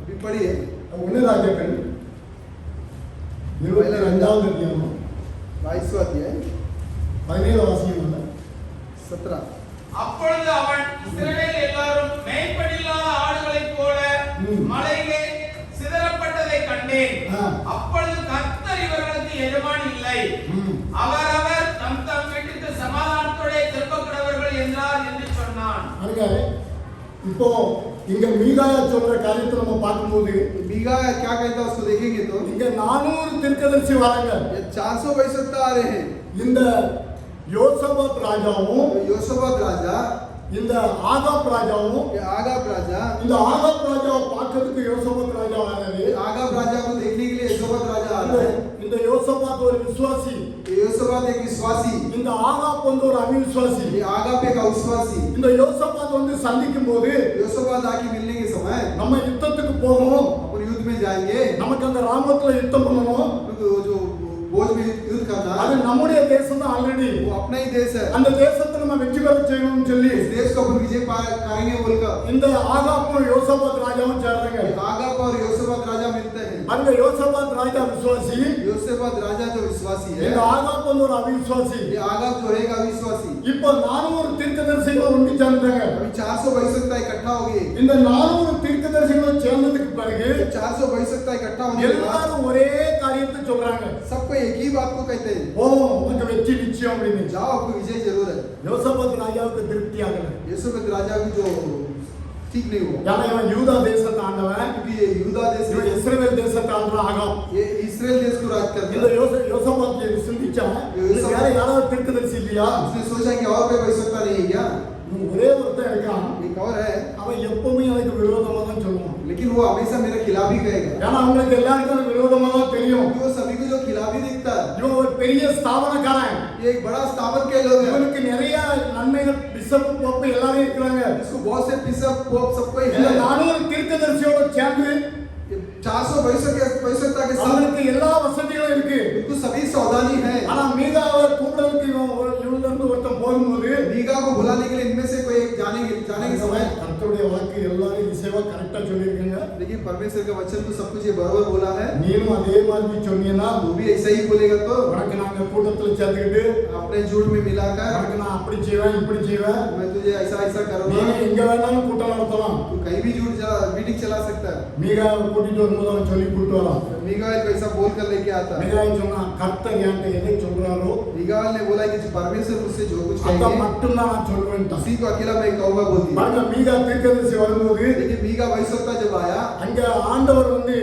अभी पढ़िए
1 ராஜாக்கள் 22வது அதிகாரம்
22वां अध्याय
17 வாசியம்
17।
அப்பொழுது அவன் இஸ்ரவேல் எல்லாரும் மேய்ப்பனில்லாத ஆடுகளைப் போல மலையிலே சிதறப்பட்டதை கண்டேன். அப்பொழுது கர்த்தர் இவர்களுக்கு எஜமான் இல்லை, அவரவர் தம் தம் வீட்டுக்கு சமாதானத்தோட திரும்பக்கடவர்கள் என்றார் என்று சொன்னான்.
இப்போ இங்க மீகாயா சொல்ற காரியத்தை நம்ம பார்க்கும்போது,
मीका क्या कहता है उसको देखेंगे तो
இங்க 400 தீர்க்கதரிசி வராங்க.
ये 400 भविष्यवक्ता आ रहे हैं।
இந்த யோசபாத் ராஜாவும்
योशबात राजा,
இந்த ஆகாப் ராஜாவும்,
ये आगाब राजा,
இந்த ஆகாப் ராஜாவை பார்க்கிறதுக்கு யோசபாத் ராஜா வராரு.
आगाब राजा को देखने के लिए योशबात राजा आ रहा है।
இந்த யோசபாத் ஒரு விசுவாசி,
ये योशबात एक विश्वासी,
இந்த ஆகாப் வந்து ஒரு அவிசுவாசி.
ये आगाब एक अविश्वासी।
இந்த யோசபாத் வந்து சந்திக்கும் போது,
योशबात आके मिलने के समय
நம்ம யுத்தத்துக்கு போகணும்,
अपन युद्ध में जाएंगे,
நமக்கு அந்த ராமத்துல யுத்தம் பண்ணணும்,
तो जो बोझ में युद्ध करना
அது நம்முடைய தேசம் தான் ஆல்ரெடி.
वो अपना ही देश है।
அந்த தேசத்தை நம்ம வெற்றி பெற செய்யணும்னு சொல்லி
इस देश को अपन विजय करेंगे बोलकर
இந்த ஆகாப்பும் யோசபாத் ராஜாவும் சேர்றாங்க.
आगाब और योशबात राजा मिलते हैं।
அந்த யோசபாத் ராஜா விசுவாசி,
योशबात राजा जो विश्वासी है,
இந்த ஆகாப் வந்து ஒரு அவிசுவாசி.
ये आगाब जो है अविश्वासी।
இப்போ 400 தீர்க்கதரிசிகள் ஒன்று சேர்ந்தாங்க.
अभी 400 भविष्यवक्ता इकट्ठा हो गए।
இந்த 400 தீர்க்கதரிசிகளும் சேர்ந்ததுக்கு பிறகு
400 भविष्यवक्ता इकट्ठा होने के बाद
எல்லாரும் ஒரே காரியத்தை சொல்றாங்க,
सबको एक ही बात को कहते हैं,
ஓ உனக்கு வெற்றி நிச்சயம் அப்படின்னு.
जाओ आपको विजय जरूर है।
யோசபாத் ராஜாவுக்கு திருப்தி ஆகல.
योशबात राजा को जो ठीक नहीं हुआ,
ஏன்னா இவன் யூதா தேசத்தை ஆண்டவன்,
क्योंकि ये यहूदा देश
இவன்
में
இஸ்ரவேல் தேசத்தை ஆண்டவன் ஆகாப்.
ये इस्राएल देश को राज करता
இந்த
है।
யோசபாத் சிந்திச்சான், வேற யாராவது தீர்க்கதரிசி இல்லையா?
उसने सोचा कि और कोई भविष्यवक्ता नहीं है क्या?
ஒரே ஒருத்தன் இருக்கான்,
एक और है,
அவன் எப்பவுமே எனக்கு விரோதமா தான் சொல்லுவான்.
लेकिन वो हमेशा मेरे खिलाफ ही कहेगा,
ஏன்னா அவங்களுக்கு எல்லாருக்கும் விரோதமா தான் தெரியும்.
क्योंकि वो सभी को जो खिलाफ ही दिखता है।
இவன் ஒரு பெரிய ஸ்தாபனக்காரன்,
ये एक बड़ा स्थापन के लोग हैं,
இவனுக்கு நிறைய நன்மைகள், பிஷப் போப்பு எல்லாரும் இருக்கிறாங்க.
इसको बहुत से बिशप पोप सबको ही
இந்த
है।
400 தீர்க்கதரிசியோட சேர்ந்து
400 भविष्यवक्ता के साथ
அவனுக்கு எல்லா வசதிகளும் இருக்கு.
उनको सभी सावधानी है।
ஆனா மீகாவை கூப்பிடுறதுக்கு இவன்ல இருந்து ஒருத்தன் போகும்போது
मीका को बुलाने के लिए इनमें से कोई एक जाने के समय,
கர்த்தருடைய வாக்கு எல்லாரும் இசைவா கரெக்டா சொல்லியிருக்கீங்க.
लेकिन परमेश्वर का वचन तो सब कुछ ये बराबर बोला है।
நீயும் அதே மாதிரி சொன்னீங்கன்னா,
वो भी ऐसा ही बोलेगा तो
உனக்கு நாங்க கூட்டத்துல சேர்த்துக்கிட்டு,
अपने झूठ में मिलाकर
உனக்கு நான் அப்படி செய்வேன் இப்படி செய்வேன்,
मैं तुझे ऐसा ऐसा करूंगा।
நீ எங்க வேணாலும் கூட்டம் நடத்தலாம்.
तू कहीं भी झूठ मीटिंग चला सकता है।
மீகாவை கூட்டிட்டு வரும்போது அவன் சொல்லி கூட்டு வரான்.
मीकाएल को ऐसा बोल कर लेके आता है।
மீகாவை சொன்னா, கர்த்தர் என்கிட்ட எதை சொல்றாரோ
मीकाएल ने बोला कि परमेश्वर मुझसे जो कुछ
அதை
कहेंगे
மட்டும்தான் நான் சொல்வேன்ட்டான்.
उसी को अकेला मैं कहूंगा बोलती है।
பாருங்க, மீகா தீர்க்கதரிசி வரும்போது
लेकिन मीका भविष्यवक्ता जब आया,
அங்க ஆண்டவர் வந்து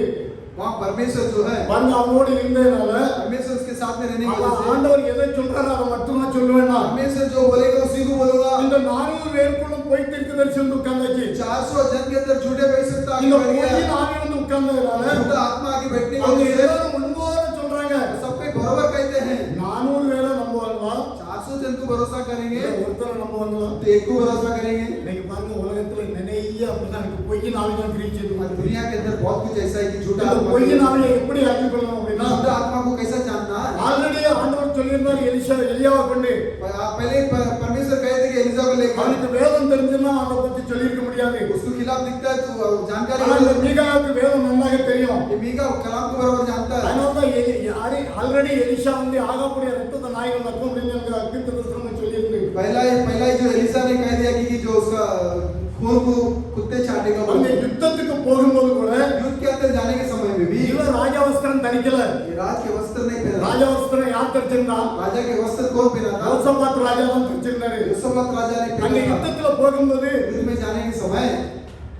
वहाँ परमेश्वर जो है,
பாருங்க அவனோடு இருந்ததுனால
परमेश्वर उसके साथ में रहने की
அவன்
वजह से
ஆண்டவர் எதை சொல்றாரோ அதை மட்டும் தான் சொல்லுவேன்னா,
परमेश्वर जो बोलेगा उसी को बोलूंगा।
இந்த 400 பேருக்குள்ள போய் தீர்க்கதரிசி வந்து உட்கார்ந்தாச்சு.
400 जन के अंदर झूठे भविष्यवक्ता आके
இந்த
बैठ गया।
பொய்யின் ஆவி வந்து உட்கார்ந்ததுனால
झूठा आत्मा आके बैठने की
அவங்க
वजह से
எல்லாரும் முன்பாக சொல்றாங்க,
सब कोई बराबर कहते हैं।
400 பேரை நம்புவாங்களா,
400 जन को भरोसा करेंगे
ஒருத்தரை நம்புவாங்களா?
तो एक को भरोसा करेंगे।
இன்னைக்கு பாருங்க, உலகத்துல நிறைய அப்படிதான் இருக்கு. பொய்யின் ஆவி தான் கிரியேட்
और
செய்து.
दुनिया के अंदर बहुत कुछ ऐसा है कि झूठा
இந்த
आत्मा
பொய்யின் ஆவியை எப்படி அறிந்து கொள்ளணும் அப்படின்னா,
झूठा आत्मा को कैसा जानना है?
ஆல்ரெடி ஆண்டவர் சொல்லியிருந்தார் எலியாவை கொண்டு.
पहले परमेश्वर कहे थे कि एलिजा को लेकर
அவனுக்கு வேதம் தெரிஞ்சுன்னா அதை பத்தி சொல்லியிருக்க முடியாது.
उसको खिलाफ दिखता है तो जानकारी
ஆனா இந்த மீகாவுக்கு வேதம் நன்றாக தெரியும்.
ये मीका कलाम को बराबर जानता है.
அதனால ஆல்ரெடி எலிஷா வந்து ஆகாப்புடைய ரத்தத்தை நாய்கள் நக்கும் அப்படின்னு தீர்க்கதரிசனம் சொல்லியிருந்து.
पहला ही जो एलिसा ने कह दिया कि जो उसका खून को कुत्ते चाटेगा.
அந்த யுத்தத்துக்கு போகும்போது கூட
युद्ध के अंदर जाने के समय में भी
இவன் ராஜவஸ்திரம் தரிக்கல.
ये राज के वस्त्र नहीं पहना.
ராஜவஸ்திரம் யார் தரிச்சிருந்தா?
राजा के वस्त्र कौन पहना था?
யோசபாத் ராஜா தான் தரிச்சிருந்தாரு.
யோசபாத் ராஜா ने
அங்க
पहना था.
யுத்தத்துல போகும்போது
युद्ध में जाने के समय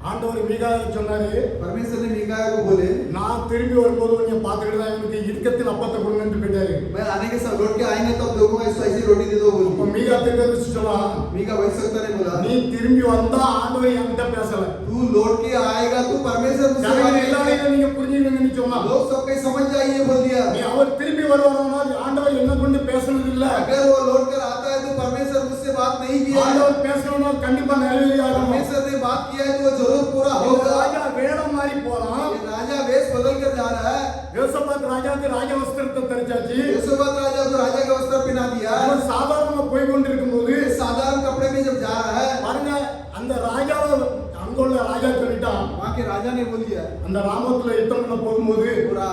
ஆண்டவர் மீகாவுக்கு சொன்னாரு,
परमेश्वर ने मीका को बोले
நான் திரும்பி வரும்போது கொஞ்சம் பார்த்துக்கிட்டு தான் இவனுக்கு இடுக்கத்தில் அப்பத்தை கொடுங்கன்னு போயிட்டாரு.
मैं आने के साथ लौट के आएंगे तब देखूंगा इसको ऐसी रोटी दे दो
அப்ப
बोल.
மீகா தீர்க்கதரிசி சொன்னான்,
मीका वही सकता ने बोला
நீ திரும்பி வந்தா ஆண்டவர் என்கிட்ட பேசல.
तू लौट के आएगा तू परमेश्वर मुझसे
ஜனங்கள்
बात करेगा.
எல்லாரையும் நீங்க புரிஞ்சுக்கணும்னு சொன்னா,
लोग सब कहीं समझ जाइए बोल दिया.
நீ அவர் திரும்பி வருவானா ஆண்டவர் என்ன கொண்டு பேசுனது இல்ல.
अगर वो लौट कर आता है तो परमेश्वर मुझसे बात नहीं किया है.
ஆண்டவர் பேசணும்னா கண்டிப்பா நிறைவேறியாகணும்.
परमेश्वर ने बात किया है तो वो जरूर पूरा होगा.
ராஜா வேடம் மாறி போறான்.
ये राजा वेश बदल कर जा रहा है.
யோசபாத் ராஜாவுக்கு ராஜவஸ்திரத்தை தரிச்சாச்சு.
யோசபாத் राजा को राजा का वस्त्र पहना दिया.
அவன் சாதாரணமா போய் கொண்டிருக்கும் போது
साधारण कपड़े में जब जा रहा है
பாருங்க, அந்த ராஜாவை அங்குள்ள ராஜா சொல்லிட்டான்,
वहाँ के राजा ने बोल दिया
அந்த ராமத்துல யுத்தம் பண்ண போகும்போது
पूरा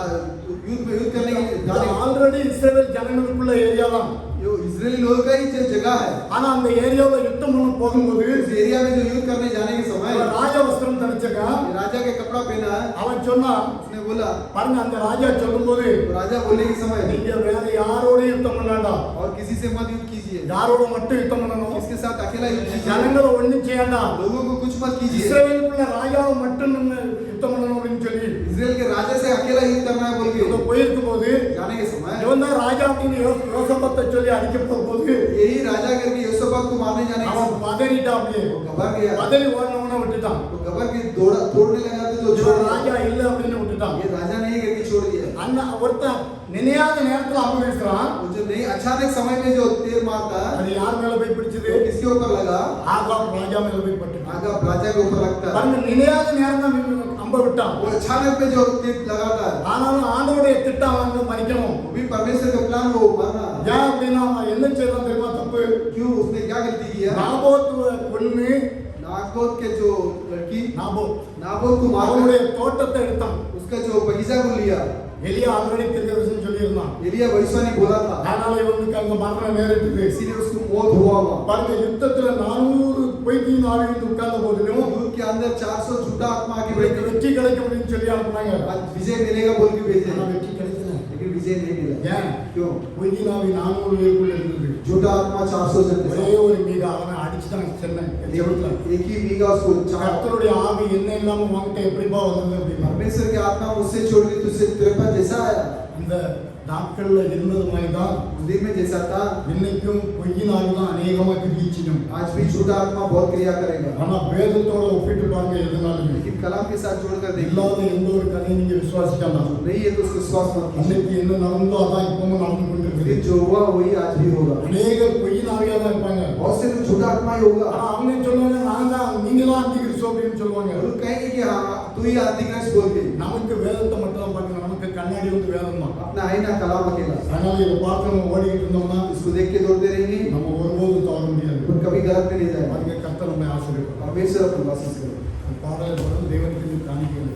युद्ध में युद्ध करने के लिए
ஆல்ரெடி இஸ்ரேல் ஜனங்களுக்குள்ள ஏரியா தான்.
जो इजरायली लोगों का ही जगह है.
ஆனா அந்த ஏரியாவுல யுத்தம் பண்ண போகும்போது
इस एरिया में जो युद्ध करने जाने के समय
ராஜவஸ்திரம் தரிச்சக்கா
ये राजा के कपड़ा पहना है.
அவன் சொன்னான்,
उसने बोला
பாருங்க அந்த ராஜா சொல்லும்போது,
तो राजा बोलने के समय
நீங்க வேற யாரோட யுத்தம் பண்ணாண்டா,
और किसी से मत युद्ध कीजिए.
யாரோட மட்டும் யுத்தம் பண்ணணும்,
इसके साथ अकेला युद्ध कीजिए.
ஜனங்களை ஒண்ணும் செய்யாண்டா,
लोगों को कुछ मत कीजिए.
இஸ்ரேலுக்குள்ள ராஜாவை மட்டும் நம்ம யுத்தம் பண்ணணும் அப்படின்னு சொல்லி
इजराइल के राजा से अकेला युद्ध करना है बोल के
இவங்க போயிருக்கும் போது
जाने के समय
இவன் தான் ராஜா அப்படின்னு யோசபாத்தை சொல்லி அடிக்க போகும்போது
यही राजा करके यूसुफ को मारने जाने के
அவன்
समय
பதறிட்டான். அப்படியே
वो घबर गया.
பதறி ஓடனவன விட்டுட்டான்.
वो घबर के तोड़ने लगा तो जो छोड़
இவன் ராஜா இல்ல அப்படின்னு விட்டுட்டான்.
ये राजा नहीं करके छोड़ दिया.
அண்ணா ஒருத்தன் நினையாத நேரத்துல அம்பு வீசுறான்.
वो जो नहीं अचानक समय में जो तीर मारता है
அது யார் மேல போய் பிடிச்சது?
वो किसके ऊपर लगा?
ஆகாப் ராஜா மேல போய் பட்டுச்சு.
आगा राजा के ऊपर लगता है.
பாருங்க, நினையாத நேரம் தான் அம்ப விட்டான்.
वो अचानक में जो तीर लगाता है
ஆனாலும் ஆண்டவருடைய திட்டம் வந்து மறிக்கணும்.
वो भी परमेश्वर का प्लान वो मारना.
ஏன் அப்படின்னா அவன் என்ன செய்யறான் தெரியுமா? தப்பு.
क्यों उसने क्या गलती किया?
நாபோத் பொண்ணு
नाबोत के जो लड़की नाबोत को मारा.
அவனுடைய தோட்டத்தை எடுத்தான்.
उसका जो बगीचा को लिया.
எலியா ஆல்ரெடி தீர்க்கதரிசனம் சொல்லியிருந்தான்.
एलिया भविष्यवाणी बोला था.
அதனால இவனுக்கு அங்க மரணம் நேரிட்டது.
इसीलिए उसको मौत हुआ.
பாருங்க, யுத்தத்துல 400 பொய்யின் ஆவி வந்து உட்கார்ந்த போதிலும்
युद्ध के अंदर 400 झूठा आत्मा आके
இவனுக்கு
बैठे.
வெற்றி கிடைக்கும் அப்படின்னு சொல்லி அனுப்புனாங்க.
आज विजय मिलेगा बोल के भेजे.
ஆனா வெற்றி கிடைக்கல.
लेकिन विजय नहीं मिला.
ஏன்?
क्यों?
பொய்யின் ஆவி 400 பேருக்குள்ள இருந்தது.
झूठा आत्मा 400 जन के
ஒரே
साथ.
ஒரு மீகா அவனை அடிச்சுட்டாங்க சென்னை செவத்துல.
एक ही मीगा उसको चार.
கர்த்தருடைய ஆவி என்ன இல்லாம வாங்கிட்ட எப்படிப்பா வந்தது அப்படின்னா,
परमेश्वर की आत्मा मुझसे छोड़ दी तुझसे तेरे पास जैसा आया
அந்த நாட்கள்ல இருந்தது மாதிரி தான்
उस दिन में जैसा था
இன்னைக்கும் பொய்யின் ஆவி தான் அநேகமா கிரிச்சிடும்.
आज भी झूठा आत्मा बहुत क्रिया करेगा.
ஆனா வேதத்தோட ஒப்பிட்டு பாருங்க, எதுனாலுமே
लेकिन कलाम के साथ जोड़कर देखिए
இல்லாத எந்த ஒரு கதையை நீங்க விசுவாசிக்கலாம்.
नहीं है तो उसको विश्वास मत कीजिए.
அன்னைக்கு என்ன நடந்தோ அதான் இப்பவும் நடந்து கொண்டிருக்குது.
लेकिन जो हुआ वही आज भी होगा.
அநேகர் பொய்யின் ஆவியா தான் இருப்பாங்க.
बहुत से लोग झूठा आत्मा ही होगा.
ஆனா அவங்க சொல்லுவாங்க, நான் தான் நீங்க தான் அந்திகிறிஸ்து அப்படின்னு சொல்லுவாங்க.
वो लोग कहेंगे कि हाँ तू ही आदिग्रस्त बोल के.
நமக்கு வேதத்தை மட்டும் தான் பார்க்கணும். நமக்கு கண்ணாடி வந்து வேதம் தான்.
अपना आईना कलाम अकेला.
அதனால இதை பார்த்து நம்ம ஓடிக்கிட்டு இருந்தோம்னா
इसको देख के दौड़ते रहेंगे
நம்ம ஒருபோதும் தவற முடியாது.
तो कभी गलत में नहीं जाएगा.
அதுக்கு கர்த்தர் நம்மை ஆசீர்வதிப்பார்.
परमेश्वर अपनी आशीष करे.
பாடலை தொடர்ந்து தேவனுக்கு காணிக்கைகள்.